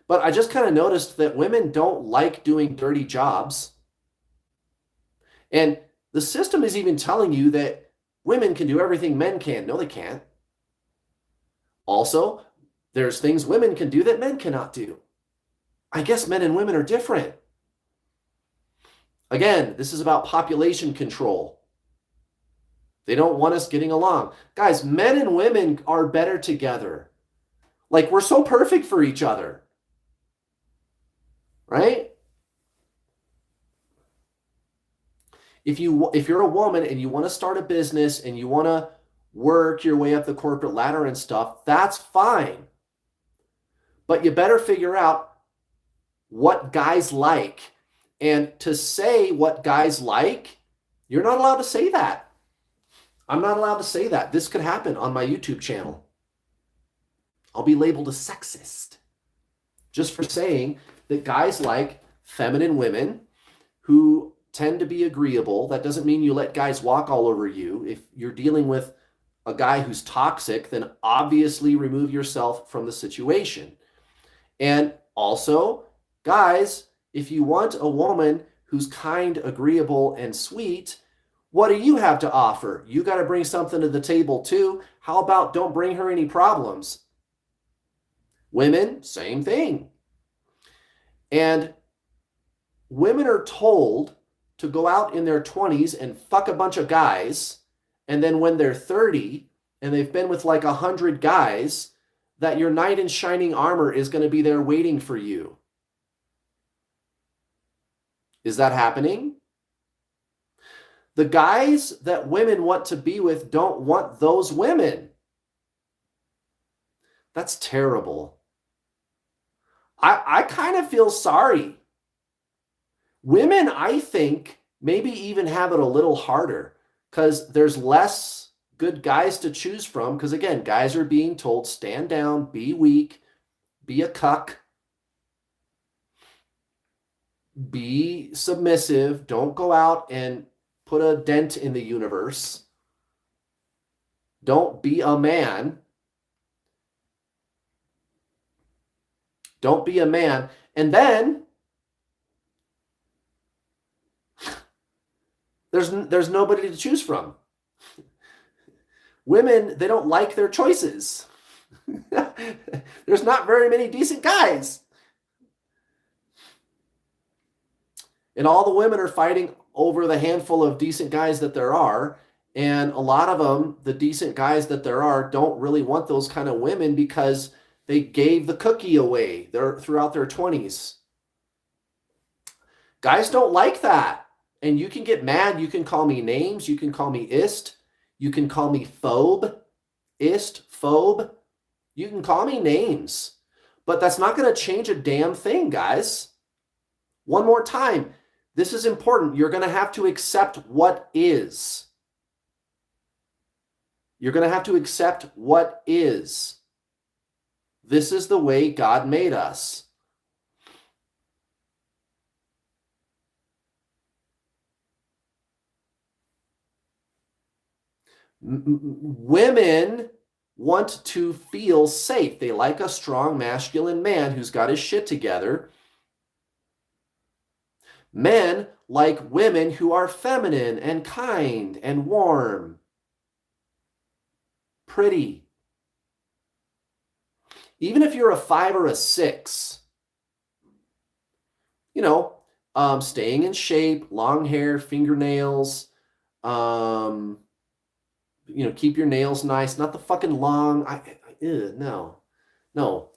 But I just kind of noticed that women don't like doing dirty jobs. And the system is even telling you that women can do everything men can. No, they can't. Also, there's things women can do that men cannot do. I guess men and women are different. Again, this is about population control. They don't want us getting along. Guys, men and women are better together. Like, we're so perfect for each other. Right? If you're a woman and you want to start a business and you want to work your way up the corporate ladder and stuff, that's fine. But you better figure out what guys like. And to say what guys like, you're not allowed to say that. I'm not allowed to say that. This could happen on my YouTube channel. I'll be labeled a sexist just for saying that guys like feminine women who tend to be agreeable. That doesn't mean you let guys walk all over you. If you're dealing with a guy who's toxic, then obviously remove yourself from the situation. And also, guys, if you want a woman who's kind, agreeable, and sweet, what do you have to offer? You got to bring something to the table too. How about don't bring her any problems? Women, same thing. And women are told to go out in their 20s and fuck a bunch of guys. And then when they're 30 and they've been with like 100 guys, that your knight in shining armor is going to be there waiting for you. Is that happening? The guys that women want to be with don't want those women. That's terrible. I kind of feel sorry. Women, I think, maybe even have it a little harder because there's less good guys to choose from. Because again, guys are being told, stand down, be weak, be a cuck, be submissive, don't go out and put a dent in the universe. Don't be a man. Don't be a man. And then there's nobody to choose from. Women, they don't like their choices. There's not very many decent guys. And all the women are fighting over the handful of decent guys that there are. And a lot of them, the decent guys that there are, don't really want those kind of women because they gave the cookie away throughout their 20s. Guys don't like that. And you can get mad. You can call me names. You can call me ist. You can call me phobe, ist, phobe. You can call me names. But that's not going to change a damn thing, guys. One more time. This is important. You're going to have to accept what is. You're going to have to accept what is. This is the way God made us. Women want to feel safe. They like a strong masculine man who's got his shit together. Men like women who are feminine and kind and warm, pretty. Even if you're a 5 or a 6, staying in shape, long hair, fingernails, keep your nails nice, not the fucking long, no.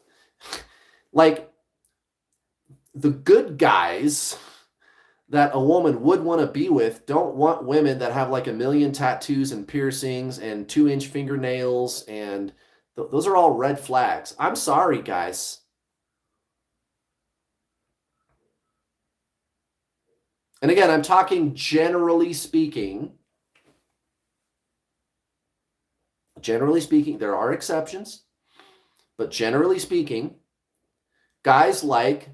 Like the good guys that a woman would want to be with don't want women that have like 1 million tattoos and piercings and 2-inch fingernails, and those are all red flags. I'm sorry, guys. And again, I'm talking generally speaking. Generally speaking, there are exceptions, but generally speaking, guys like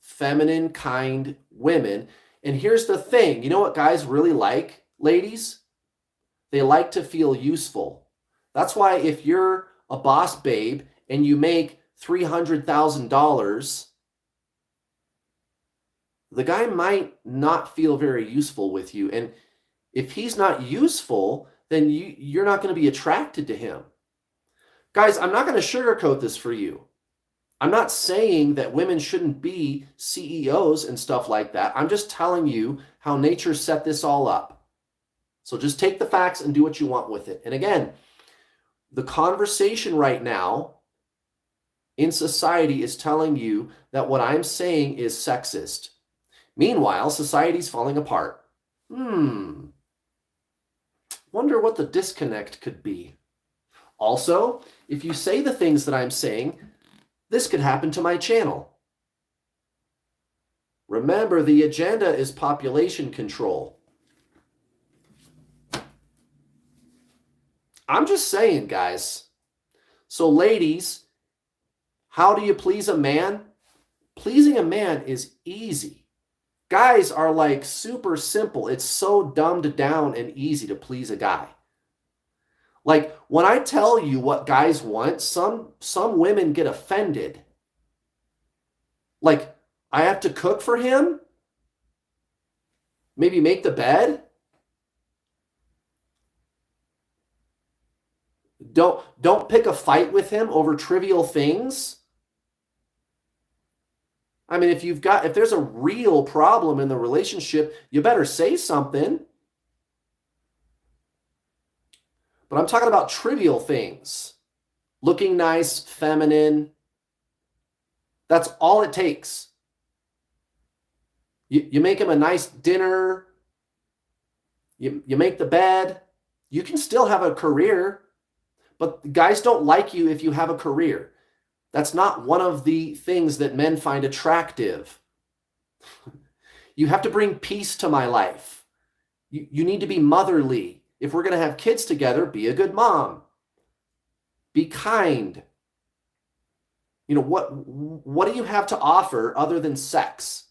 feminine, kind women. And here's the thing. You know what guys really like, ladies? They like to feel useful. That's why if you're a boss babe and you make $300,000, the guy might not feel very useful with you. And if he's not useful, then you're not going to be attracted to him. Guys, I'm not going to sugarcoat this for you. I'm not saying that women shouldn't be CEOs and stuff like that. I'm just telling you how nature set this all up. So just take the facts and do what you want with it. And again, the conversation right now in society is telling you that what I'm saying is sexist. Meanwhile, society's falling apart. Wonder what the disconnect could be. Also, if you say the things that I'm saying, this could happen to my channel. Remember, the agenda is population control. I'm just saying, guys. So ladies, how do you please a man? Pleasing a man is easy. Guys are like super simple. It's so dumbed down and easy to please a guy. Like when I tell you what guys want, some women get offended. Like, I have to cook for him? Maybe make the bed? Don't pick a fight with him over trivial things? I mean, if there's a real problem in the relationship, you better say something. But I'm talking about trivial things. Looking nice, feminine. That's all it takes. You make him a nice dinner. You make the bed. You can still have a career, but guys don't like you if you have a career. That's not one of the things that men find attractive. You have to bring peace to my life. You need to be motherly. If we're going to have kids together, be a good mom. Be kind. You know, what do you have to offer other than sex?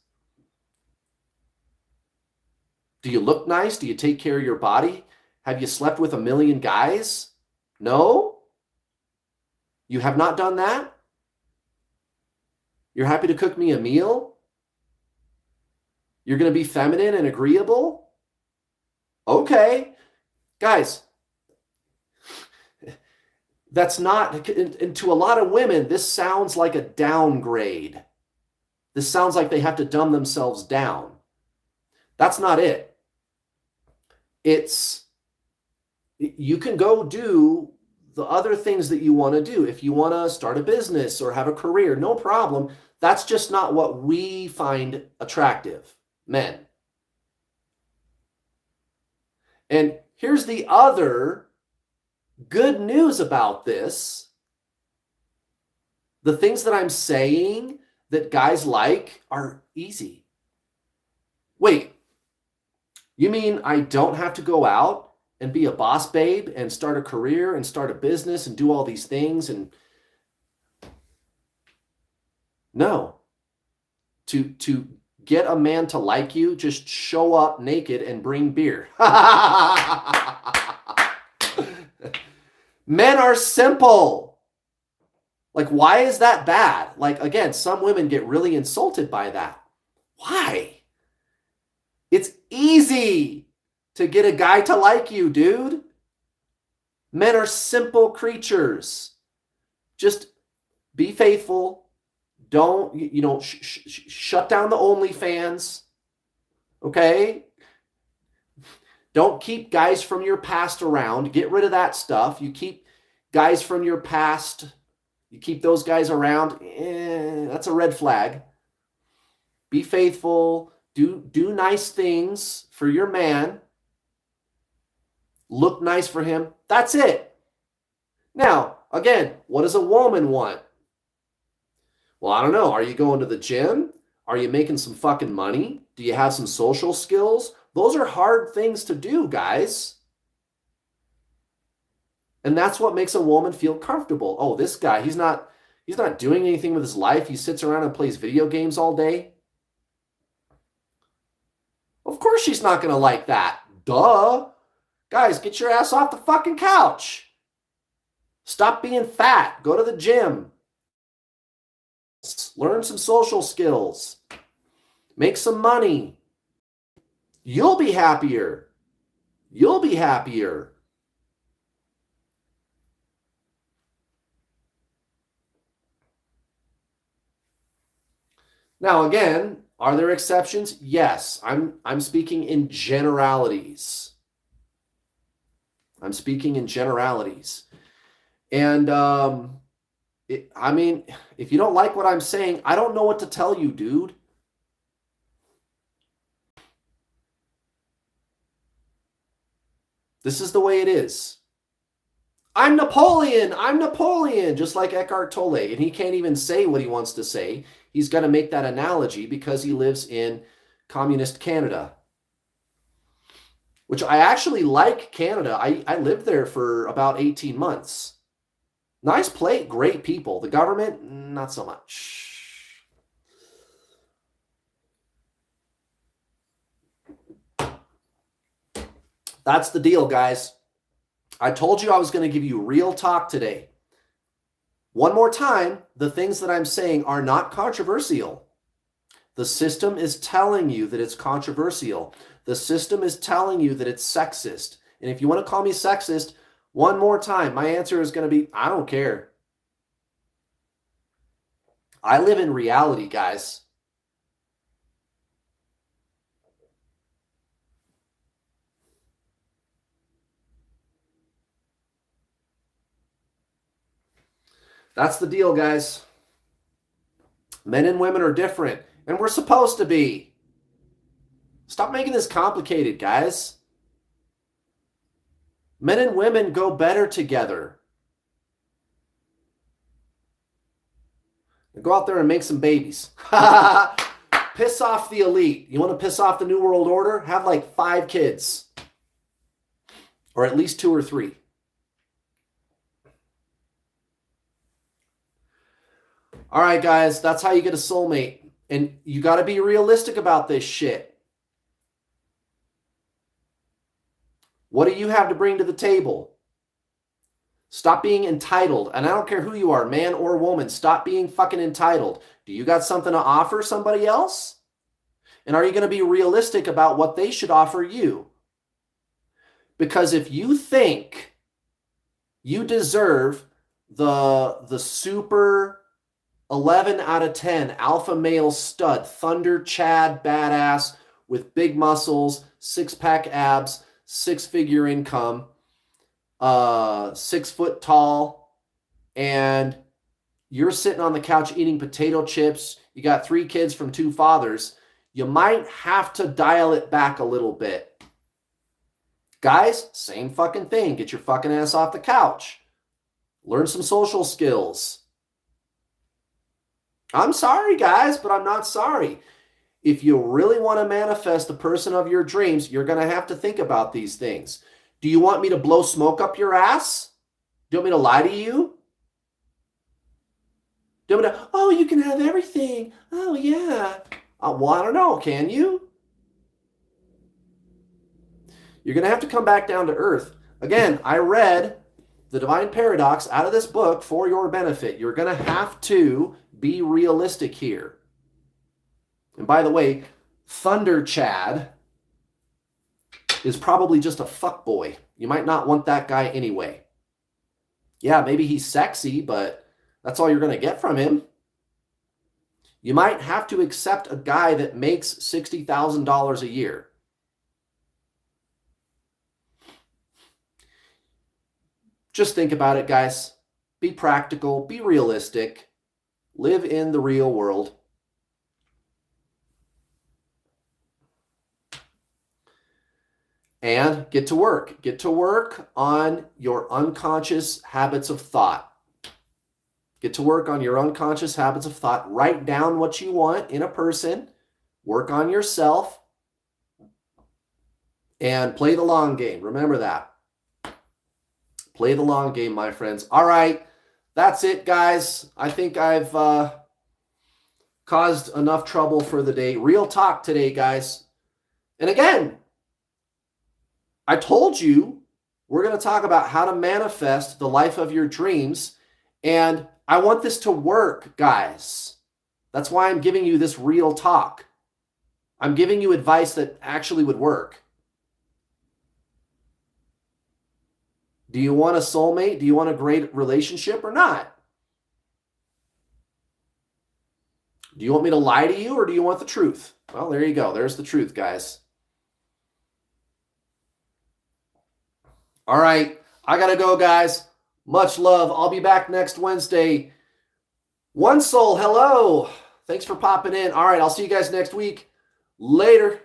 Do you look nice? Do you take care of your body? Have you slept with a million guys? No? You have not done that? You're happy to cook me a meal? You're going to be feminine and agreeable? Okay. Guys, that's not, and to a lot of women, this sounds like a downgrade. This sounds like they have to dumb themselves down. That's not it. It's, you can go do the other things that you want to do. If you want to start a business or have a career, no problem. That's just not what we find attractive, men. And here's the other good news about this. The things that I'm saying that guys like are easy. Wait, you mean I don't have to go out and be a boss babe and start a career and start a business and do all these things? And no. To get a man to like you, just show up naked and bring beer. Men are simple. Like, why is that bad? Like, again, some women get really insulted by that. Why? It's easy to get a guy to like you, dude. Men are simple creatures. Just be faithful. Don't, shut down the OnlyFans. Okay? Don't keep guys from your past around. Get rid of that stuff. You keep guys from your past, you keep those guys around, that's a red flag. Be faithful. Do nice things for your man. Look nice for him. That's it. Now, again, what does a woman want? Well, I don't know. Are you going to the gym? Are you making some fucking money? Do you have some social skills? Those are hard things to do, guys. And that's what makes a woman feel comfortable. Oh, this guy, he's not doing anything with his life. He sits around and plays video games all day. Of course she's not going to like that. Duh. Guys, get your ass off the fucking couch. Stop being fat. Go to the gym. Learn some social skills. Make some money. You'll be happier. You'll be happier. Now, again, are there exceptions? Yes. I'm speaking in generalities. I'm speaking in generalities. And I mean, if you don't like what I'm saying, I don't know what to tell you, dude. This is the way it is. I'm Napoleon, just like Eckhart Tolle. And he can't even say what he wants to say. He's going to make that analogy because he lives in communist Canada, which I actually like Canada. I lived there for about 18 months. Nice place, great people. The government, not so much. That's the deal, guys. I told you I was going to give you real talk today. One more time, the things that I'm saying are not controversial. The system is telling you that it's controversial. The system is telling you that it's sexist. And if you want to call me sexist, one more time, my answer is going to be, I don't care. I live in reality, guys. That's the deal, guys. Men and women are different, and we're supposed to be. Stop making this complicated, guys. Men and women go better together. Go out there and make some babies. Piss off the elite. You want to piss off the New World Order? Have like 5 kids. Or at least 2 or 3. All right, guys, that's how you get a soulmate. And you got to be realistic about this shit. What do you have to bring to the table? Stop being entitled. And I don't care who you are, man or woman. Stop being fucking entitled. Do you got something to offer somebody else? And are you going to be realistic about what they should offer you? Because if you think you deserve the super 11 out of 10 alpha male stud, Thunder Chad badass with big muscles, 6-pack abs, 6-figure income, 6 foot tall, and you're sitting on the couch eating potato chips, you got 3 kids from 2 fathers, you might have to dial it back a little bit. Guys, same fucking thing. Get your fucking ass off the couch. Learn some social skills. I'm sorry, guys, but I'm not sorry. If you really want to manifest the person of your dreams, you're going to have to think about these things. Do you want me to blow smoke up your ass? Do you want me to lie to you? Do you want me to, oh, you can have everything. Oh, yeah. Well, I don't know. Can you? You're going to have to come back down to earth. Again, I read The Divine Paradox out of this book for your benefit. You're going to have to be realistic here. And by the way, Thunder Chad is probably just a fuckboy. You might not want that guy anyway. Yeah, maybe he's sexy, but that's all you're going to get from him. You might have to accept a guy that makes $60,000 a year. Just think about it, guys. Be practical, be realistic, live in the real world. And get to work. Get to work on your unconscious habits of thought. Get to work on your unconscious habits of thought. Write down what you want in a person. Work on yourself. And play the long game. Remember that. Play the long game, my friends. All right. That's it, guys. I think I've caused enough trouble for the day. Real talk today, guys. And again, I told you we're going to talk about how to manifest the life of your dreams. And I want this to work, guys. That's why I'm giving you this real talk. I'm giving you advice that actually would work. Do you want a soulmate? Do you want a great relationship or not? Do you want me to lie to you or do you want the truth? Well, there you go. There's the truth, guys. All right. I got to go, guys. Much love. I'll be back next Wednesday. One Soul, hello. Thanks for popping in. All right. I'll see you guys next week. Later.